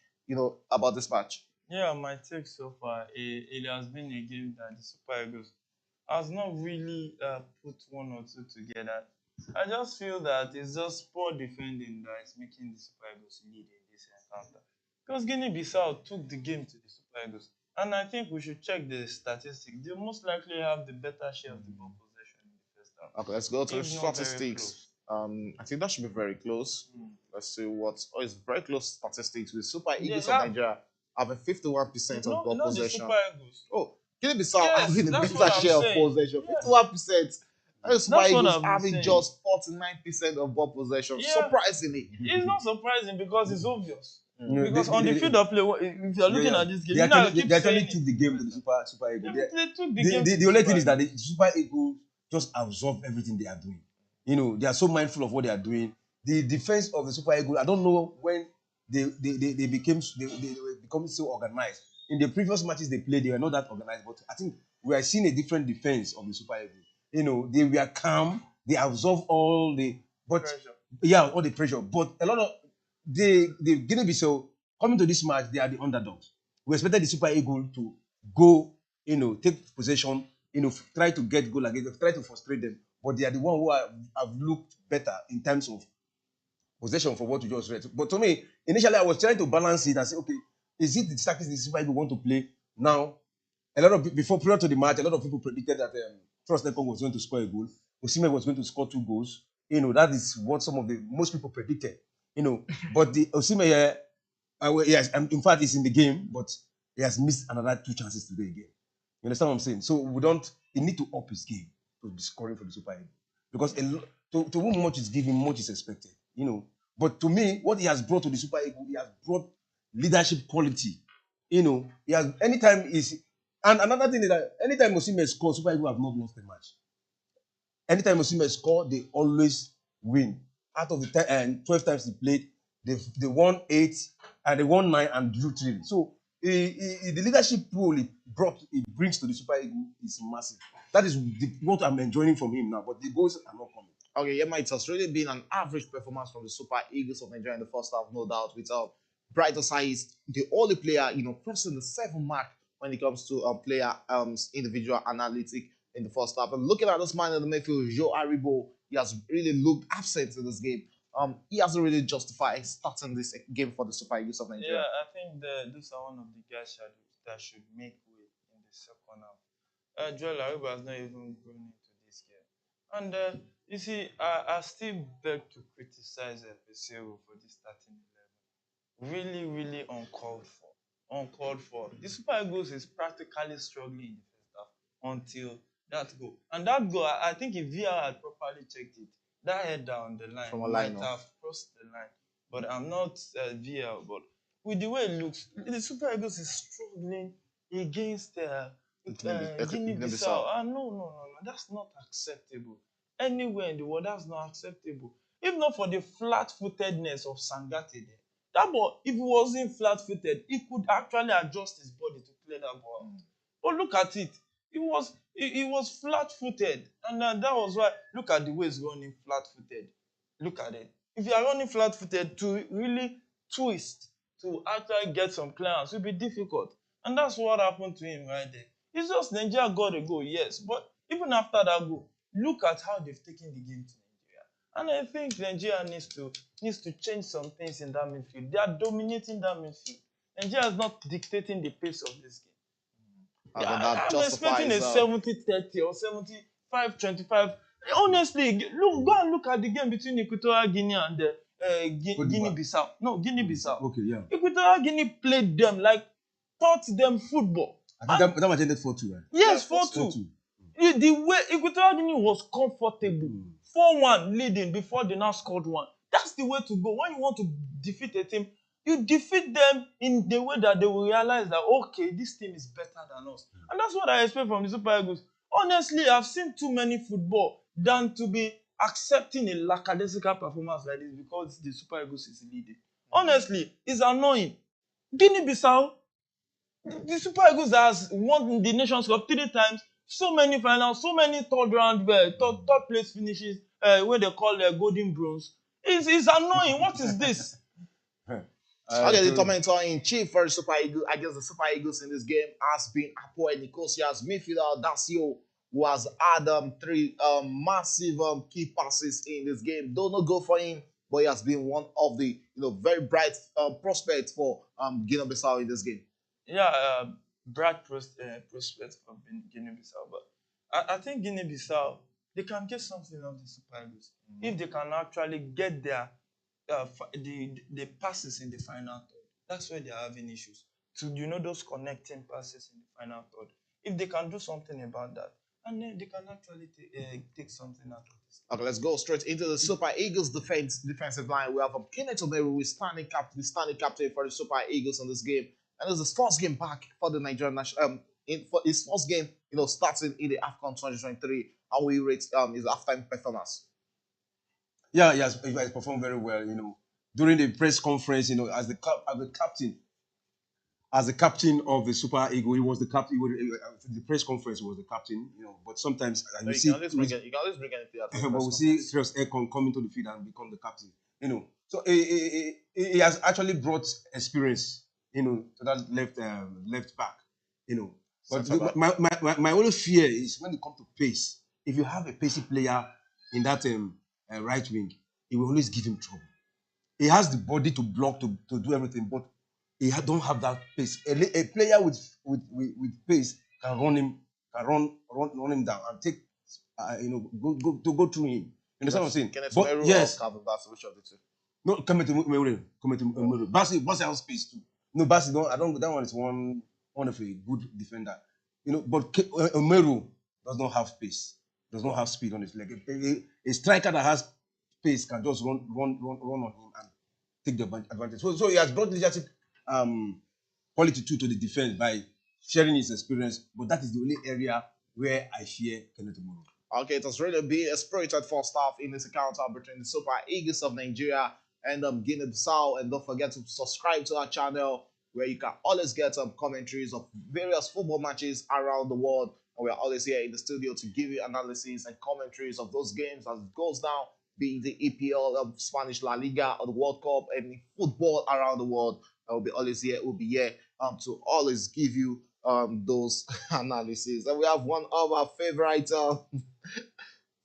[SPEAKER 4] about this match?
[SPEAKER 5] Yeah, my take so far, it has been a game that the Super Eagles has not really put one or two together. I just feel that it's just poor defending that is making the Super Eagles lead in this encounter. Because Guinea-Bissau took the game to the Super Eagles. And I think we should check the statistics. They most likely have the better share of the ball possession in the first half.
[SPEAKER 4] Okay, let's go to the
[SPEAKER 5] If not very
[SPEAKER 4] statistics. I think that should be very close. Let's see what. Oh, it's very close statistics with Super Eagles of Nigeria having 51% of ball possession.
[SPEAKER 5] The Super Eagles.
[SPEAKER 4] Oh, Guinea-Bissau
[SPEAKER 5] Yes,
[SPEAKER 4] having a
[SPEAKER 5] that's
[SPEAKER 4] better
[SPEAKER 5] what I'm
[SPEAKER 4] share of
[SPEAKER 5] saying.
[SPEAKER 4] possession.
[SPEAKER 5] Yes.
[SPEAKER 4] 51%. And Super
[SPEAKER 5] That's what
[SPEAKER 4] Eagles
[SPEAKER 5] I'm
[SPEAKER 4] having
[SPEAKER 5] saying.
[SPEAKER 4] just 49% of ball possession.
[SPEAKER 5] Yeah.
[SPEAKER 4] Surprisingly.
[SPEAKER 5] It's not surprising because it's obvious.
[SPEAKER 3] No,
[SPEAKER 5] Because on the field of play, if you're looking at this game,
[SPEAKER 3] they
[SPEAKER 5] you know, I
[SPEAKER 3] actually,
[SPEAKER 5] keep
[SPEAKER 3] they actually
[SPEAKER 5] saying
[SPEAKER 3] took the game to the Super Eagles.
[SPEAKER 5] they took the game.
[SPEAKER 3] The only thing is that the Super Eagles just absorb everything they are doing. They are so mindful of what they are doing. The defense of the Super Eagles, I don't know when they became so organized. In the previous matches they played, they were not that organized. But I think we are seeing a different defense of the Super Eagles. They were calm. They absorb all the pressure. All the pressure. But a lot of the Guinea-Bissau coming to this match, they are the underdogs. We expected the Super Eagles to go, take possession, try to get goal again, try to frustrate them. But they are the one who have looked better in terms of possession for what you just read. But to me, initially I was trying to balance it and say, okay, is it the tactics the Super Eagles want to play now? Prior to the match, a lot of people predicted that Trust Ekong was going to score a goal. Osimhen was going to score 2 goals. That is what most people predicted. But the Osimhen, yes, in fact, he's in the game, but he has missed another 2 chances today again. You understand what I'm saying? So he need to up his game to be scoring for the Super Eagles. Because to whom much is given, much is expected. But to me, what he has brought to the Super Eagles, he has brought leadership quality. He has and another thing is that anytime Osimhen scores, Super Eagles have not lost a match. Anytime Osimhen scores, they always win. Out of the 12 times they played, they won 8 and they won 9 and drew 3. So the leadership role he brings to the Super Eagles is massive. That is what I'm enjoying from him now. But the goals are not coming.
[SPEAKER 4] Okay, yeah, it has really been an average performance from the Super Eagles of Nigeria in the first half, no doubt. Without Brighter Side is the only player, crossing the 7 mark when it comes to player individual analytic in the first half. And looking at this man in the midfield, Joe Aribo, he has really looked absent in this game. He hasn't really justified starting this game for the Super Eagles of Nigeria.
[SPEAKER 5] Yeah, I think these are one of the guys that should make way in the second half. Joel Aribo has not even grown into this game. And you see, I still beg to criticize Bissau for this starting 11. Really, really uncalled for. Uncalled for. The Super Eagles is practically struggling in the first half until that goal. And that goal, I think if VR had properly checked it, that head down the line might have crossed the line. But I'm not VR. But with the way it looks, the Super Eagles is struggling against Guinea-Bissau. No. That's not acceptable. Anywhere in the world, that's not acceptable. If not for the flat-footedness of Sangate there. That ball, if he wasn't flat-footed, he could actually adjust his body to clear that ball out. But look at it. He was flat-footed. And that was why, look at the way he's running flat-footed. Look at it. If you are running flat-footed, to really twist, to actually get some clearance, will be difficult. And that's what happened to him right there. It's just Nigeria got a goal, yes. But even after that goal, look at how they've taken the game to Nigeria. And I think Nigeria needs to change some things in that midfield. They are dominating that midfield. Nigeria is not dictating the pace of this game. I'm expecting a 70-30 or 75-25. Honestly, go and look at the game between Equatorial Guinea and Guinea-Bissau. No, Guinea-Bissau.
[SPEAKER 3] Okay, yeah.
[SPEAKER 5] Equatorial Guinea played them taught them football.
[SPEAKER 3] I think that match ended 4-2, right?
[SPEAKER 5] Yes,
[SPEAKER 4] Yeah,
[SPEAKER 5] 4-2. The way Equatorial Guinea was comfortable, 4-1 leading before they now scored one. That's the way to go. When you want to defeat a team, you defeat them in the way that they will realize that, okay, this team is better than us. And that's what I expect from the Super Eagles. Honestly, I've seen too many football than to be accepting a lackadaisical performance like this because the Super Eagles is leading. Honestly, it's annoying. Guinea-Bissau, the Super Eagles has won the Nations Cup 3 times, so many finals, so many third round, third place finishes, where they call golden bronze. It's annoying. What is this?
[SPEAKER 4] Okay, the commentator in chief for the Super Eagles against the Super Eagles in this game has been Apoel Nicosia's midfielder Dacio, who has had 3 massive key passes in this game. Though not go for him, but he has been one of the very bright prospects for Guinea-Bissau in this game.
[SPEAKER 5] Yeah, bright prospect for Guinea-Bissau, but I think Guinea-Bissau, they can get something out of the Super Eagles if they can actually get their the passes in the final third. That's where they are having issues. To those connecting passes in the final third. If they can do something about that, and then they can actually take something out of this.
[SPEAKER 4] Okay, let's go straight into the Super Eagles defensive line. We have Kenneth Omeru, who is standing captain for the Super Eagles in this game, and it's his first game back for the Nigerian national. For his first game, starting in the Afcon 2023. How will you rate his halftime performance?
[SPEAKER 3] Yeah, he has performed very well. During the press conference, as the captain of the Super Eagle, he was the captain. The press conference was the captain. But sometimes
[SPEAKER 4] you can always bring anything.
[SPEAKER 3] but we see serious Afcon coming to the field and become the captain. So he has actually brought experience. To that left back. But my only fear is when it comes to pace. If you have a pacey player in that right wing, it will always give him trouble. He has the body to block, to do everything, but he don't have that pace. A player with pace can run him down and take go through him. You understand what I'm saying?
[SPEAKER 4] Kenneth
[SPEAKER 3] But
[SPEAKER 4] Omeru
[SPEAKER 3] yes,
[SPEAKER 4] or Calvin Bassey, which of the two?
[SPEAKER 3] no, come to Omeru. Bassey has space too. No, Bassey don't. I don't. That one is one of a good defender. But Omeru does not have pace. Does not have speed on his leg. A striker that has pace can just run on him and take the advantage. So he has brought leadership quality to the defense by sharing his experience. But that is the only area where I fear Kenneth Omeru.
[SPEAKER 4] Okay, it has really been a spirited first half in this encounter between the Super Eagles of Nigeria and Guinea-Bissau. And don't forget to subscribe to our channel, where you can always get commentaries of various football matches around the world. And we are always here in the studio to give you analysis and commentaries of those games as it goes down, be it the EPL, Spanish La Liga, or the World Cup, and football around the world. We'll be always here. We'll be here to always give you those analysis. And we have one of our favorite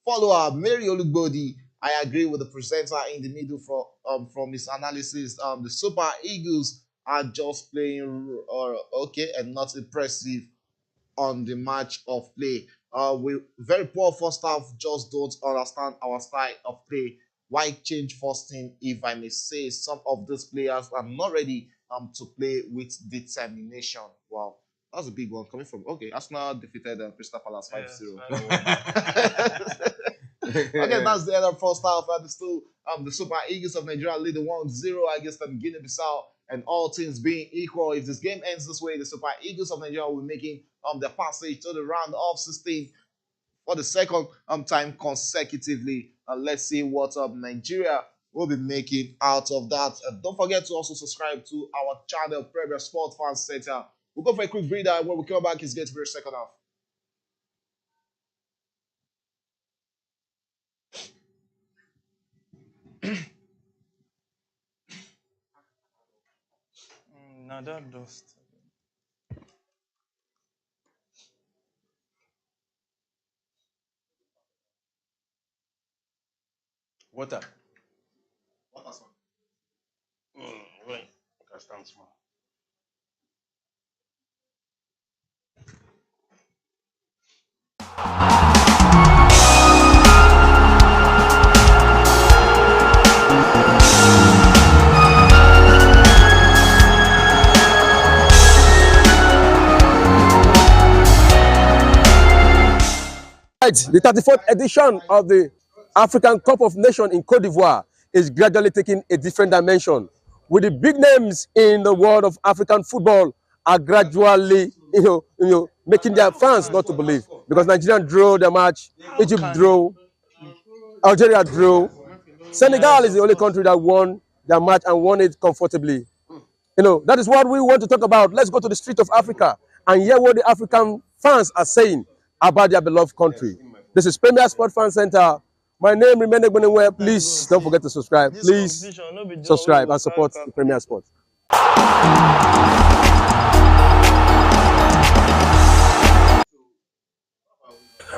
[SPEAKER 4] follower, Mary Olugbodi. I agree with the presenter in the middle from his analysis. The Super Eagles are just playing okay and not impressive on the match of play. We very poor first half, just don't understand our style of play. Why change first team if I may say some of these players are not ready to play with determination? Wow, that's a big one coming from Arsenal defeated Crystal Palace 5-0. Okay, that's the end of first half. And still the Super Eagles of Nigeria leading 1-0 against Guinea-Bissau. And all things being equal, if this game ends this way, the Super Eagles of Nigeria will be making the passage to the round of 16 for the second time consecutively. Let's see what Nigeria will be making out of that. Don't forget to also subscribe to our channel, Premier Sport Fan Center. We'll go for a quick breather, and when we come back, it's going to be a second half.
[SPEAKER 5] Now that dust.
[SPEAKER 3] Water.
[SPEAKER 2] Wait, I can stand small.
[SPEAKER 6] Right, the 34th edition of the African Cup of Nations in Cote d'Ivoire is gradually taking a different dimension, with the big names in the world of African football are gradually, making their fans not to believe, because Nigeria drew the match, Egypt drew, Algeria drew, Senegal is the only country that won their match and won it comfortably. That is what we want to talk about. Let's go to the street of Africa and hear what the African fans are saying about their beloved country. This is Premier Sport Fan Center. My name remains Egbonenwe. Please don't forget to subscribe. Please subscribe and support the Premier Sport.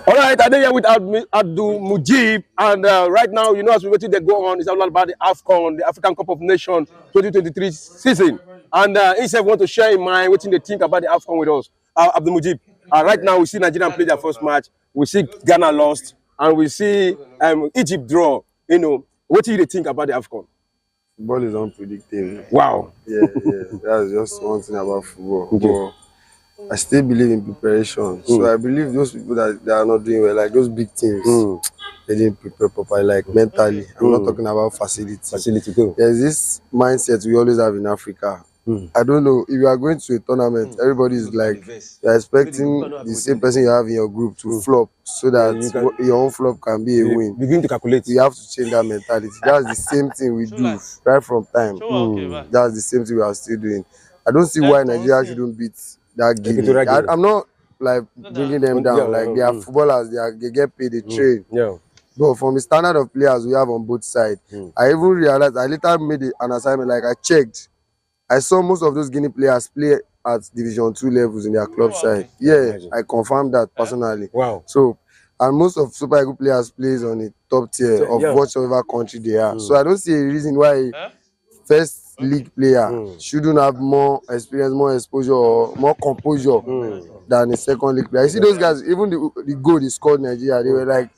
[SPEAKER 6] All right, I'm here with Abdul Mujib, and right now, as we're waiting to go on, it's all about the Afcon, the African Cup of Nations 2023 season. And he said, want to share in mind what they think about the Afcon with us. Abdul Mujib, right now we see Nigeria play their first match, we see Ghana lost, and we see Egypt draw. What do you think about the Afcon?
[SPEAKER 7] Football is unpredictable.
[SPEAKER 6] Wow.
[SPEAKER 7] Yeah, that's just one thing about football. Okay. I still believe in preparation. So I believe those people that they are not doing well, like those big teams, they didn't prepare properly, like mentally. I'm not talking about facility. There's this mindset we always have in Africa. I don't know, if you are going to a tournament, everybody is like, you're expecting the same person you have in your group to flop, so that your own flop can be a win.
[SPEAKER 6] Begin to calculate.
[SPEAKER 7] You have to change that mentality. That's the same thing we do right from time. That's the same thing we are still doing. I don't see why Nigeria shouldn't beat that Guinea. I'm not like bringing them down. Like they are footballers, they get paid, they train. But from the standard of players we have on both sides, I even realized, I later made an assignment, like I checked. I saw most of those Guinea players play at Division 2 levels in their club side. Yeah, I confirmed that personally.
[SPEAKER 6] Wow.
[SPEAKER 7] So, and most of Super Eagles players plays on the top tier of whatever country they are. So I don't see a reason why first league player shouldn't have more experience, more exposure, or more composure than a second league player. You see those guys, even the goal they scored Nigeria, they were like,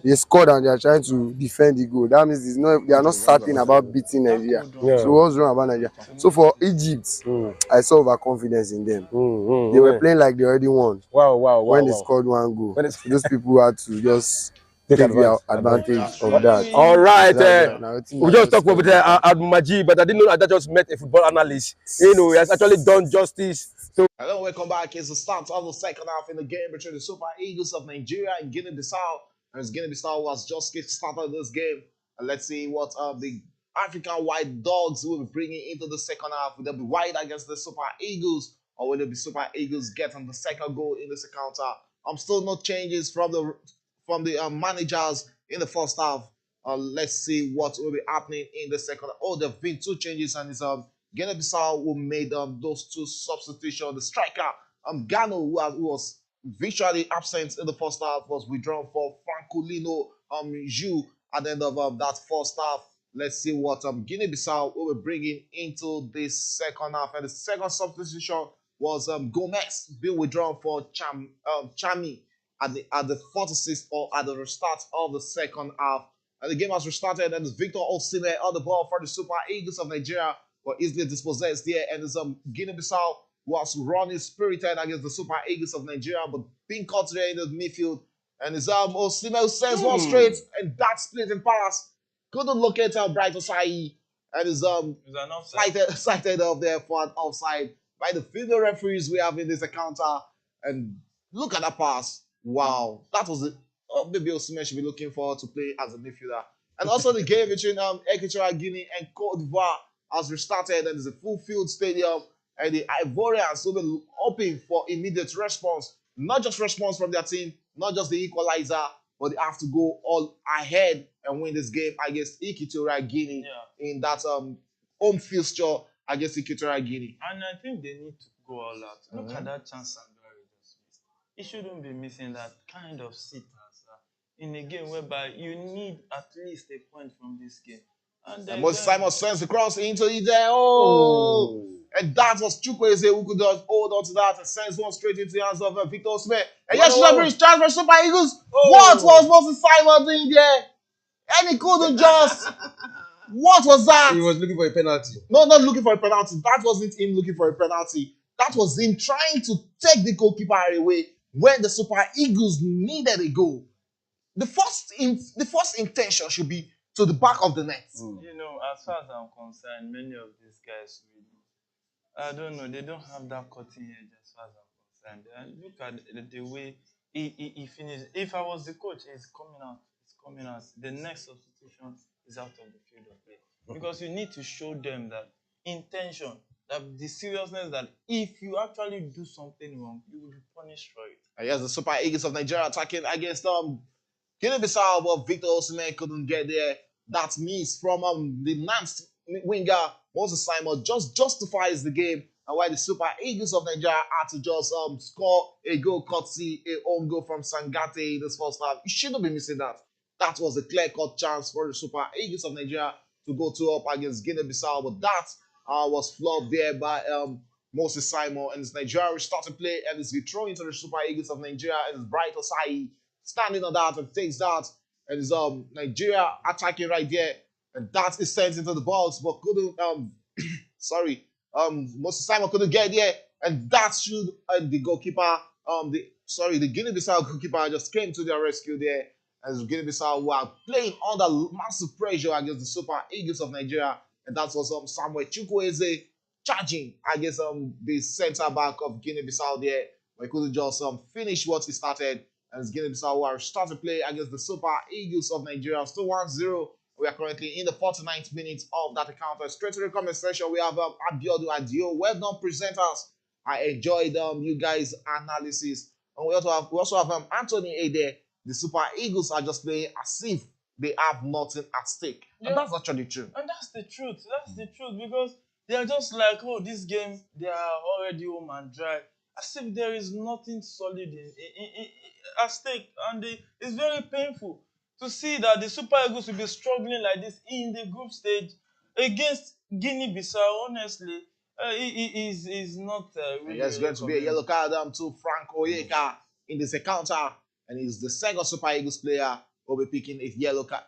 [SPEAKER 7] they scored and they are trying to defend the goal. That means they are not certain about beating Nigeria. So what's wrong about Nigeria? So for Egypt, I saw overconfidence in them. They were playing like they already won. When they scored one goal, those people had to just take advantage of that.
[SPEAKER 6] All right, we just talked about Abdul Majid, but I didn't know that just met a football analyst. He has actually done justice. So,
[SPEAKER 4] hello, welcome back. It's the start of the second half in the game between the Super Eagles of Nigeria and Guinea-Bissau. As Guinea-Bissau was just started this game, and let's see what the African White Dogs will be bringing into the second half. Will they be white against the Super Eagles, or will it be Super Eagles getting the second goal in this encounter? Still no changes from the managers in the first half. Let's see what will be happening in the second. There have been two changes, and it's Guinea-Bissau who made those two substitutions. The striker Gano, who was virtually absent in the first half, was withdrawn for Francolino Ju at the end of that first half. Let's see what Guinea-Bissau will be bringing into this second half. And the second substitution was Gomez being withdrawn for Chami at the 46th, or at the restart of the second half. And the game has restarted, and it's Victor Osimhen on the ball for the Super Eagles of Nigeria, but easily dispossessed there. And it's Guinea-Bissau was running spirited against the Super Eagles of Nigeria, but being caught there in the midfield. And it's Osimhen sends one straight, and that splitting pass couldn't locate Bright Osai, and is cited off there for an offside by the female referees we have in this encounter. And look at that pass. Wow, that was it. Maybe Osimhen should be looking forward to play as a midfielder. And also the game between Equatorial Guinea and Cote d'Ivoire has restarted, and it's a full field stadium, and the Ivorians will be hoping for immediate response. Not just response from their team, not just the equalizer, but they have to go all ahead and win this game against Equatorial Guinea in that home fixture against Equatorial Guinea.
[SPEAKER 5] And I think they need to go all out. Look at that chance Sandari just missed. He shouldn't be missing that kind of sitters in a game whereby you need at least a point from this game. And
[SPEAKER 4] Moses Simon sends the cross into it there. And that was Chukwueze who could just hold on to that and sends one straight into the hands of Victor Osimhen. And yes, should have reached chance for Super Eagles. What was Moses Simon doing there? And he couldn't just. What was that?
[SPEAKER 3] He was looking for a penalty.
[SPEAKER 4] No, not looking for a penalty. That wasn't him looking for a penalty. That was him trying to take the goalkeeper away when the Super Eagles needed a goal. the first intention should be to the back of the net.
[SPEAKER 5] You know, as far as I'm concerned, many of these guys really, I don't know, they don't have that cutting edge as far as I'm concerned. And look at the way he finished. If I was the coach, he's coming out. He's coming out. The next substitution is out of the field of play. Because you need to show them that intention, that the seriousness that if you actually do something wrong, you will be punished for it.
[SPEAKER 4] And yes, the Super Eagles of Nigeria attacking against Guinea-Bissau, but Victor Osimhen couldn't get there. That miss from the Nance winger Moses Simon just justifies the game, and why the Super Eagles of Nigeria had to just score a goal courtesy a own goal from Sangate this first half. You shouldn't be missing that. That was a clear-cut chance for the Super Eagles of Nigeria to go 2-up against Guinea-Bissau, but that was flubbed there by Moses Simon, and it's Nigeria restarting play, and it's thrown into the Super Eagles of Nigeria, and it's Bright Osai standing on that and takes that, and it's Nigeria attacking right there, and that is sent into the box, but couldn't Moses Simon couldn't get there, and that should the goalkeeper the Guinea-Bissau goalkeeper just came to their rescue there, as Guinea-Bissau were playing under massive pressure against the Super Eagles of Nigeria, and that was Samuel Chukwueze charging against the centre back of Guinea-Bissau there, but he couldn't just finish what he started. And it's Guinea-Bissau who are starting to play against the Super Eagles of Nigeria. Still 1-0. We are currently in the 49th minute of that encounter. Straight to the comment section, we have Abiodun Adio. Well done, presenters. I enjoyed you guys' analysis. And we also have Anthony A there. The Super Eagles are just playing as if they have nothing at stake. Yeah. And that's actually true.
[SPEAKER 5] And that's the truth. That's the truth, because they are just like, oh, this game, they are already home and dry. As if there is nothing solid at stake. And it's very painful to see that the Super Eagles will be struggling like this in the group stage against Guinea-Bissau. Honestly, it is not really.
[SPEAKER 4] There's going to be a yellow card to Frank Oyeka in this encounter. And he's the second Super Eagles player who will be picking a yellow card,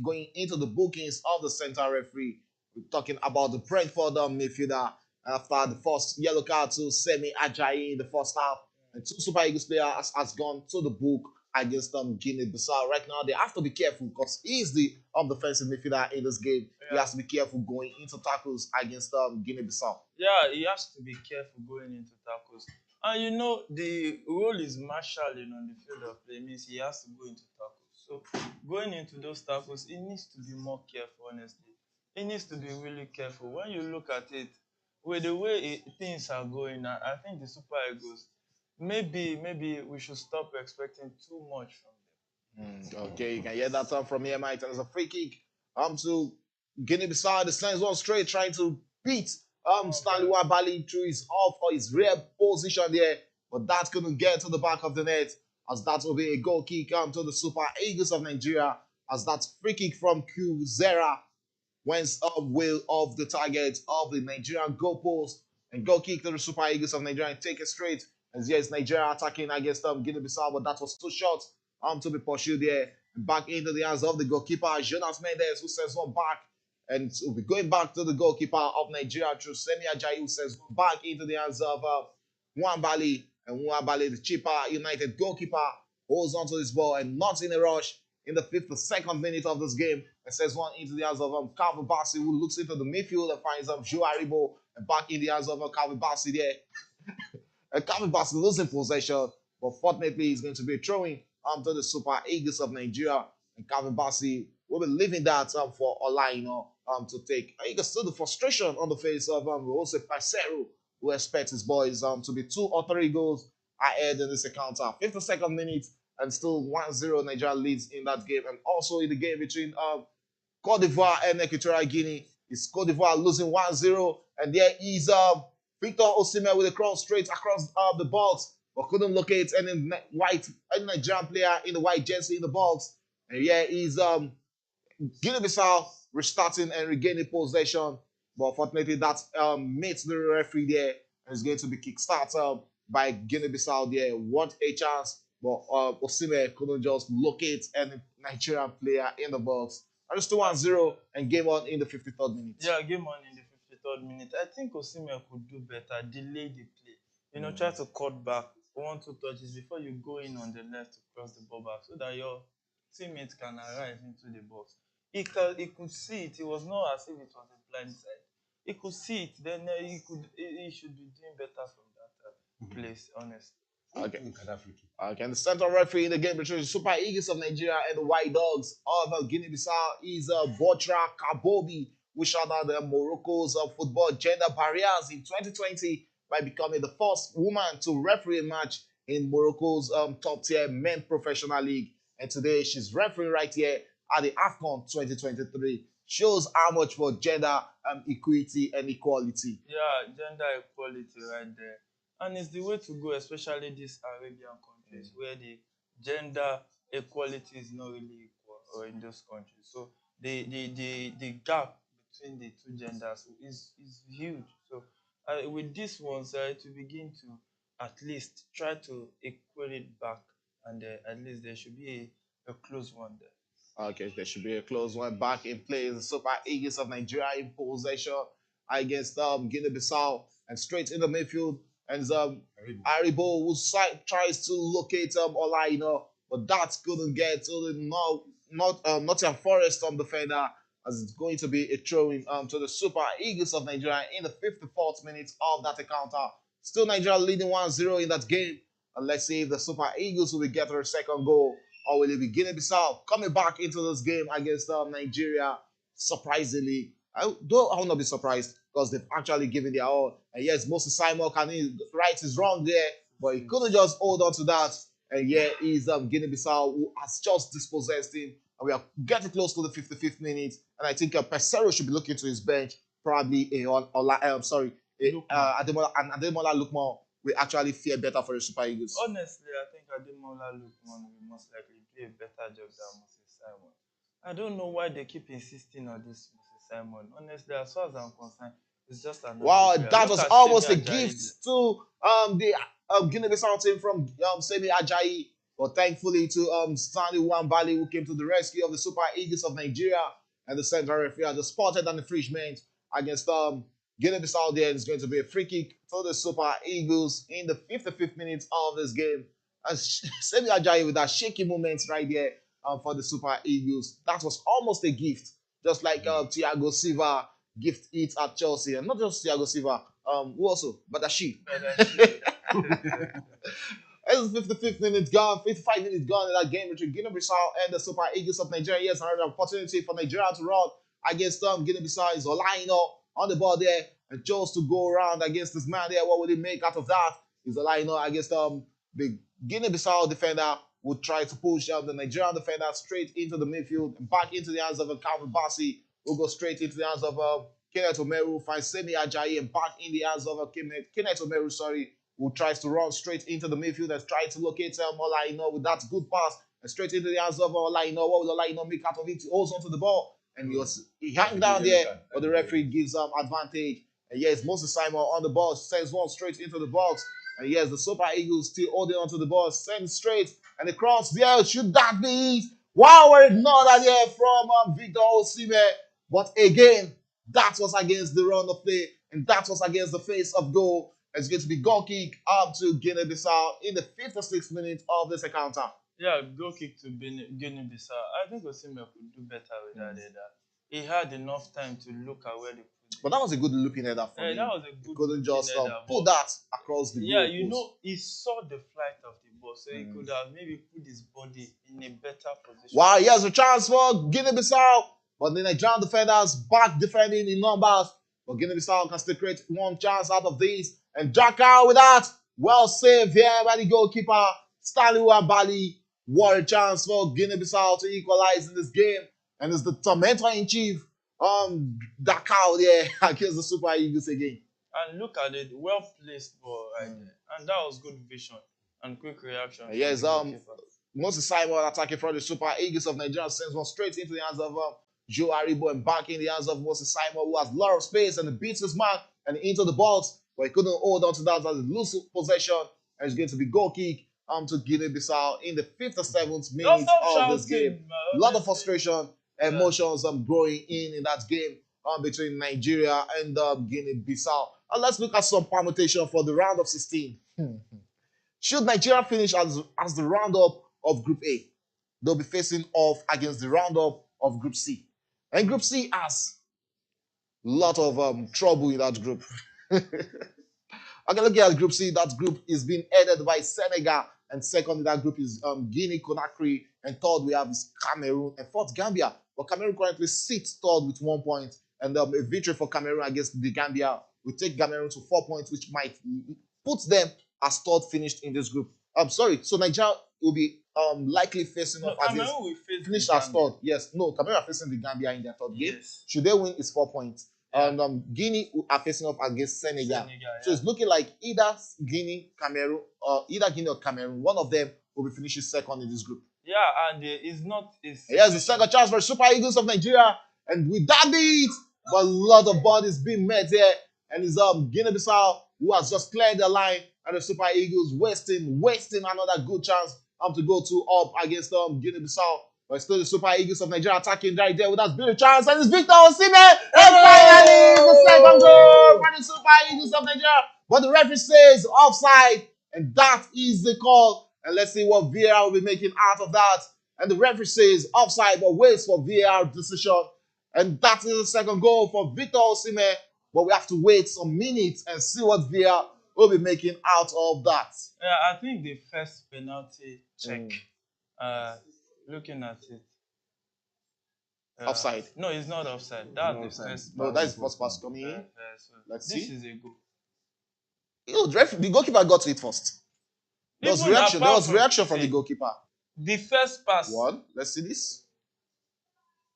[SPEAKER 4] going into the bookings of the center referee. We're talking about the Brentford midfielder. After the first yellow card to Semi Ajayi in the first half, and two Super Eagles players has gone to the book against Guinea-Bissau. Right now, they have to be careful because he is the defensive midfielder in this game. Yeah. He has to be careful going into tackles against Guinea-Bissau.
[SPEAKER 5] Yeah, he has to be careful going into tackles. And you know, the role is marshalling on the field of play means he has to go into tackles. So going into those tackles, he needs to be more careful, honestly. He needs to be really careful. When you look at it, with the way things are going, I think the Super Eagles, maybe we should stop expecting too much from them.
[SPEAKER 4] Okay, you can hear that from here, Mike. And there's a free kick to Guinea-Bissau. The sends one straight, trying to beat Stanley Wabali through his off or his rear position there, but that couldn't get to the back of the net, as that will be a goal kick to the Super Eagles of Nigeria, as that free kick from Q Zera went well off the target of the Nigerian goalpost, and goal kick to the Super Eagles of Nigeria and take it straight. As yes, Nigeria attacking against Guinea-Bissau, but that was too short to be pursued there. Back into the hands of the goalkeeper, Jonas Mendes, who sends one back, and will be going back to the goalkeeper of Nigeria through Semi Ajayi, who sends one back into the hands of Nwabali, and Nwabali, the cheaper United goalkeeper, holds onto this ball and not in a rush. In the 52nd minute of this game, and sends one into the hands of Calvin Bassey, who looks into the midfield and finds Joe Aribo, and back in the hands of Calvin Bassey there. And Calvin Bassey losing possession, but fortunately he's going to be throwing to the Super Eagles of Nigeria, and Calvin Bassey will be leaving that for Olaino to take. You can see the frustration on the face of Jose Paisero, who expects his boys to be 2 or 3 goals ahead in this encounter. 52nd minute, and still 1-0 Nigeria leads in that game. And also in the game between Cote d'Ivoire and Equatorial Guinea, is Cote d'Ivoire losing 1-0. And there is Victor Osimhen with a cross straight across the box, but couldn't locate any Nigerian player in the white jersey in the box. And here is Guinea-Bissau restarting and regaining possession. But fortunately, that meets the referee there, and it's going to be kickstarted by Guinea-Bissau there. What a chance! But Osimhen couldn't just locate any Nigerian player in the box. And it's 2-1-0 and game on in the 53rd minute.
[SPEAKER 5] Yeah, game on in the 53rd minute. I think Osimhen could do better, delay the play. You know, try to cut back 1-2 touches before you go in on the left to cross the ball back, so that your teammate can arrive into the box. He could see it. It was not as if it was a blind side. He could see it. Then he should be doing better from that place, honestly.
[SPEAKER 4] Okay. Okay, and the central referee in the game between the Super Eagles of Nigeria and the White Dogs of Guinea-Bissau is Botra Kabobi, who shut down the Morocco's football gender barriers in 2020 by becoming the first woman to referee a match in Morocco's top-tier men professional league. And today she's refereeing right here at the Afcon 2023. Shows how much for gender equity and equality.
[SPEAKER 5] Yeah, gender equality right there. And it's the way to go, especially these Arabian countries where the gender equality is not really equal, or in those countries. So the gap between the two genders is huge. So with this ones, to begin to at least try to equal it back, and at least there should be a close one there.
[SPEAKER 4] Okay, there should be a close one back in play. The Super Eagles of Nigeria in possession against Guinea-Bissau, and straight in the midfield. And Aribo, who tries to locate Olaino, but that couldn't get to the Nottingham Forest defender, as it's going to be a throw-in to the Super Eagles of Nigeria in the 54th minute of that encounter. Still Nigeria leading 1-0 in that game. And let's see if the Super Eagles will get their second goal, or will it be Guinea-Bissau coming back into this game against Nigeria? Surprisingly, I will not be surprised, because they've actually given their all. And yes, Moses Simon can right his wrong there, but he couldn't just hold on to that. And here is Guinea-Bissau, who has just dispossessed him. And we are getting close to the 55th minute. And I think Pesero should be looking to his bench. Probably Ademola Lukman will actually fare better for the Super Eagles.
[SPEAKER 5] Honestly, I think Ademola Lukman will most likely do a better job than Moses Simon. I don't know why they keep insisting on this Moses Simon. Honestly, as far as I'm concerned, it's just another.
[SPEAKER 4] Wow, that was almost a gift to the Guinea-Bissau team from Semi Ajayi. But thankfully to Stanley Wambali, who came to the rescue of the Super Eagles of Nigeria, and the central referee has spotted an infringement against Guinea-Bissau there. It's going to be a free kick for the Super Eagles in the 55th minute of this game. And Semi Ajayi with that shaky moment right there for the Super Eagles. That was almost a gift, just like Thiago Silva gift it at Chelsea. And not just Thiago Silva, who also? Badashi. It's 55th minute gone, 55 minutes gone in that game between Guinea-Bissau and the Super Eagles of Nigeria. Yes, another opportunity for Nigeria to run against Guinea-Bissau. Is Olaino on the ball there and chose to go around against this man there. What will he make out of that? Is Olaino against the Guinea-Bissau defender, would try to push the Nigerian defender straight into the midfield and back into the hands of Calvin Bassey, who goes straight into the hands of Kenneth Omeru, finds Semi Ajayi and back in the hands of Kenneth Omeru, who tries to run straight into the midfield and tries to locate Olaino with that good pass and straight into the hands of Olaino. What will Olaino make out of it? He holds onto the ball and he hangs down there, but the referee gives advantage. And yes, Moses Simon on the ball sends one straight into the box. And yes, the Super Eagles still holding onto the ball, send straight, and the cross there. Should that be it? Wow, we're not that here from Victor Osimhen. But again, that was against the run of play, and that was against the face of goal. It's going to be goal kick up to Guinea-Bissau in the 56th minute of this encounter.
[SPEAKER 5] Yeah, goal kick to Guinea-Bissau. I think Osimhen could do better with that header. He had enough time to look at where they put it.
[SPEAKER 4] But that was a good looping header for him.
[SPEAKER 5] That was a good.
[SPEAKER 4] He couldn't just put that across the goal.
[SPEAKER 5] Yeah, you know, he saw the flight of the ball, so he could have maybe put his body in a better position.
[SPEAKER 4] Wow, he has a chance for Guinea-Bissau, but the Nigerian defenders back defending in numbers. But Guinea-Bissau can still create one chance out of these. And Jaka with that, well saved here by the goalkeeper, Stanley Wambali. What a chance for Guinea-Bissau to equalize in this game. And it's the tormentor-in-chief, Dakar there against the Super Eagles again.
[SPEAKER 5] And look at it, well-placed ball right there. And that was good vision and quick reaction.
[SPEAKER 4] Yes, Moses Simon attacking from the Super Eagles of Nigeria sends one straight into the hands of Joe Aribo and back in the hands of Moses Simon, who has a lot of space and beats his man and into the box. But he couldn't hold on to that as a loose possession. And it's going to be goal kick to Guinea-Bissau in the 57th minute of this game. A lot of frustration, emotions growing in that game between Nigeria and Guinea-Bissau. And let's look at some permutation for the round of 16. Should Nigeria finish as the roundup of Group A? they'll be facing off against the roundup of Group C. And Group C has a lot of trouble in that group. Okay, looking at Group C, that group is being headed by Senegal, and second in that group is Guinea, Conakry, and third we have is Cameroon, and fourth Gambia. But Cameroon currently sits third with 1 point, and a victory for Cameroon against the Gambia will take Cameroon to 4 points, which might put them as third finished in this group. So Nigeria will be likely facing off against finish as third. Yes, no, Cameroon are facing the Gambia in their third game.
[SPEAKER 5] Yes.
[SPEAKER 4] Should they win, it's 4 points. And Guinea are facing off against Senegal. So it's looking like either Guinea, Cameroon, or Cameroon, one of them will be finishing second in this group.
[SPEAKER 5] Yeah, and it's not.
[SPEAKER 4] Here's the second chance for Super Eagles of Nigeria, and with that beat, but a lot of bodies being met here, and it's Guinea-Bissau who has just cleared the line, and the Super Eagles wasting another good chance to go up against Guinea-Bissau. But still the Super Eagles of Nigeria attacking right there with that beautiful chance, and it's Victor Osimhen, and finally the second goal for the Super Eagles of Nigeria. But the referee says offside, and that is the call. And let's see what VAR will be making out of that. And the referee says offside, but waits for VAR decision. And that is the second goal for Victor Osimhen. But we have to wait some minutes and see what VAR will be making out of that.
[SPEAKER 5] Yeah, I think the first penalty check. Looking at it.
[SPEAKER 4] Offside.
[SPEAKER 5] No, it's not offside. That's the first.
[SPEAKER 4] No, that is first pass coming in. Let's see.
[SPEAKER 5] This is a goal.
[SPEAKER 4] The goalkeeper got to it first. There was reaction from the goalkeeper.
[SPEAKER 5] The first pass.
[SPEAKER 4] One. Let's see this.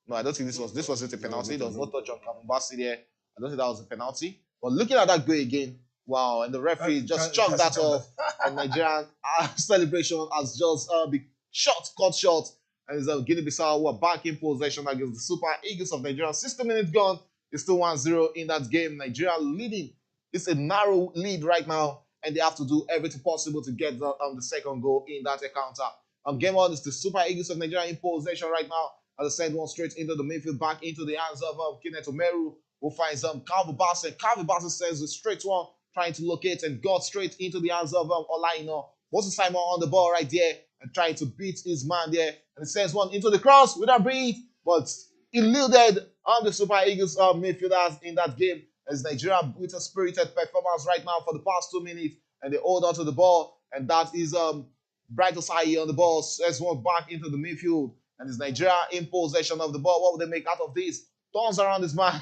[SPEAKER 4] No, I don't think this wasn't a penalty. There was no touch on Calvin Bassey there. I don't think that was a penalty. But looking at that goal again, wow! And the referee just chalked that off. And Nigerian celebration has just been cut short. And it's Guinea-Bissau who are back in possession against the Super Eagles of Nigeria. 60 minutes gone. It's still 1-0 in that game. Nigeria leading. It's a narrow lead right now, and they have to do everything possible to get the second goal in that encounter. Game on is the Super Eagles of Nigeria in possession right now. As I send one straight into the midfield, back into the hands of Kenneth Omeru, who finds Calvin Bassey. Calvin Bassey sends a straight one, trying to locate, and got straight into the hands of Olaino. Moses Simon on the ball right there and trying to beat his man there. And he sends one into the cross without breathe, but eluded on the Super Eagles midfielders in that game. As Nigeria with a spirited performance right now for the past 2 minutes, and they hold on to the ball, and that is Bright Osayi on the ball, sends one back into the midfield, and it's Nigeria in possession of the ball. What will they make out of this? Turns around this man,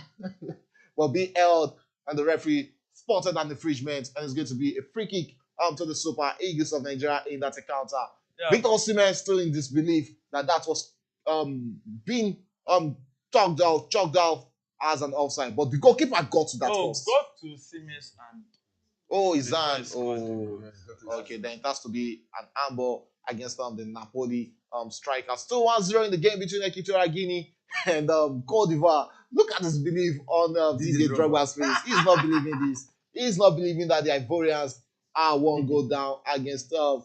[SPEAKER 4] will be held, and the referee spotted an infringement, and it's going to be a free kick to the Super Eagles of Nigeria in that encounter. Yeah. Victor Osimhen still in disbelief that was being chalked out as an offside, but the goalkeeper got to that first.
[SPEAKER 5] Got to Sime's hand.
[SPEAKER 4] Oh, his hand. Oh, okay. Then it has to be an handball against the Napoli striker. Still 1-0 in the game between Equatorial Guinea and Cote d'Ivoire. Look at his belief on DJ Drogba's face. He's not believing this. He's not believing that the Ivorians are one goal down against a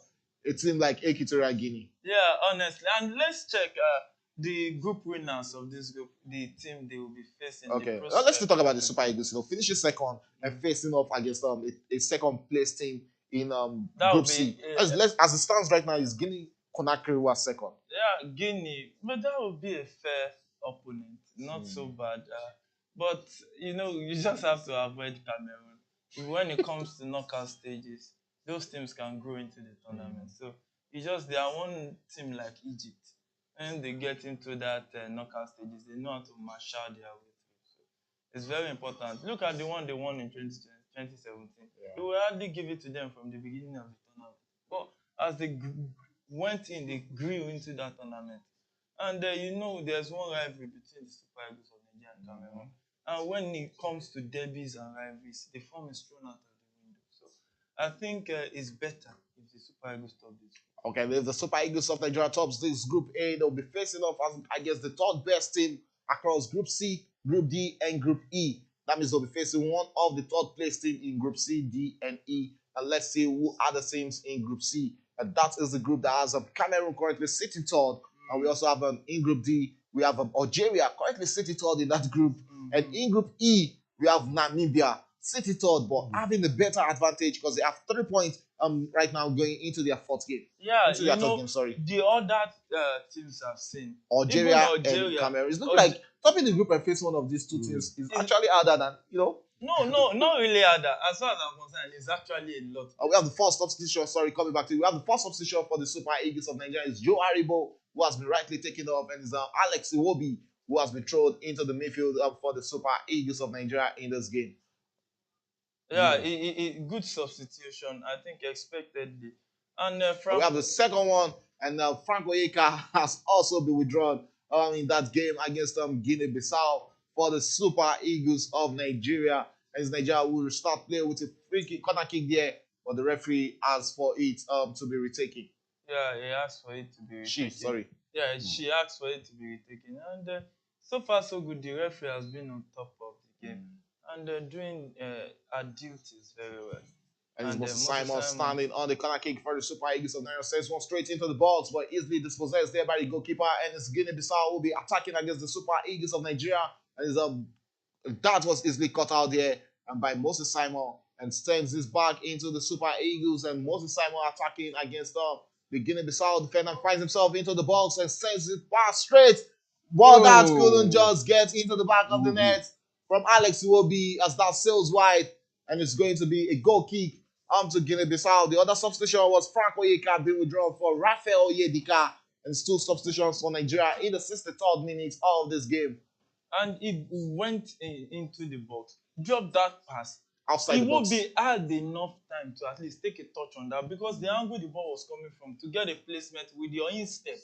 [SPEAKER 4] team like Equatorial Guinea.
[SPEAKER 5] Yeah, honestly. And let's check the group winners of this group, the team they will be facing.
[SPEAKER 4] Okay, let's talk about the Super Eagles. Finishing second and facing off against a second place team in Group C. As it stands right now, is Guinea Conakry who are second.
[SPEAKER 5] Yeah, Guinea, but that would be a fair opponent. Not so bad. But you just have to avoid Cameroon. When it comes to knockout stages, those teams can grow into the tournament. So they are one team like Egypt. When they get into that knockout stages, they know how to marshal their way through. So it's very important. Look at the one they won in 2017. Yeah. They will hardly give it to them from the beginning of the tournament. But as they went in, they grew into that tournament. And there's one rivalry between the Super Eagles of Nigeria and Cameroon. And when it comes to derbies and rivalries, the form is thrown out of the window. So I think it's better if the Super Eagles top this.
[SPEAKER 4] Okay, if the Super Eagles of Nigeria tops this Group A, they'll be facing off against the third best team across Group C, Group D, and Group E. That means they'll be facing one of the third place team in Group C, D, and E. And let's see who are the teams in Group C. And that is the group that has Cameroon currently sitting third. And we also have in Group D, we have Algeria currently sitting third in that group. And in Group E, we have Namibia City third, but having the better advantage because they have 3 points right now going into their fourth game.
[SPEAKER 5] Yeah,
[SPEAKER 4] Into their third game, sorry.
[SPEAKER 5] the other teams I've seen,
[SPEAKER 4] Algeria,
[SPEAKER 5] even Algeria
[SPEAKER 4] and Cameroon. It's looking like topping the group and facing one of these two teams is actually harder than,
[SPEAKER 5] No, not really harder. As far as I'm concerned, it's actually a lot.
[SPEAKER 4] We have the first substitution, sorry, coming back to you. We have the first substitution for the Super Eagles of Nigeria is Joe Aribo, who has been rightly taken off, and is Alex Iwobi, who has been thrown into the midfield for the Super Eagles of Nigeria in this game.
[SPEAKER 5] Yeah, good substitution, I think, expectedly. And
[SPEAKER 4] we have the second one, and Frank Oyeka has also been withdrawn in that game against Guinea-Bissau for the Super Eagles of Nigeria. As Nigeria will start play with a free kick, corner kick there, but the referee asked for it to be retaken.
[SPEAKER 5] Yeah, he asked for it to be retaken. Yeah, she asked for it to be retaken. And so far, so good. The referee has been on top of the game and doing her duties very well.
[SPEAKER 4] And it's Simon standing on the corner kick for the Super Eagles of Nigeria. Sends one straight into the box, but easily dispossessed there by the goalkeeper. And it's Guinea-Bissau will be attacking against the Super Eagles of Nigeria. And that was easily cut out there and by Moses Simon, and sends this back into the Super Eagles. And Moses Simon attacking against the Guinea-Bissau defender, finds himself into the box and sends it back straight. But that couldn't just get into the back of the net from Alex Iwobi as that sails wide, and it's going to be a goal kick to Guinea-Bissau. The other substitution was Frank Oyeka being withdrawn for Rafael Oyedika, and it's 2 substitutions for Nigeria in the 63rd minute of this game.
[SPEAKER 5] And it went into the box, dropped that pass.
[SPEAKER 4] Outside the box.
[SPEAKER 5] It had enough time to at least take a touch on that, because the angle the ball was coming from to get a placement with your instep.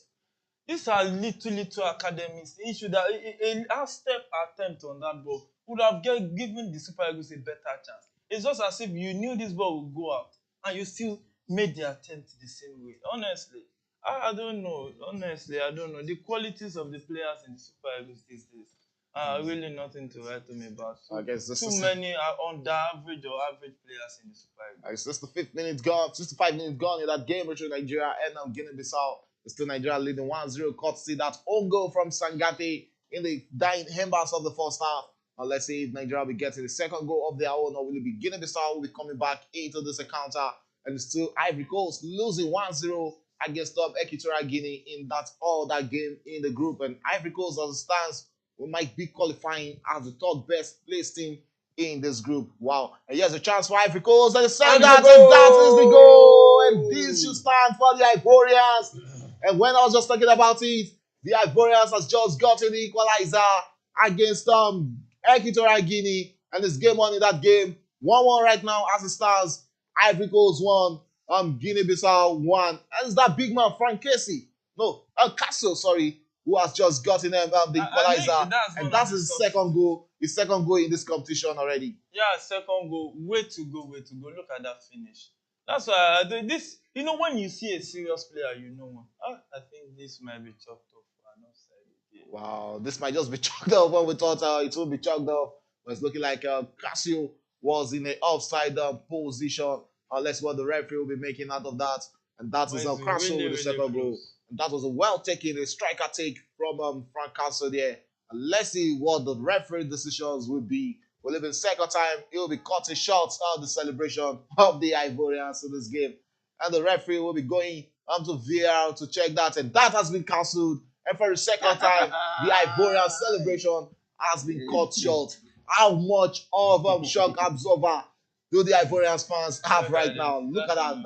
[SPEAKER 5] These are little academics. He should have a half-step attempt on that ball would have given the Super Eagles a better chance. It's just as if you knew this ball would go out and you still made the attempt the same way. Honestly, I don't know. Honestly, I don't know. The qualities of the players in the Super Eagles these days are really nothing to write to me about.
[SPEAKER 4] I guess this
[SPEAKER 5] too many are under average or average players in the Super Eagles.
[SPEAKER 4] I guess that's the 5th minute gone, 65 minutes gone in that game between Nigeria and Guinea-Bissau. It's still Nigeria leading 1-0. Courtesy that own goal from Sangate in the dying embers of the first half. Let's see if Nigeria will get to the second goal of their own, or will it be Guinea-Bissau will be coming back into this encounter. And it's still Ivory Coast losing 1-0 against Equatorial Guinea in that game in the group. And Ivory Coast, as it stands, we might be qualifying as the 3rd best placed team in this group. Wow. And here's a chance for Ivory Coast. And that is the goal. And this should stand for the Ivorians. And when I was just talking about it, the Ivorians has just gotten the equalizer against Equatorial Guinea, and it's game on in that game. 1-1 right now as it stands. Ivory Coast 1, Guinea-Bissau 1. And it's that big man, Frank Casey. No, Castle, sorry, who has just gotten the equalizer. And that's his second goal. His second goal in this competition already.
[SPEAKER 5] Yeah, second goal. Way to go. Look at that finish. That's why this, when you see a serious player, I think this might be chalked up for an offside.
[SPEAKER 4] Wow, this might just be chalked up when we thought it would be chalked up. But it's looking like Casio was in an offside position. Let's see what the referee will be making out of that. And that is Casio with the second goal. And that was a well-taken, a striker take from Frank Casio there. And let's see what the referee decisions will be. We'll live in second time. He will be cutting shots out of the celebration of the Ivorians in this game. And the referee will be going to VAR to check that. And that has been cancelled. And for the second time, the Ivorian celebration has been cut short. How much of shock absorber do the Ivorian fans have right now? Look at that.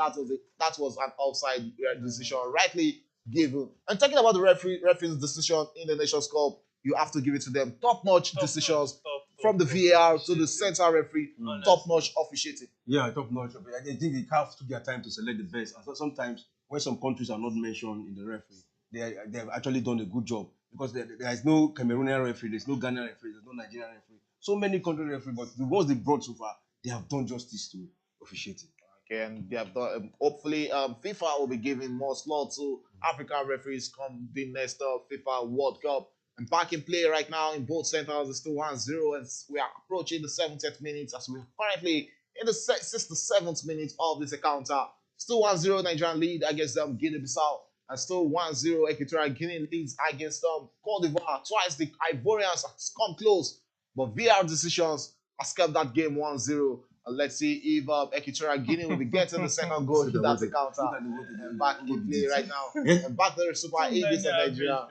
[SPEAKER 4] That was an offside decision, rightly given. And talking about the referee's decision in the Nations Cup, you have to give it to them. Top-notch decisions from the VAR to the central referee. Top-notch officiating.
[SPEAKER 3] Yeah, top-notch. I think the CAF took their time to select the best. And sometimes, when some countries are not mentioned in the referee, they have actually done a good job, because there is no Cameroonian referee, there's no Ghanaian referee, there's no Nigerian referee. So many country referees, but the ones they brought so far, they have done justice to officiating.
[SPEAKER 4] Okay, and they have done. Hopefully, FIFA will be giving more slot to African referees come the next FIFA World Cup. And back in play right now in both centers, it's still 1-0, and we are approaching the 70th minute as we're currently in the 67th minute of this encounter. Still 1-0 Nigerian lead against Guinea-Bissau. And still 1-0 Equatorial Guinea leads against Cote d'Ivoire. Twice the Ivorians have come close, but VAR decisions has kept that game 1-0. And let's see if Equatorial Guinea will be getting the second goal in that encounter. And back in play right now. And back to the Super Eagles of Nigeria.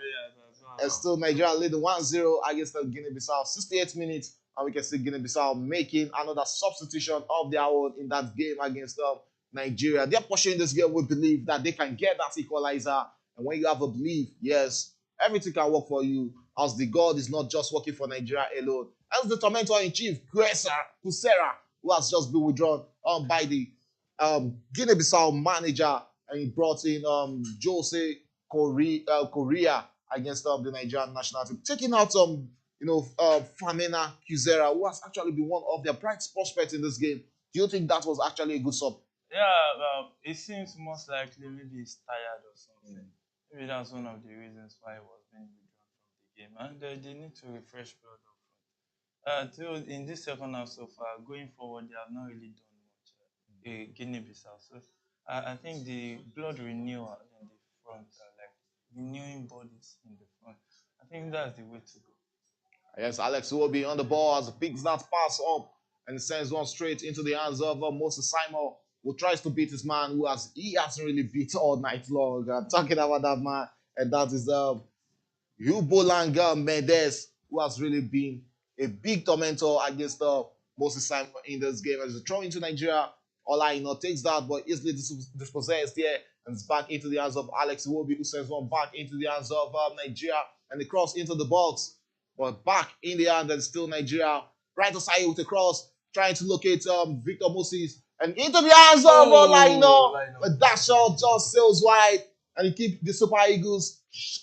[SPEAKER 4] And still Nigeria leading 1-0 against the Guinea-Bissau. 68 minutes. And we can see Guinea-Bissau making another substitution of their own in that game against Nigeria. They're pushing this game with belief that they can get that equalizer. And when you have a belief, yes, everything can work for you. As the God is not just working for Nigeria alone. As the tormentor-in-chief, Kusera, who has just been withdrawn by the Guinea-Bissau manager. And he brought in Jose Correa against the Nigerian national team. Taking out Famena Kusera, who has actually been one of their bright prospects in this game. Do you think that was actually a good sub?
[SPEAKER 5] Yeah, it seems most likely maybe he's tired or something. Maybe that's one of the reasons why he was being withdrawn from the game. And they need to refresh blood up front. In this second half so far, going forward, they have not really done much. Guinea-Bissau. So I think the blood renewal in the front, like renewing bodies in the front, I think that's the way to go.
[SPEAKER 4] Yes, Alex Iwobi on the ball as he picks that pass up and sends one straight into the hands of Moses Simon, who tries to beat his man he hasn't really beat all night long. I'm talking about that man, and that is Yubolanga Mendes, who has really been a big tormentor against Moses Simon in this game. As a throw into Nigeria, Olaino takes that, but easily dispossessed here, and it's back into the hands of Alex Iwobi, who sends one back into the hands of Nigeria, and the cross into the box. But back in the hand, and still Nigeria. Right aside with a cross, trying to locate Victor Moses. And into the hands of Olaino. But that shot just sails wide. And you keep the Super Eagles'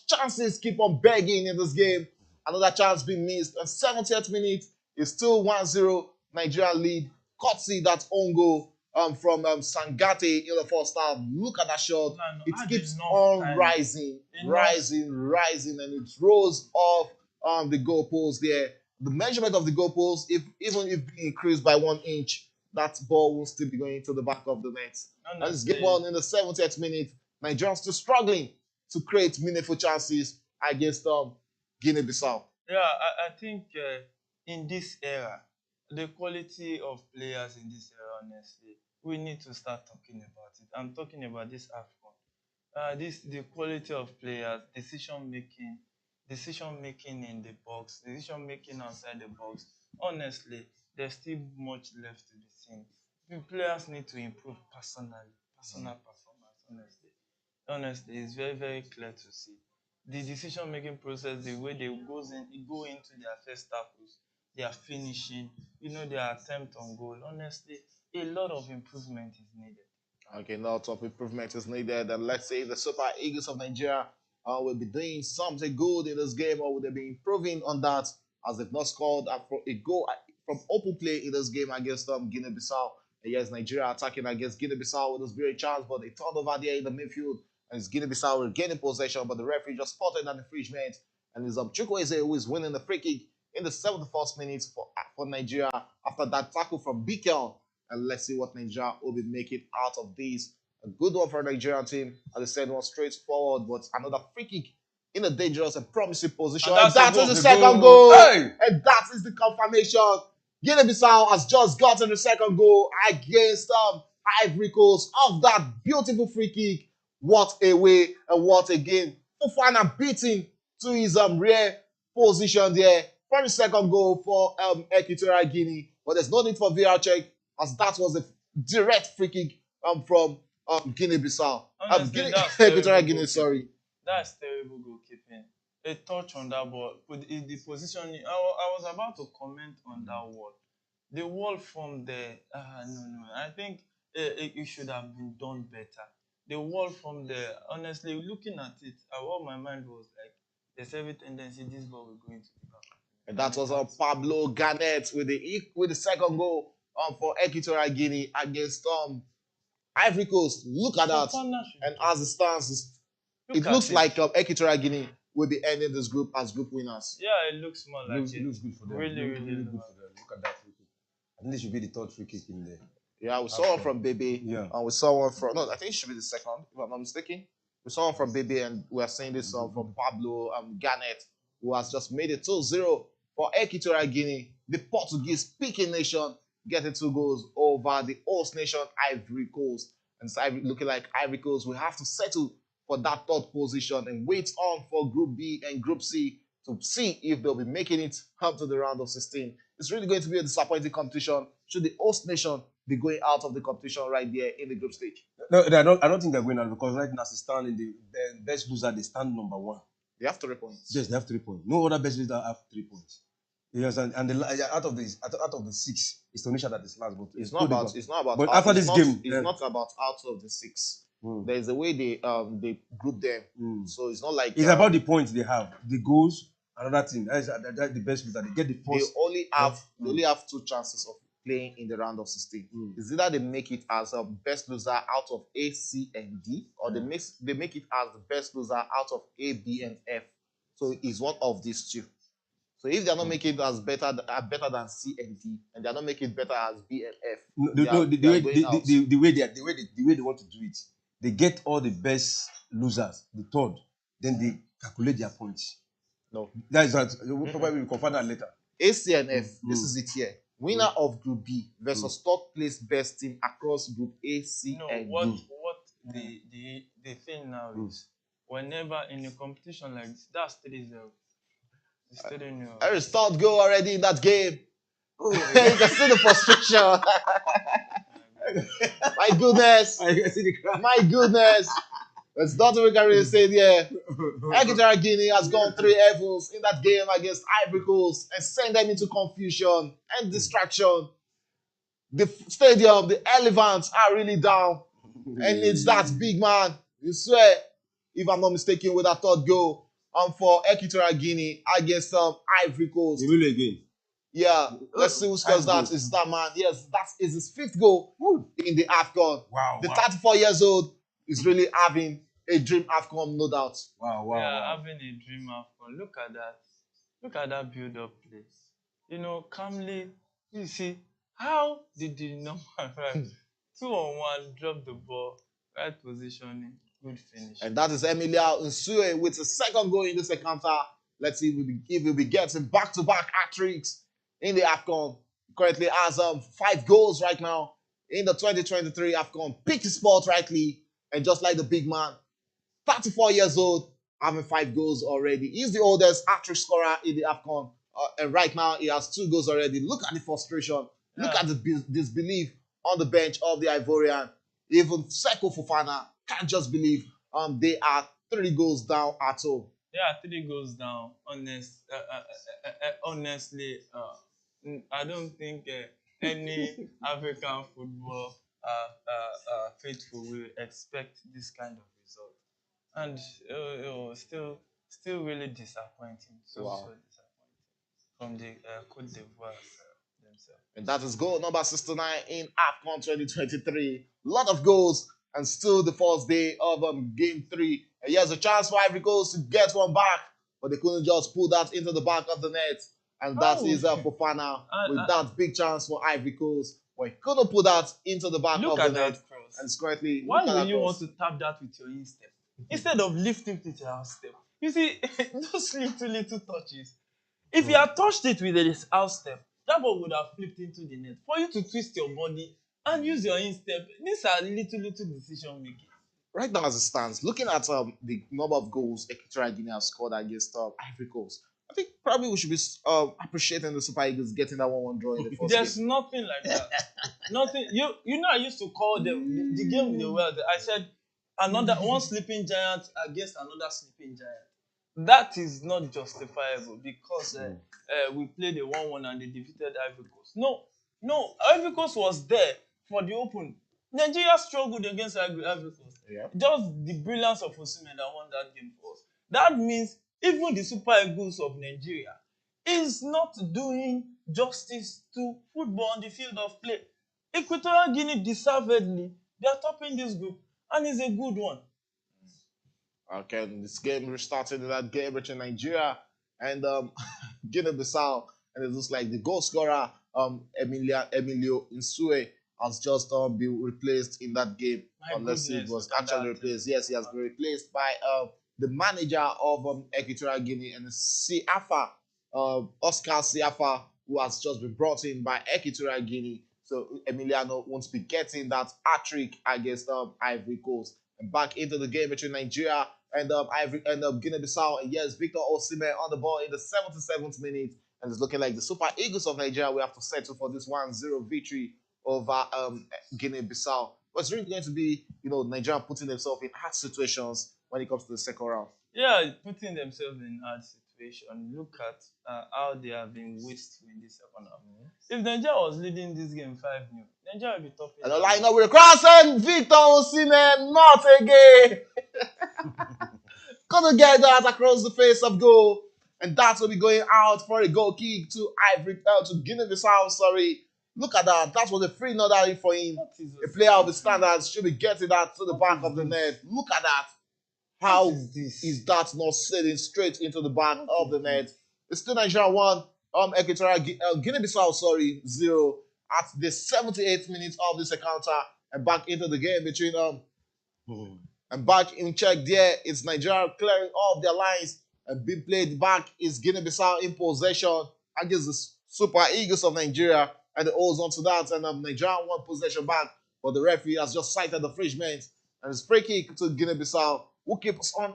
[SPEAKER 4] chances keep on begging in this game. Another chance being missed. And 70th minute is still 1-0 Nigeria lead. Courtesy that own goal from Sangate in the first half. Look at that shot. It keeps on rising, and it rolls off the goalpost there. The measurement of the goalpost, even if increased by 1 inch, that ball will still be going into the back of the net. And this game on in the 70th minute, Nigeria still struggling to create meaningful chances against Guinea-Bissau.
[SPEAKER 5] Yeah, I think in this era, the quality of players in this era, honestly, we need to start talking about it. I'm talking about this Afcon. The quality of players, decision making in the box, decision making outside the box. Honestly, there's still much left to be seen. The players need to improve personal performance. Honestly, it's very, very clear to see. The decision making process, the way they go into their first tackles, their finishing, their attempt on goal. Honestly, a lot of improvement is needed.
[SPEAKER 4] Okay, lots of improvement is needed. And let's say the Super Eagles of Nigeria will be doing something good in this game, or will they be improving on that, as they've not scored a goal from open play in this game against Guinea-Bissau. And yes, Nigeria attacking against Guinea-Bissau with this very chance, but they turned over there in the midfield, and it's Guinea-Bissau regaining possession, but the referee just spotted an infringement, and it's Chukwueze who is winning the free kick in the 71st minute for Nigeria after that tackle from Bikel. And let's see what Nigeria will be making out of this. A good one for the Nigerian team. As I said, one straight forward, but another free kick in a dangerous and promising position. And that is the second goal. Hey! And that is the confirmation. Guinea-Bissau has just gotten the second goal against Ivory Coast of that beautiful free kick. What a way and what a game. Fofana beating to his rear position there for the second goal for Equatorial Guinea. But there's no need for VAR check, as that was a direct free kick from Guinea-Bissau. Equatorial Guinea, sorry.
[SPEAKER 5] That's terrible goalkeeping. A touch on that ball. The positioning, I was about to comment on that wall. The wall from there, no. I think it should have been done better. The wall from there, honestly, looking at it, what my mind was like, there's every tendency this ball will go into the back.
[SPEAKER 4] And that was Pablo Garnett with the second goal for Equatorial Guinea against Ivory Coast. Look at that. And as it stands, it looks like Equatorial Guinea will be ending this group as group winners.
[SPEAKER 5] Yeah, it looks more like it.
[SPEAKER 3] Looks good for them.
[SPEAKER 5] Really good
[SPEAKER 3] for them. Look at that free kick. I think this should be the third free kick in there.
[SPEAKER 4] Yeah, we saw one from Bebe. Yeah. And we saw one from... No, I think it should be the second, if I'm not mistaken. We saw one from Bebe, and we are seeing this from Pablo Garnett, who has just made it 2-0 for Equatorial Guinea the Portuguese-speaking nation, getting 2 goals over the host nation, Ivory Coast. And so looking like Ivory Coast will have to settle for that 3rd position and wait on for Group B and Group C to see if they'll be making it up to the round of 16. It's really going to be a disappointing competition. Should the host nation be going out of the competition right there in the group stage?
[SPEAKER 3] No, I don't think they're going out because right now, they stand in the best loser, they stand number 1.
[SPEAKER 4] They have 3 points.
[SPEAKER 3] Yes, they have 3 points. No other best loser have 3 points. Yes, and out of the 6, it's Tunisia that is last. But
[SPEAKER 4] it's not about.
[SPEAKER 3] But after this game,
[SPEAKER 4] it's not about out of the 6. There is a way they group them. So it's not like
[SPEAKER 3] it's about the points they have, the goals. Another thing that's the best loser. They get the first.
[SPEAKER 4] They only have 2 chances of playing in the round of 16. It's either they make it as a best loser out of A, C, and D, or they make it as the best loser out of A, B, and F. So it's one of these 2. So if they're not making it as better than C and D, and they're not making it better as B and F,
[SPEAKER 3] the way they want to do it, they get all the best losers, the 3rd, then they calculate their points.
[SPEAKER 4] No,
[SPEAKER 3] that is that. We'll probably confirm that later.
[SPEAKER 4] A, C, and F. This is it here. Winner of Group B versus 3rd place best team across Group A, C, and D.
[SPEAKER 5] What the thing now is, whenever in a competition like this, that's 3-0.
[SPEAKER 4] There is 3rd goal already in that game. You can see the frustration. My goodness. My goodness. There's nothing we can really say there. Equatorial Guinea has gone 3 levels in that game against Ivory Coast and sent them into confusion and distraction. The stadium, the elephants are really down. And it's that big man, you swear, if I'm not mistaken, with that 3rd goal for Equatorial Guinea against Ivory Coast.
[SPEAKER 3] Really again?
[SPEAKER 4] Yeah, let's see who scores that. It's that man. Yes, that is his 5th goal in the Afcon.
[SPEAKER 3] Wow.
[SPEAKER 4] The 34 years old is really having a dream Afcon, no doubt.
[SPEAKER 5] Wow. Having a dream Afcon. Look at that. Look at that build-up play. You know, calmly, you see, how did the number 2-on-1 drop the ball, right positioning, good finish.
[SPEAKER 4] And that is Emilia Nsue with the 2nd goal in this encounter. Let's see if we'll be getting back-to-back hat-tricks in the Afcon. Currently has 5 goals right now in the 2023 Afcon. Picked his spot rightly, and just like the big man, 34 years old, having 5 goals already. He's the oldest hat-trick scorer in the Afcon. And right now, he has 2 goals already. Look at the frustration. Look at the disbelief on the bench of the Ivorian. Even Seko Fofana can't just believe they are 3 goals down at all.
[SPEAKER 5] Yeah, 3 goals down. Honestly, I don't think any African football faithful will expect this kind of result. And still really disappointing. So disappointing from the Côte d'Ivoire themselves.
[SPEAKER 4] And that is goal number 69 in Afcon 2023. Lot of goals, and still the 4th day of game 3. And here's a chance for Ivory Coast to get one back, but they couldn't just pull that into the back of the net. And that is Fofana with that big chance for Ivory Coast. But he couldn't put that into the back of the net.
[SPEAKER 5] Cross.
[SPEAKER 4] And currently,
[SPEAKER 5] why will you want to tap that with your instep instead of lifting it with your house step? You see, those little touches. If you had touched it with a house step, that ball would have flipped into the net. For you to twist your body and use your instep, these are little decision making.
[SPEAKER 4] Right now, as it stands, looking at the number of goals Equatorial Guinea has scored against Ivory Coast, I think probably we should be appreciating the Super Eagles getting that 1-1 draw in the first
[SPEAKER 5] There's
[SPEAKER 4] game.
[SPEAKER 5] nothing like that. Nothing. You know, I used to call them the game with the world. I said one sleeping giant against another sleeping giant. That is not justifiable because we played a 1-1 and they defeated Ivory Coast. No, Ivory Coast was there for the open. Nigeria struggled against Ivory Coast.
[SPEAKER 4] Yeah.
[SPEAKER 5] Just the brilliance of Osimhen that won that game for us. That means even the Super Eagles of Nigeria is not doing justice to football on the field of play. Equatorial Guinea deservedly, they are topping this group, and it's a good one.
[SPEAKER 4] Okay, this game restarted in that game between Nigeria and Guinea-Bissau, and it looks like the goal scorer Emilio Nsue has just been replaced in that game. Unless it was actually replaced. Yes, he has been replaced by the manager of Equatorial Guinea, and Siafa, Oscar Siafa, who has just been brought in by Equatorial Guinea. So Emiliano won't be getting that hat-trick against Ivory Coast. And back into the game between Nigeria and Guinea-Bissau. And yes, Victor Osimhen on the ball in the 77th minute. And it's looking like the Super Eagles of Nigeria will have to settle for this 1-0 victory over Guinea-Bissau. But it's really going to be, Nigeria putting themselves in hard situations when it comes to the second round.
[SPEAKER 5] Yeah, putting themselves in hard situation. Look at how they have been wasteful in this second half. If Nigeria was leading this game 5-0, Nigeria would be top.
[SPEAKER 4] And line up with the cross and Victor Osimhen, not again. Gonna get that across the face of goal. And that will be going out for a goal kick to Guinea-Bissau, sorry. Look at that. That was a free not for him. A player of the standards should be getting that to the back of the net. Look at that. How is that not sailing straight into the back of the net? It's still Nigeria 1, Equatorial Guinea-Bissau, 0 at the 78th minute of this encounter. And back into the game between and back in check there. It's Nigeria clearing off their lines and being played back. Is Guinea-Bissau in possession against the Super Eagles of Nigeria, and it holds on to that. And Nigeria won possession back, but the referee has just cited the infringement, and it's free kick to Guinea-Bissau, who keeps on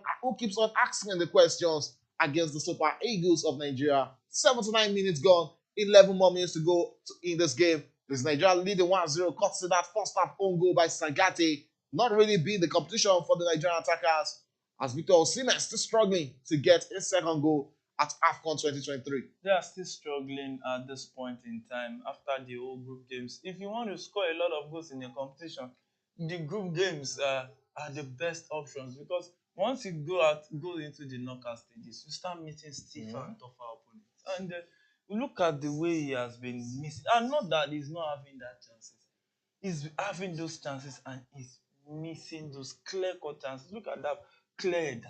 [SPEAKER 4] asking the questions against the Super Eagles of Nigeria. 79 minutes gone, 11 more minutes to go in this game. This Nigeria leading 1-0, courtesy that first half own goal by Sagate. Not really being the competition for the Nigerian attackers, as Victor Osimhen is still struggling to get his second goal at Afcon 2023.
[SPEAKER 5] They are still struggling at this point in time after the whole group games. If you want to score a lot of goals in a competition, the group games are the best options, because once you go into the knockout stages, you start meeting stiffer and tougher opponents. And look at the way he has been missing. And not that he's not having that chances. He's having those chances and he's missing those clear-cut chances. Look at that cleared.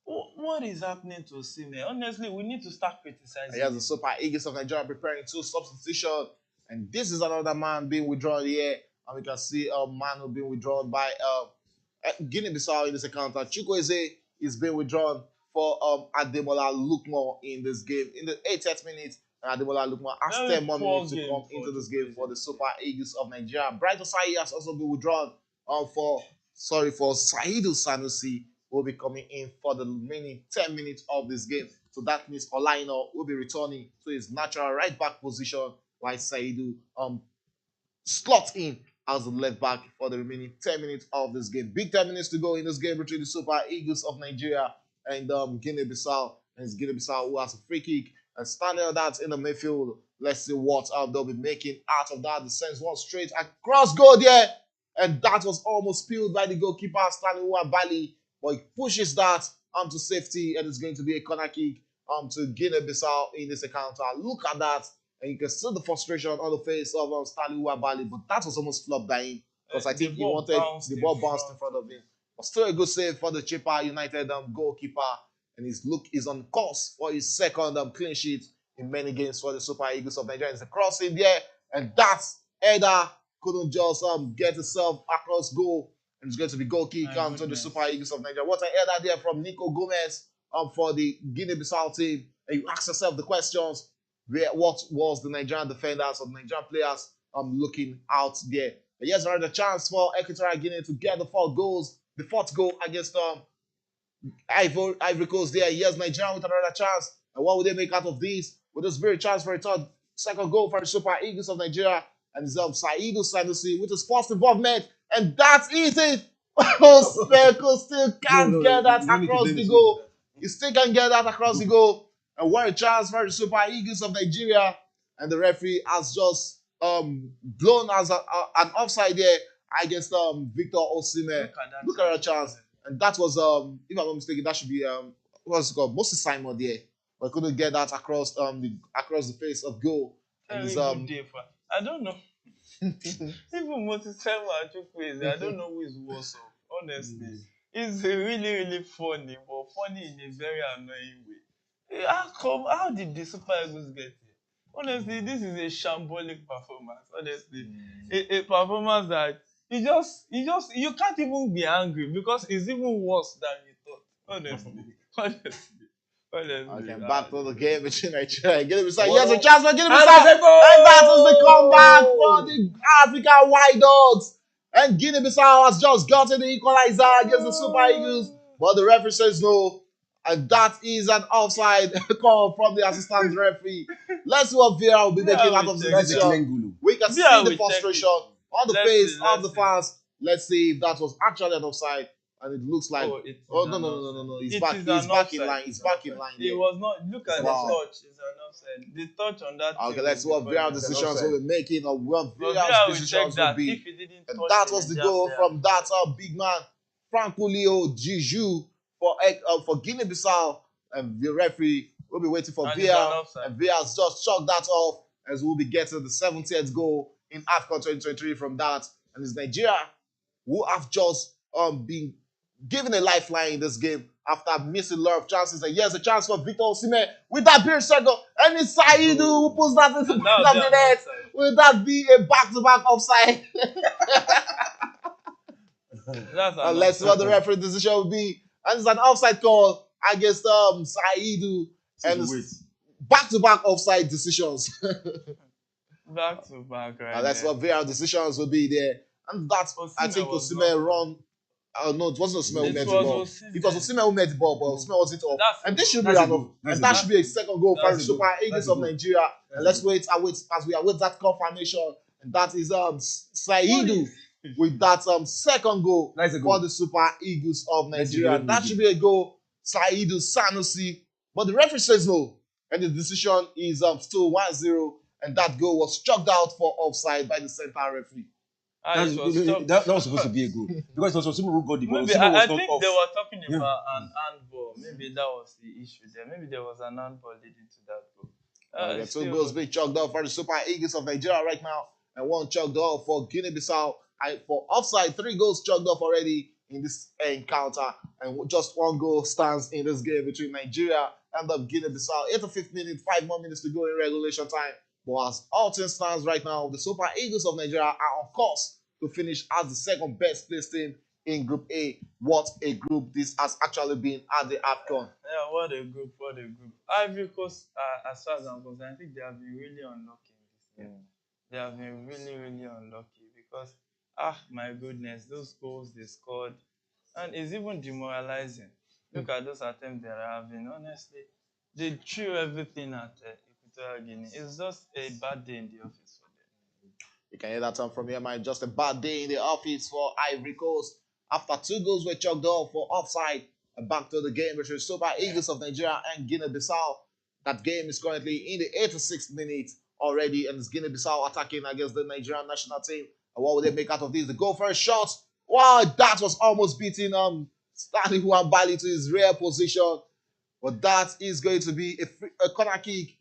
[SPEAKER 5] What is happening to Osimhen? Honestly, we need to start criticizing.
[SPEAKER 4] Yes, the Super Eagles of Nigeria preparing 2 substitutions, and this is another man being withdrawn here. And we can see a man who being withdrawn by Guinea-Bissau in this encounter. Chukwueze is being withdrawn for Ademola Lookman in this game. In the 80th minute, Ademola Lookman has 10 more minutes to come into this game for the Super Eagles of Nigeria. Bright Osai has also been withdrawn for Saidu Sanusi, will be coming in for the remaining 10 minutes of this game. So that means Olaino will be returning to his natural right back position, while Saidu slots in as the left back for the remaining 10 minutes of this game. Big 10 minutes to go in this game between the Super Eagles of Nigeria and Guinea-Bissau. And it's Guinea-Bissau who has a free kick. And standing on that in the midfield, let's see what they'll be making out of that. The sends one straight across goal there. And that was almost spilled by the goalkeeper, Stanley Nwabali. But he pushes that to safety, and it's going to be a corner kick to Guinea-Bissau in this encounter. Look at that. And you can see the frustration on the face of Stanley Nwabali. But that was almost flopped by him, because I think he wanted the ball bounced in front of him. But still a good save for the Chippa United goalkeeper. And his look is on course for his second clean sheet in many games for the Super Eagles of Nigeria. It's a cross in there, and that header couldn't just get himself across goal. And it's going to be goal kick to the Super Eagles of Nigeria. What an header there from Nico Gomez for the Guinea-Bissau team. And you ask yourself the questions, what was the Nigerian defenders or the Nigerian players looking out there? But yes, another chance for Equatorial Guinea to get the 4 goals. The 4th goal against Ivory Coast there. Yes, Nigeria with another chance. And what will they make out of this? With this very chance for a second goal for the Super Eagles of Nigeria. And it's Saidu Sanusi with his first involvement. And that's it. Speko still can't get that across the goal. He still can't get that across the goal. And what a chance for the Super Eagles of Nigeria. And the referee has just blown as an offside there against Victor Osimhen. Look at that chance. And that was, if I'm not mistaken, that should be, what's it called? Moses Simon there. But couldn't get that across the face of goal. And
[SPEAKER 5] I don't know. Even Moses Simon and Chukwueze, I don't know who is worse off. Honestly, it's really, really funny, but funny in a very annoying way. How did the Super Eagles get here? Honestly, this is a shambolic performance. Honestly, a performance that you can't even be angry, because it's even worse than you thought. Honestly. Honestly,
[SPEAKER 4] Okay, back to the game between Nigeria and Guinea-Bissau.
[SPEAKER 6] Well,
[SPEAKER 4] Here's a chance for Guinea-Bissau.
[SPEAKER 6] and there's a goal!
[SPEAKER 4] And that is the comeback for the African White Dogs. And Guinea-Bissau has just gotten the equalizer against the Super Eagles. But the referee says no. And that is an offside call from the assistant referee. Let's see what VAR will be making out of this decision. We can see the frustration on the face of the fans. Let's see if that was actually an offside. And it looks like no. He's back in line. He's back in line.
[SPEAKER 5] It was not. Look at the touch. It's an offside. The touch on that.
[SPEAKER 4] Okay, let's see what VAR decisions will be making, or what VAR decisions will be. And that was the goal from that big man, Francolio Jiju for Guinea-Bissau. And the referee will be waiting for VAR. And VAR has just chalked that off, as we'll be getting the 70th goal in Afcon 2023 from that. And it's Nigeria who have just been given a lifeline in this game after missing a lot of chances. And here's a chance for Victor Osimhen with that beer circle. And it's Saidu who puts that into the back of the net. Will that be a back-to-back offside? Let's see what the referee decision will be. And it's an offside call against Saidu. And it's back-to-back offside decisions.
[SPEAKER 5] Back-to-back, right?
[SPEAKER 4] And that's what VAR decisions will be there. And that's, I think, Osimhen run. No, it wasn't Osimhen who made the ball. It was Osimhen who made the ball, but Osimhen wasn't off. And this should be enough. And that should be a second goal for the Super Eagles of Nigeria. And let's wait as we await that confirmation. And that is Saidu with that second goal for the Super Eagles of Nigeria. That should be a goal. Saidu Sanusi. But the referee says no. And the decision is still 1-0. And that goal was chucked out for offside by the center referee.
[SPEAKER 3] That was supposed to be a goal because it was Osimhen who got the ball.
[SPEAKER 5] I think they were talking about an handball. Maybe that was the issue there. Maybe there was an handball leading to that goal.
[SPEAKER 4] Two goals being chucked out for the Super Eagles of Nigeria right now, and one chucked off for Guinea-Bissau. For offside, 3 goals chucked off already in this encounter, and just 1 goal stands in this game between Nigeria and the Guinea-Bissau. 85th minute, 5 more minutes to go in regulation time. But as all things stands right now, the Super Eagles of Nigeria are on course to finish as the second best placed team in Group A. What a group this has actually been at the Afcon.
[SPEAKER 5] Yeah, what a group, what a group. Ivory Coast, as far as I'm concerned, I think they have been really unlucky in this game. They have been really, really unlucky because, my goodness, those goals they scored, and it's even demoralizing. Look at those attempts they are having. Honestly, they threw everything at Equatorial Guinea. It's just a bad day in the office for them.
[SPEAKER 4] You can hear that from here, man. Just a bad day in the office for Ivory Coast. After 2 goals were chucked off for offside, and back to the game between Super Eagles of Nigeria and Guinea-Bissau. That game is currently in the 86th minute already, and it's Guinea-Bissau attacking against the Nigerian national team. And what will they make out of this? The goal first shot. Wow, that was almost beating Stanley Nwabali to his rear position. But that is going to be a corner kick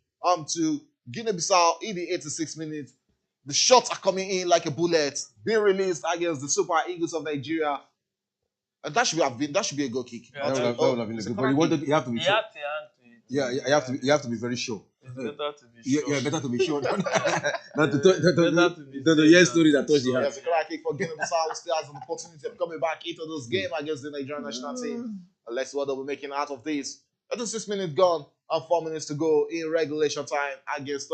[SPEAKER 4] to Guinea-Bissau in the 86th minute. The shots are coming in like a bullet, being released against the Super Eagles of Nigeria. And that should be a goal kick.
[SPEAKER 3] Yeah, that would have been a good. But you have to be sure. Yeah, you have to be very sure.
[SPEAKER 5] It's better to be sure.
[SPEAKER 3] Yeah, better to be sure. Not to hear stories that touch the heart.
[SPEAKER 4] Yes, a corner kick for Guinea-Bissau still has an opportunity of coming back into this game against the Nigerian national team. And let's see what they'll be making out of this. 36 minutes gone and 4 minutes to go in regulation time against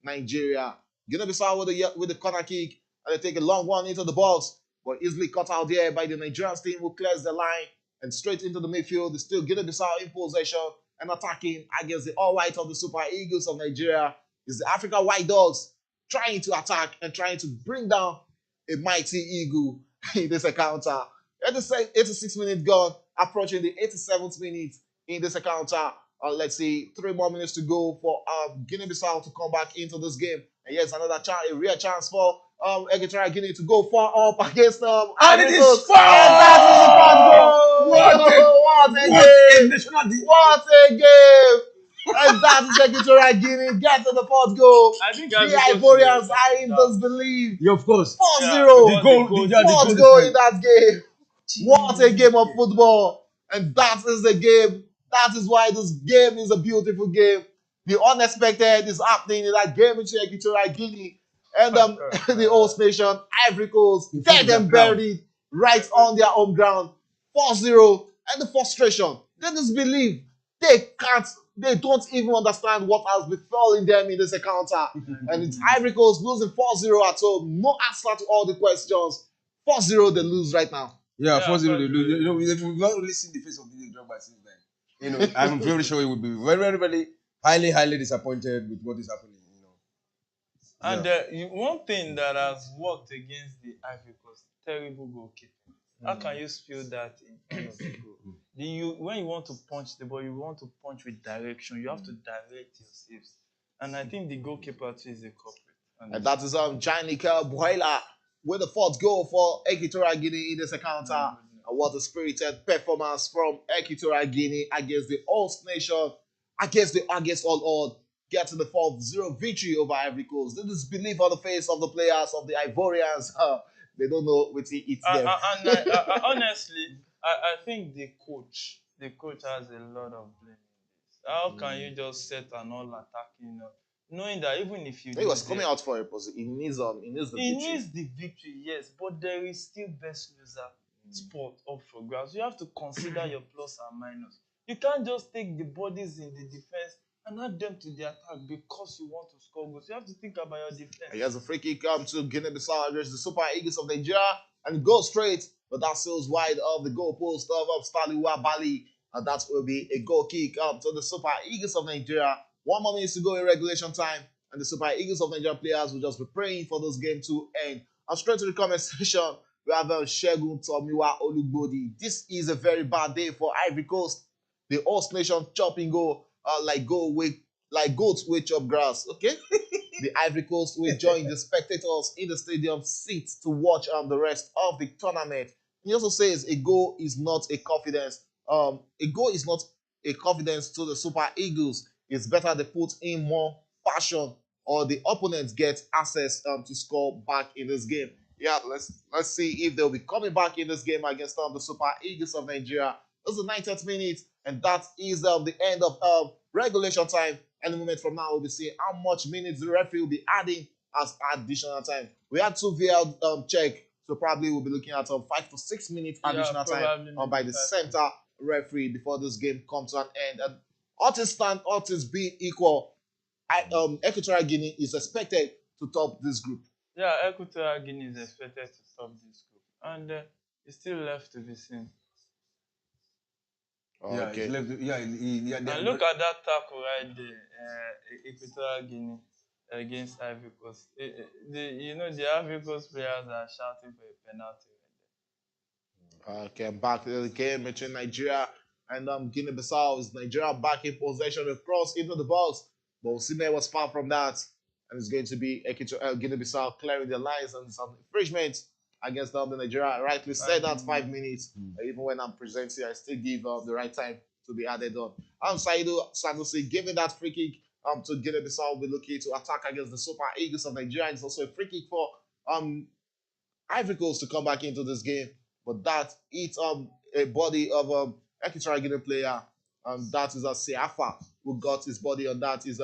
[SPEAKER 4] Nigeria. Guinea-Bissau with the corner kick, and they take a long one into the box, but easily cut out there by the Nigerian team who clears the line and straight into the midfield. It's still Guinea-Bissau in possession and attacking against the all-white of the Super Eagles of Nigeria. It's the African White Dogs trying to attack and trying to bring down a mighty eagle in this encounter. 86 minutes gone, approaching the 87th minute in this encounter. Let's see, 3 more minutes to go for Guinea-Bissau to come back into this game. And here's another chance, a real chance for Equatorial Guinea to go far up against
[SPEAKER 6] and it is far!
[SPEAKER 4] What a game! And that is Equatorial Guinea get to the 4th goal.
[SPEAKER 5] I think
[SPEAKER 4] the Ivorians are in disbelief.
[SPEAKER 3] Yeah, of course.
[SPEAKER 4] 4-0. Fourth goal in that game. What a game of football. And that is the game. That is why this game is a beautiful game. The unexpected is happening in that game between Equatorial Guinea and the host nation, Ivory Coast, dead and buried right on their home ground. 4-0. And the frustration. They just believe They don't even understand what has befallen them in this encounter. And it's Ivory Coast losing 4-0 at home. No answer to all the questions. 4-0 they lose right now.
[SPEAKER 3] Yeah, 4-0 they lose. You know, we've not really seen the face of Didier Drogba since then. You know, I'm very sure he would be very highly disappointed with what is happening. You know.
[SPEAKER 5] And one thing that has worked against the Ivory Coast, terrible goalkeeping. How can you spill that in front of the goal? When you want to punch the ball, you want to punch with direction. You have to direct your saves. And I think the goalkeeper too is a culprit.
[SPEAKER 4] And that is Janika Buhaila with the fourth goal for Equatorial Guinea in this encounter. And what a spirited performance from Equatorial Guinea against the host nation, against all odds, getting the 4-0 victory over Ivory Coast. The disbelief on the face of the players of the Ivorians. They don't know what it eats them.
[SPEAKER 5] Honestly, I think the coach has a lot of blame in this. How can you just set an all-attacking, knowing that even if you
[SPEAKER 4] he was coming out for a position, he needs the victory.
[SPEAKER 5] He needs the victory, yes, but there is still best loser spot up for grabs. You have to consider your plus and minus. You can't just take the bodies in the defense and add them to the attack because you want to score goals. You have to think about your defense.
[SPEAKER 4] He has a free kick to Guinea-Bissau against the Super Eagles of Nigeria, and it goes straight, but that sails wide of the goalpost of Staliwa Bali, and that will be a goal kick to the Super Eagles of Nigeria. 1 more minute to go in regulation time, and the Super Eagles of Nigeria players will just be praying for this game to end. And straight to the comment section, we have Shegun Tomiwa Olugbodi. This is a very bad day for Ivory Coast. The host nation chopping goal like goats with chop grass. Okay, the Ivory Coast will join the spectators in the stadium seats to watch the rest of the tournament. He also says a goal is not a confidence. A goal is not a confidence to the Super Eagles. It's better they put in more passion, or the opponents get access to score back in this game. Yeah, let's see if they'll be coming back in this game against the Super Eagles of Nigeria. This is the 90th minute, and that is the end of regulation time. Any moment from now, we'll be seeing how much minutes the referee will be adding as additional time. We had 2 VL check, so probably we'll be looking at 5 to 6 minutes additional time by the center referee before this game comes to an end. And all things being equal, Equatorial Guinea is expected to top this group.
[SPEAKER 5] Yeah, Equatorial Guinea is expected to top this group, and it's still left to be seen.
[SPEAKER 4] Yeah, okay.
[SPEAKER 5] And look at that tackle right there, Equatorial Guinea against Ivory Coast. The Ivory Coast players are shouting for a penalty right there.
[SPEAKER 4] Okay, back to the game between Nigeria and Guinea-Bissau. Is Nigeria back in possession across into the box, but Osimhen was far from that, and it's going to be Guinea-Bissau clearing their lines and some infringement against the Nigeria. Rightly said that 5 minutes. Even when I'm presenting, I still give the right time to be added on. Saidu Sanusi giving that free kick to Guinea-Bissau will be looking to attack against the Super Eagles of Nigeria. It's also a free kick for Ivory Coast to come back into this game, but that it's a body of Equatorial Guinea player. That is a Seafa who got his body on that. Is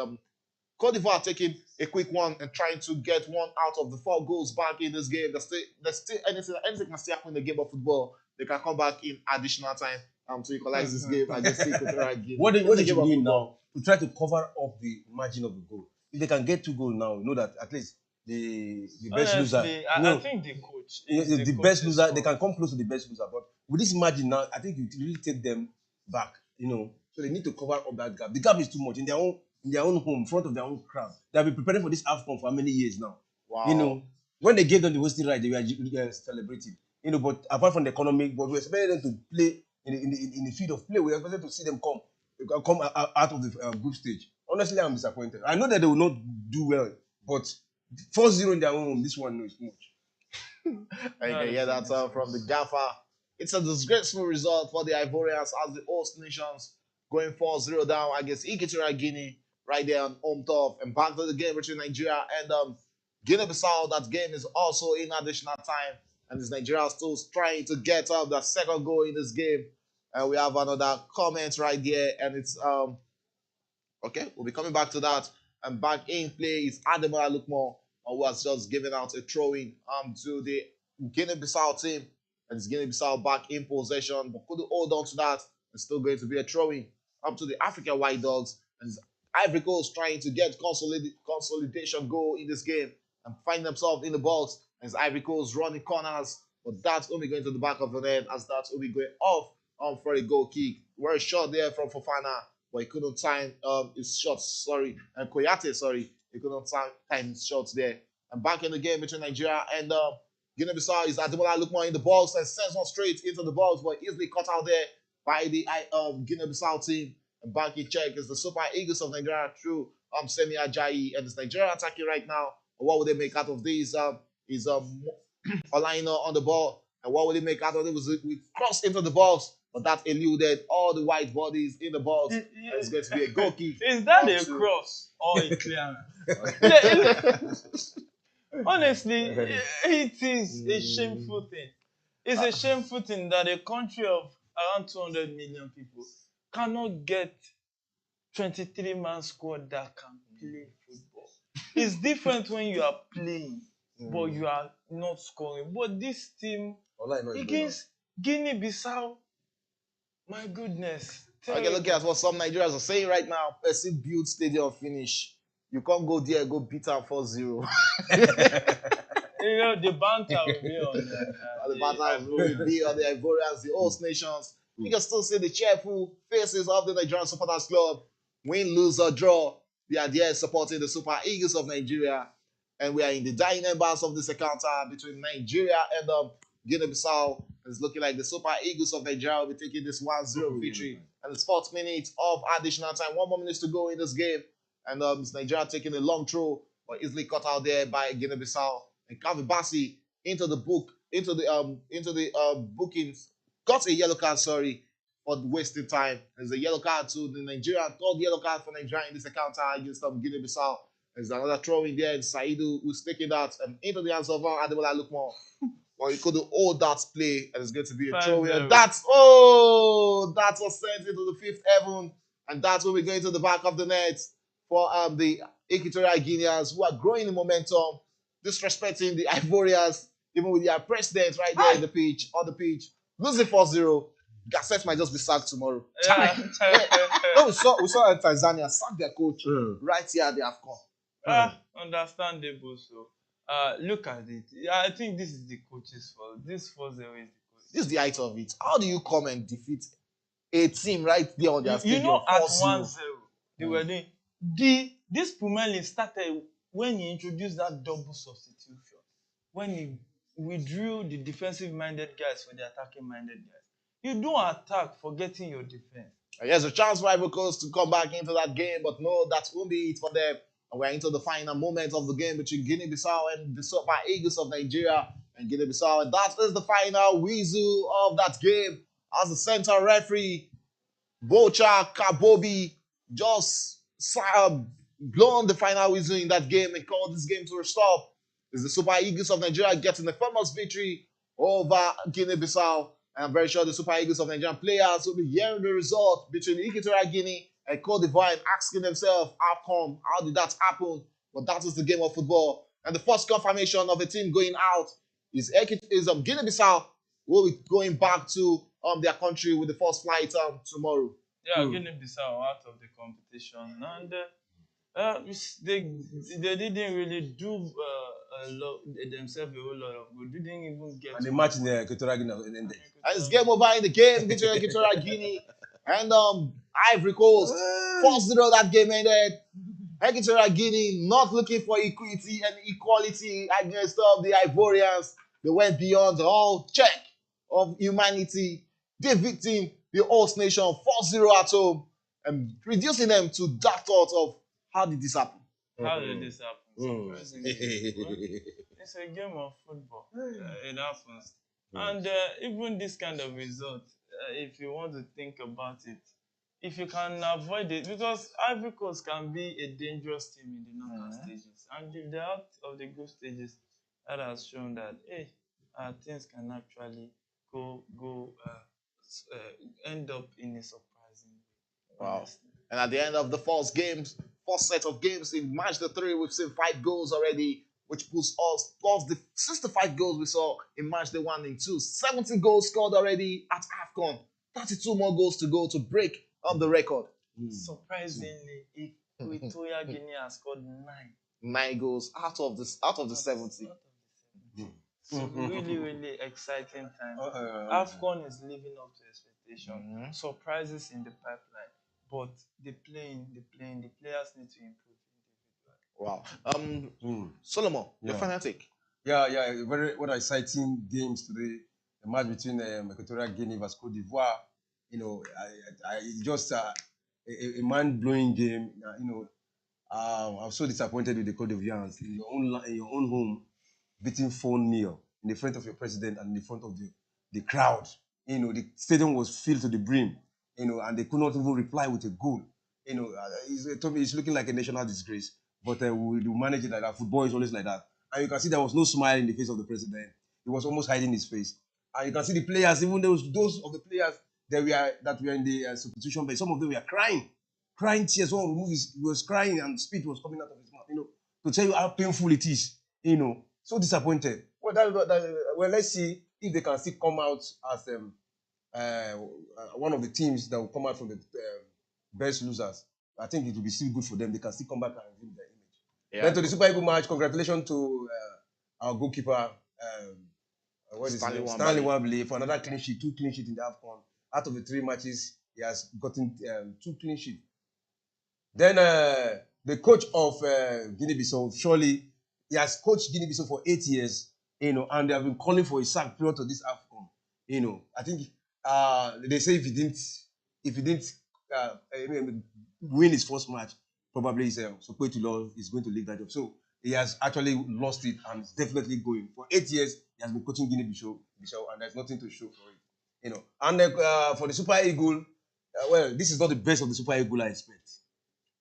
[SPEAKER 4] Cote d'Ivoire taking a quick one and trying to get one out of the 4 goals back in this game. There's still anything can still happen in the game of football. They can come back in additional time to equalize this game against Equatorial Guinea.
[SPEAKER 3] What they should do now to try to cover up the margin of the goal. If they can get 2 goals now, you know that at least the best loser.
[SPEAKER 5] I think the coach.
[SPEAKER 3] The best loser, they can come close to the best loser. But with this margin now, I think it really take them back. So they need to cover up that gap. The gap is too much in their own home, in front of their own crowd. They have been preparing for this Afcon for how many years now?
[SPEAKER 4] Wow.
[SPEAKER 3] When they gave them the hosting right, they were celebrating. But apart from the economic, but we expected them to play in the field of play. We expected to see them come out of the group stage. Honestly, I'm disappointed. I know that they will not do well, but 4-0 in their own home, this one is too much.
[SPEAKER 4] I can hear that from the gaffer. It's a disgraceful result for the Ivorians as the host nations going 4-0 down against Equatorial Guinea right there on home turf. And back to the game between Nigeria and Guinea-Bissau. That game is also in additional time. And this Nigeria still trying to get up the second goal in this game. And we have another comment right there. And it's, okay, we'll be coming back to that. And back in play is Ademola Lookman, who has just given out a throw-in to the Guinea-Bissau team. And it's Guinea-Bissau back in possession. But couldn't hold on to that. It's still going to be a throw-in up to the African White Dogs. And Ivory Coast trying to get consolidation goal in this game and find themselves in the box as Ivory Coast running corners, but that's only going to the back of the net as that's only going off for a goal kick. Very short there from Fofana, but he couldn't time his shots. And Koyate, he couldn't time his shots there. And back in the game between Nigeria and Guinea-Bissau is Ademola Lookman in the box and sends one straight into the box, but easily cut out there by the Guinea-Bissau team. And back in check is the Super Eagles of Nigeria through Semi Ajayi, and it's Nigeria attacking right now. What will they make out of this? Is Olaina on the ball, and what will they make out of it? We crossed into the box, but that eluded all the white bodies in the box. And it's going to be a goal kick.
[SPEAKER 5] Is that a cross or a clearance? Honestly, it is a shameful thing. It's a shameful thing that a country of around 200 million people cannot get 23-man squad that can play football. It's different when you are playing, but you are not scoring. But this team against Guinea-Bissau, my goodness.
[SPEAKER 4] Okay, look at what some Nigerians are saying right now. Person build stadium finish. You can't go there and go beat them 4-0.
[SPEAKER 5] You know, the banter will be on
[SPEAKER 4] the banter will be on the Ivorians, the host nations. You can still see the cheerful faces of the Nigerian Supporters Club. Win, lose, or draw, they are there supporting the Super Eagles of Nigeria. And we are in the dying embers of this encounter between Nigeria and Guinea-Bissau. It's looking like the Super Eagles of Nigeria will be taking this 1-0 victory. And it's 4th minute of additional time. 1 more minute to go in this game. And it's Nigeria taking a long throw, but easily cut out there by Guinea-Bissau. And Calvin Bassey into the bookings. Got a yellow card, for wasting time. There's a yellow card to the Nigerian, 3rd yellow card for Nigeria in this encounter against Guinea-Bissau. There's another throw in there, and Saidu who's taking that into the hands of Ademola Lookman. Well, he couldn't hold that play, and it's going to be a throw in. That was sent into the 5th heaven, and that's when we're going to the back of the net for the Equatorial Guineans, who are growing in momentum, disrespecting the Ivorians, even with their president right there on the pitch. Losing 4-0. Gasset might just be sacked tomorrow.
[SPEAKER 5] Yeah.
[SPEAKER 4] No, we saw Tanzania sack their coach right here at the Afcon.
[SPEAKER 5] Understandable. So, look at it. I think this is the coach's fault. This 4-0 is the coach.
[SPEAKER 4] This is the height of it. How do you come and defeat a team right there on their stadium?
[SPEAKER 5] You know, at 1-0, they were doing this Pumeli started when he introduced that double substitution. When he withdrew the defensive-minded guys for the attacking-minded guys. You don't attack forgetting your defense.
[SPEAKER 4] There's a chance for Ivory Coast to come back into that game, but no, that won't be it for them. And we're into the final moment of the game between Guinea-Bissau and the Super Eagles of Nigeria and Guinea-Bissau. And that is the final whistle of that game as the center referee, Bocha Kabobi, just blown the final whistle in that game and called this game to a stop. It's the Super Eagles of Nigeria getting the famous victory over Guinea-Bissau. And I'm very sure the Super Eagles of Nigerian players will be hearing the result between Equatorial Guinea and Cote d'Ivoire and asking themselves, how did that happen? But that is the game of football. And the first confirmation of a team going out is Guinea-Bissau, who will be going back to their country with the first flight tomorrow.
[SPEAKER 5] Yeah, Guinea-Bissau out of the competition. And they didn't really do themselves a whole lot of good. They didn't even get.
[SPEAKER 3] And the match in the Equatorial Guinea ended.
[SPEAKER 4] And it's game over in the game between Equatorial Guinea and Ivory Coast. 4-0 that game ended. Equatorial Guinea not looking for equity and equality against the Ivorians. They went beyond all check of humanity, defeating the host nation 4-0 at home and reducing them to that thought of how did this happen?
[SPEAKER 5] How did this happen? It's a game of football. It happens. And even this kind of result, if you want to think about it, if you can avoid it, because Ivory Coast can be a dangerous team in the knockout stages. And if they're out of the group stages, that has shown that, things can actually end up in a surprising way.
[SPEAKER 4] Wow. Honestly. And at the end of the first set of games in match 3, we've seen 5 goals already, which puts us plus the 65 goals we saw in match 1 and 2. 70 goals scored already at Afcon. 32 more goals to go to break the record.
[SPEAKER 5] Surprisingly, Equatorial Guinea has scored 9.
[SPEAKER 4] 9 goals out of the 70.
[SPEAKER 5] So really, really exciting time. Afcon is living up to expectation. Surprises in the pipeline, but the players need to improve individually.
[SPEAKER 4] Wow. Solomon, your final take.
[SPEAKER 3] Yeah, very exciting games today. The match between Equatorial Guinea versus Cote d'Ivoire. You know, I just a mind-blowing game. I'm so disappointed with the Cote d'Ivoirians in your own home, beating 4-0 in the front of your president and in the front of the crowd. You know, the stadium was filled to the brim. You know, and they could not even reply with a goal. You know, it's looking like a national disgrace. But we manage it like that. Football is always like that. And you can see there was no smile in the face of the president. He was almost hiding his face. And you can see the players, even those of the players that were in the substitution bench, some of them were crying tears. One he was crying and spit was coming out of his mouth. You know, to tell you how painful it is. You know, so disappointed. Well, let's see if they can still come out as one of the teams that will come out from the best losers. I think it will be still good for them. They can still come back and redeem their image. Yeah. Then to the Super Eagles match, congratulations to our goalkeeper, Stanley Wambly, for another clean sheet, 2 clean sheets in the Afcon. Out of the 3 matches, he has gotten 2 clean sheets. Then the coach of Guinea-Bissau, surely, he has coached Guinea-Bissau for 8 years, you know, and they have been calling for a sack prior to this Afcon. You know, I think they say if he didn't win his first match, probably is going to leave that job. So he has actually lost it and is definitely going. For 8 years, he has been coaching Guinea-Bissau, and there's nothing to show for it. You know, and for the Super Eagle, well, this is not the best of the Super Eagle I expect.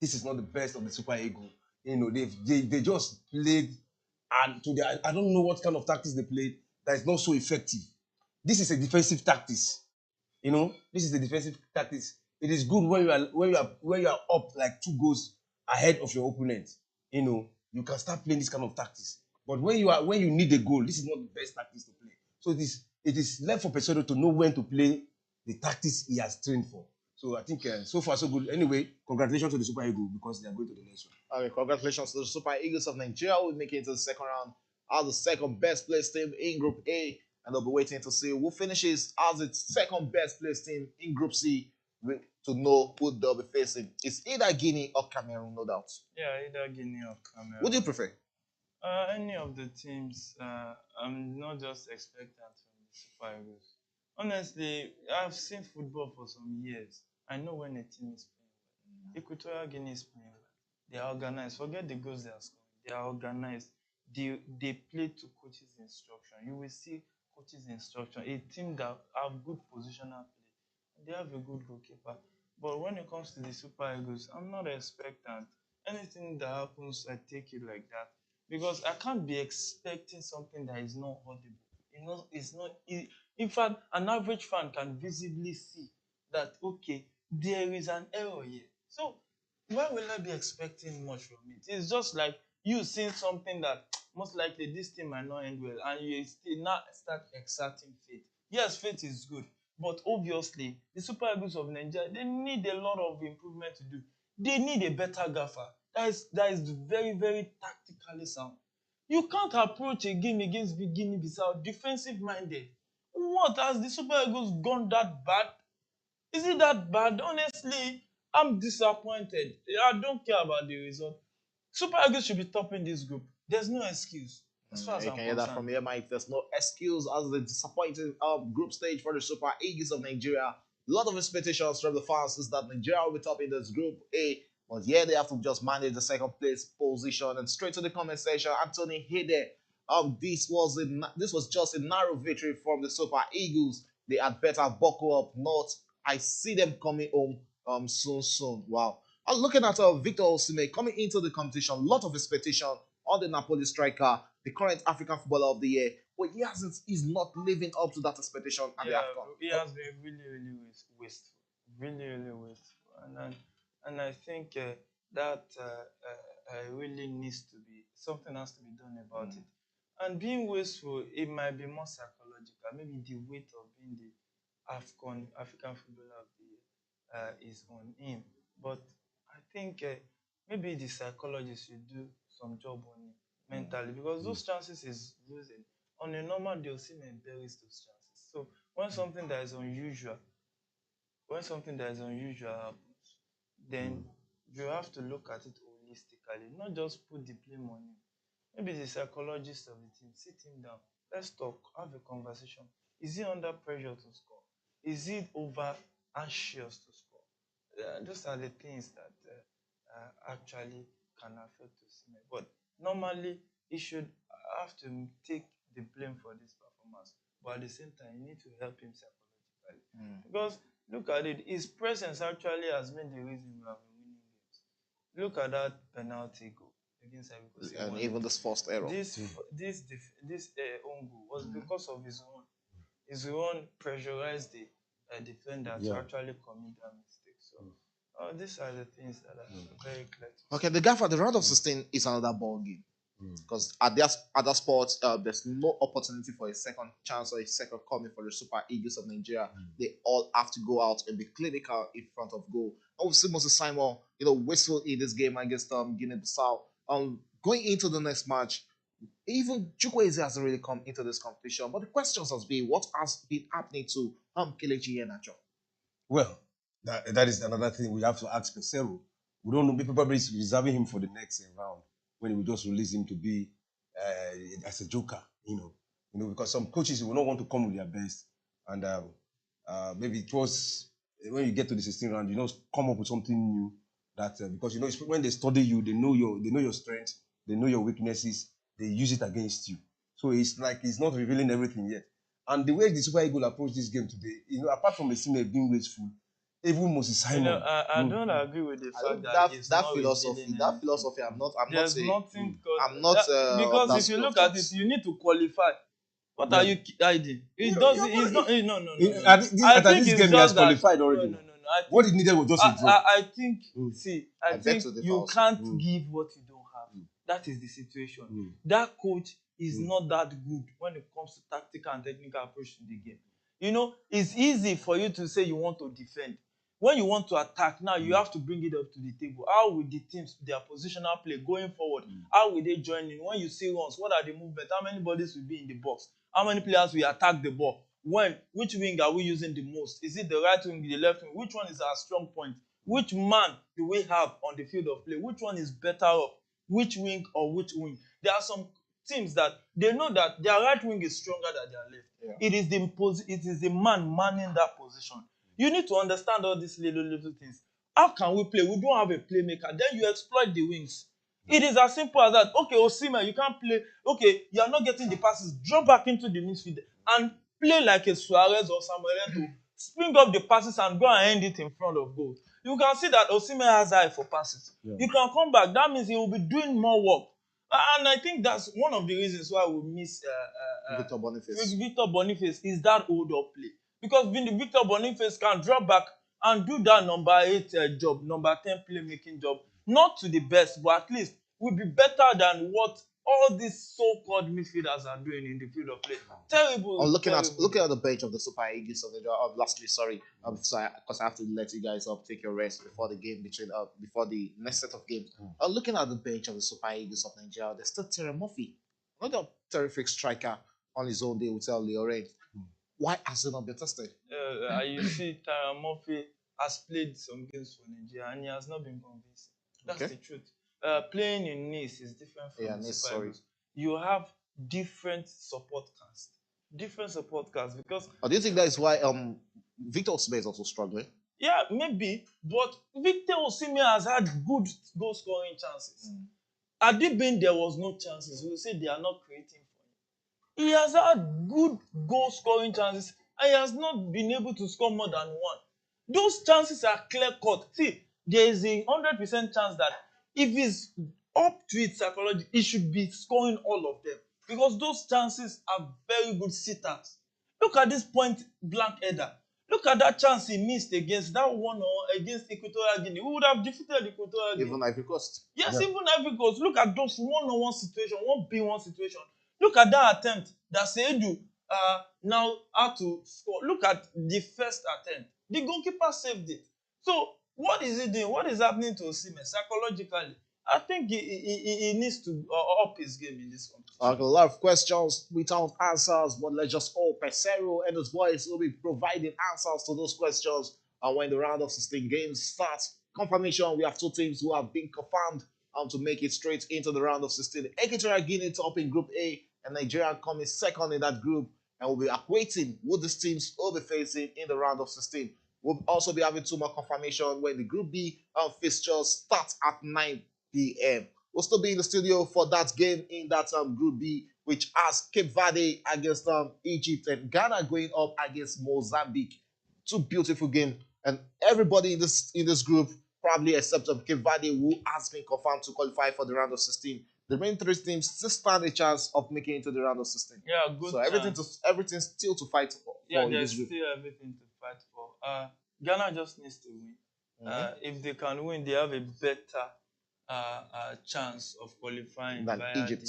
[SPEAKER 3] This is not the best of the Super Eagle. You know, they just played, and I don't know what kind of tactics they played that is not so effective. This is a defensive tactics. You know, this is the defensive tactics. It is good when you are up like 2 goals ahead of your opponent. You know, you can start playing this kind of tactics. But when you need a goal, this is not the best tactics to play. So it is left for Pesero to know when to play the tactics he has trained for. So I think so far so good. Anyway, congratulations to the Super Eagles because they are going to the next one.
[SPEAKER 4] Okay, congratulations to the Super Eagles of Nigeria who will make it into the second round as the second best placed team in Group A, and they'll be waiting to see who finishes as its second best placed team in Group C to know who they'll be facing. It's either Guinea or Cameroon, no doubt.
[SPEAKER 5] Yeah, either Guinea or Cameroon.
[SPEAKER 4] What do you prefer?
[SPEAKER 5] Any of the teams. I'm not just expectant from the Super Eagles. Honestly, I've seen football for some years. I know when a team is playing well. Equatorial Guinea is playing well. They are organized. Forget the goals they are scoring. They are organized. They play to coaches' instruction. You will see coaches' instruction. A team that have good positional play. They have a good goalkeeper. But when it comes to the Super Eagles, I'm not expectant. Anything that happens, I take it like that. Because I can't be expecting something that is not audible. You know, it's not. In fact, an average fan can visibly see that, okay, there is an error here. So why will I be expecting much from it? It's just like you seeing something that most likely this thing might not end well, and you still not start exerting faith. Yes, faith is good, but obviously the Super Eagles of Nigeria, they need a lot of improvement to do. They need a better gaffer that is very, very tactically sound. You can't approach a game against Guinea-Bissau defensive minded. What, has the Super Eagles gone that bad? Is it that bad? Honestly, I'm disappointed. I don't care about the result. Super Eagles should be topping this group. There's no excuse. As far as
[SPEAKER 4] You
[SPEAKER 5] I'm
[SPEAKER 4] can hear that
[SPEAKER 5] concerned.
[SPEAKER 4] from here, Mike. There's no excuse as the disappointing group stage for the Super Eagles of Nigeria. A lot of expectations from the fans is that Nigeria will be topping this Group A. But yeah, they have to just manage the second place position. And straight to the comment section, Anthony Hede. This was just a narrow victory from the Super Eagles. They had better buckle up. Not, I see them coming home soon. Wow. Looking at Victor Osimhen coming into the competition, a lot of expectation on the Napoli striker, the current African Footballer of the Year, but he's not living up to that expectation at the Afcon.
[SPEAKER 5] He has been really wasteful, really wasteful, and I think that really needs to be something has to be done about it. And being wasteful, it might be more psychological. Maybe the weight of being the African Footballer of the Year is on him. But I think maybe the psychologist should do some job on him mentally because those chances is losing. On a normal day, Osimhen buries those chances. So when something that is unusual, happens, then you have to look at it holistically, not just put the blame on him. Maybe the psychologist of the team, sit him down, let's talk, have a conversation. Is he under pressure to score? Is he over anxious to score? Those are the things that actually can affect Osimhen. But normally, he should have to take the blame for this performance. But at the same time, you need to help him psychologically. Because look at it, his presence actually has been the reason we have been winning games. Look at that penalty goal against Ivory.
[SPEAKER 4] And even this first error.
[SPEAKER 5] This own goal was because of his own pressurized the defender to actually commit that mistake. So these are the things that are very clear.
[SPEAKER 4] Okay, the gaffer, the round of 16 is another ball game. Because at their other sports, there's no opportunity for a second chance or a second coming for the Super Eagles of Nigeria. They all have to go out and be clinical in front of goal. And we've seen Moses Simon, wasteful in this game against Guinea-Bissau. Going into the next match, even Chukwueze hasn't really come into this competition. But the questions has been, what has been happening to Kelechi Iheanacho?
[SPEAKER 3] Well, that is another thing we have to ask Pesero. We don't know, people probably reserving him for the next round, when we just release him to be as a joker, because some coaches will not want to come with their best, and maybe it was when you get to the 16th round, come up with something new that because when they study you, they know your strengths, they know your weaknesses, they use it against you. So it's like he's not revealing everything yet. And the way the Super Eagles approach this game today, apart from Osimhen being wasteful, even Moses Simon.
[SPEAKER 5] I don't agree with the fact
[SPEAKER 4] that philosophy. I'm not
[SPEAKER 5] because if you look at it, you need to qualify. What are you hiding? It doesn't. It's not. No.
[SPEAKER 3] I think this game he has qualified already.
[SPEAKER 5] No.
[SPEAKER 3] What it needed was just a draw.
[SPEAKER 5] I think. See, I think you can't give what you don't have. That is the situation. That coach is not that good when it comes to tactical and technical approach to the game. It's easy for you to say you want to defend. When you want to attack, now you have to bring it up to the table. How will the teams, their positional play going forward, how will they join in? When you see runs, what are the movements? How many bodies will be in the box? How many players will attack the ball? Which wing are we using the most? Is it the right wing, the left wing? Which one is our strong point? Which man do we have on the field of play? Which one is better off? Which wing or which wing? There are some teams that they know that their right wing is stronger than their left. Yeah. It is the man manning that position. You need to understand all these little things. How can we play? We don't have a playmaker. Then you exploit the wings. It is as simple as that. Okay, Osimhen, you can't play. Okay, you are not getting the passes. Drop back into the midfield and play like a Suarez or Samuel to spring up the passes and go and end it in front of goal. You can see that Osimhen has eye for passes. Yeah. You can come back. That means he will be doing more work. And I think that's one of the reasons why we miss
[SPEAKER 4] Victor Boniface.
[SPEAKER 5] Victor Boniface is that hold-up play. Because Victor Boniface can drop back and do that number 8 job, number 10 playmaking job. Not to the best, but at least will be better than what all these so-called midfielders are doing in the field of play. Terrible.
[SPEAKER 4] Looking at the bench of the Super Eagles of Nigeria. Lastly, sorry, because I have to let you guys take your rest before the game before the next set of games. Looking at the bench of the Super Eagles of Nigeria, there's still Terry Murphy, another terrific striker on his own day with Leorraine. Why has he not been tested?
[SPEAKER 5] You see, Terry Murphy has played some games for Nigeria and he has not been convincing. That's the truth. Playing in Nice is different from the Super Eagles. You have different support casts. Because...
[SPEAKER 4] do you think that is why Victor Osimhen is also struggling?
[SPEAKER 5] Yeah, maybe. But Victor Osimhen has had good goal-scoring chances. Had it been there was no chances, we will say they are not creating for him. He has had good goal-scoring chances and he has not been able to score more than one. Those chances are clear-cut. See, there is a 100% chance that if he's up to it psychology, he should be scoring all of them. Because those chances are very good sitters. Look at this point blank header. Look at that chance he missed against against Equatorial Guinea. We would have defeated Equatorial Guinea.
[SPEAKER 4] Even Ivory Coast.
[SPEAKER 5] Yes, even Ivory Coast. Look at those one-on-one situation, 1v1 situation. Look at that attempt that Seidu now had to score. Look at the first attempt. The goalkeeper saved it. So What is he doing? What is happening to Osimhen psychologically? I think he needs to up his game in this competition.
[SPEAKER 4] A lot of questions without answers, but let's just hope Pesero and his boys will be providing answers to those questions. And when the round of 16 games starts, confirmation, we have two teams who have been confirmed to make it straight into the round of 16. Equatorial Guinea top in Group A, and Nigeria coming second in that group. And we'll be awaiting who these teams will be facing in the round of 16. We'll also be having two more confirmation when the Group B fixtures start at 9 p.m. We'll still be in the studio for that game in that Group B, which has Cape Verde against Egypt and Ghana going up against Mozambique. Two beautiful games, and everybody in this group, probably except Cape Verde, who has been confirmed to qualify for the round of 16. The remaining three teams still stand a chance of making it into the round of 16.
[SPEAKER 5] Yeah, good.
[SPEAKER 4] So everything's still to fight for.
[SPEAKER 5] Yeah, there's still everything to fight for. Ghana just needs to win. If they can win, they have a better chance of qualifying
[SPEAKER 4] than
[SPEAKER 5] via
[SPEAKER 4] Egypt.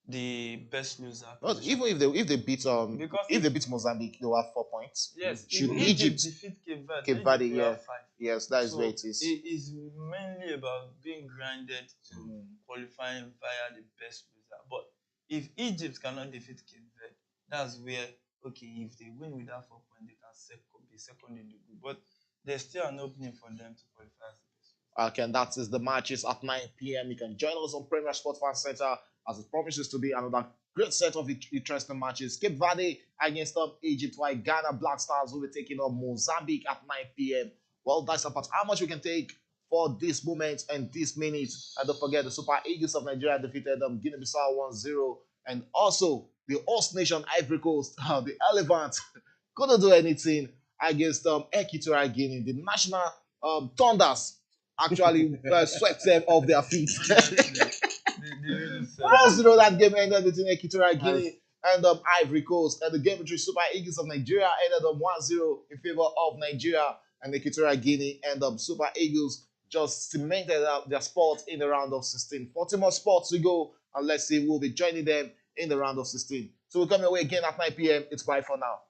[SPEAKER 5] The best loser.
[SPEAKER 4] Not, even if they beat if they beat Mozambique, they'll have 4 points.
[SPEAKER 5] Yes,
[SPEAKER 4] should
[SPEAKER 5] if
[SPEAKER 4] Egypt
[SPEAKER 5] defeat Cape
[SPEAKER 4] Cape Verde,
[SPEAKER 5] Egypt will have 5.
[SPEAKER 4] Yes, that is
[SPEAKER 5] So
[SPEAKER 4] where it is.
[SPEAKER 5] It is mainly about being grinded to qualifying via the best loser. But if Egypt cannot defeat Cape Verde, that's where, okay, if they win with that 4 points, they can be second in the group. But there's still an opening for them to qualify as the best loser.
[SPEAKER 4] Okay, and that is the matches at 9 p.m. You can join us on Premier Sport Fan Center as it promises to be another great set of interesting matches. Cape Verde against Egypt, while Ghana Black Stars will be taking on Mozambique at 9 p.m. Well, that's about how much we can take for this moment and this minute. And don't forget, the Super Eagles of Nigeria defeated Guinea-Bissau 1-0. And also, the host nation, Ivory Coast, the Elephants, couldn't do anything against Equatorial Guinea. The national Thunders actually swept them off their feet. 1-0 that game ended between Equatorial Guinea and Ivory Coast. And the game between Super Eagles of Nigeria ended 1-0 in favor of Nigeria and Equatorial Guinea. And Super Eagles just cemented their spot in the round of 16. 40 more spots to go, and let's see who will be joining them in the round of 16. So we'll come your way again at 9 p.m. It's bye for now.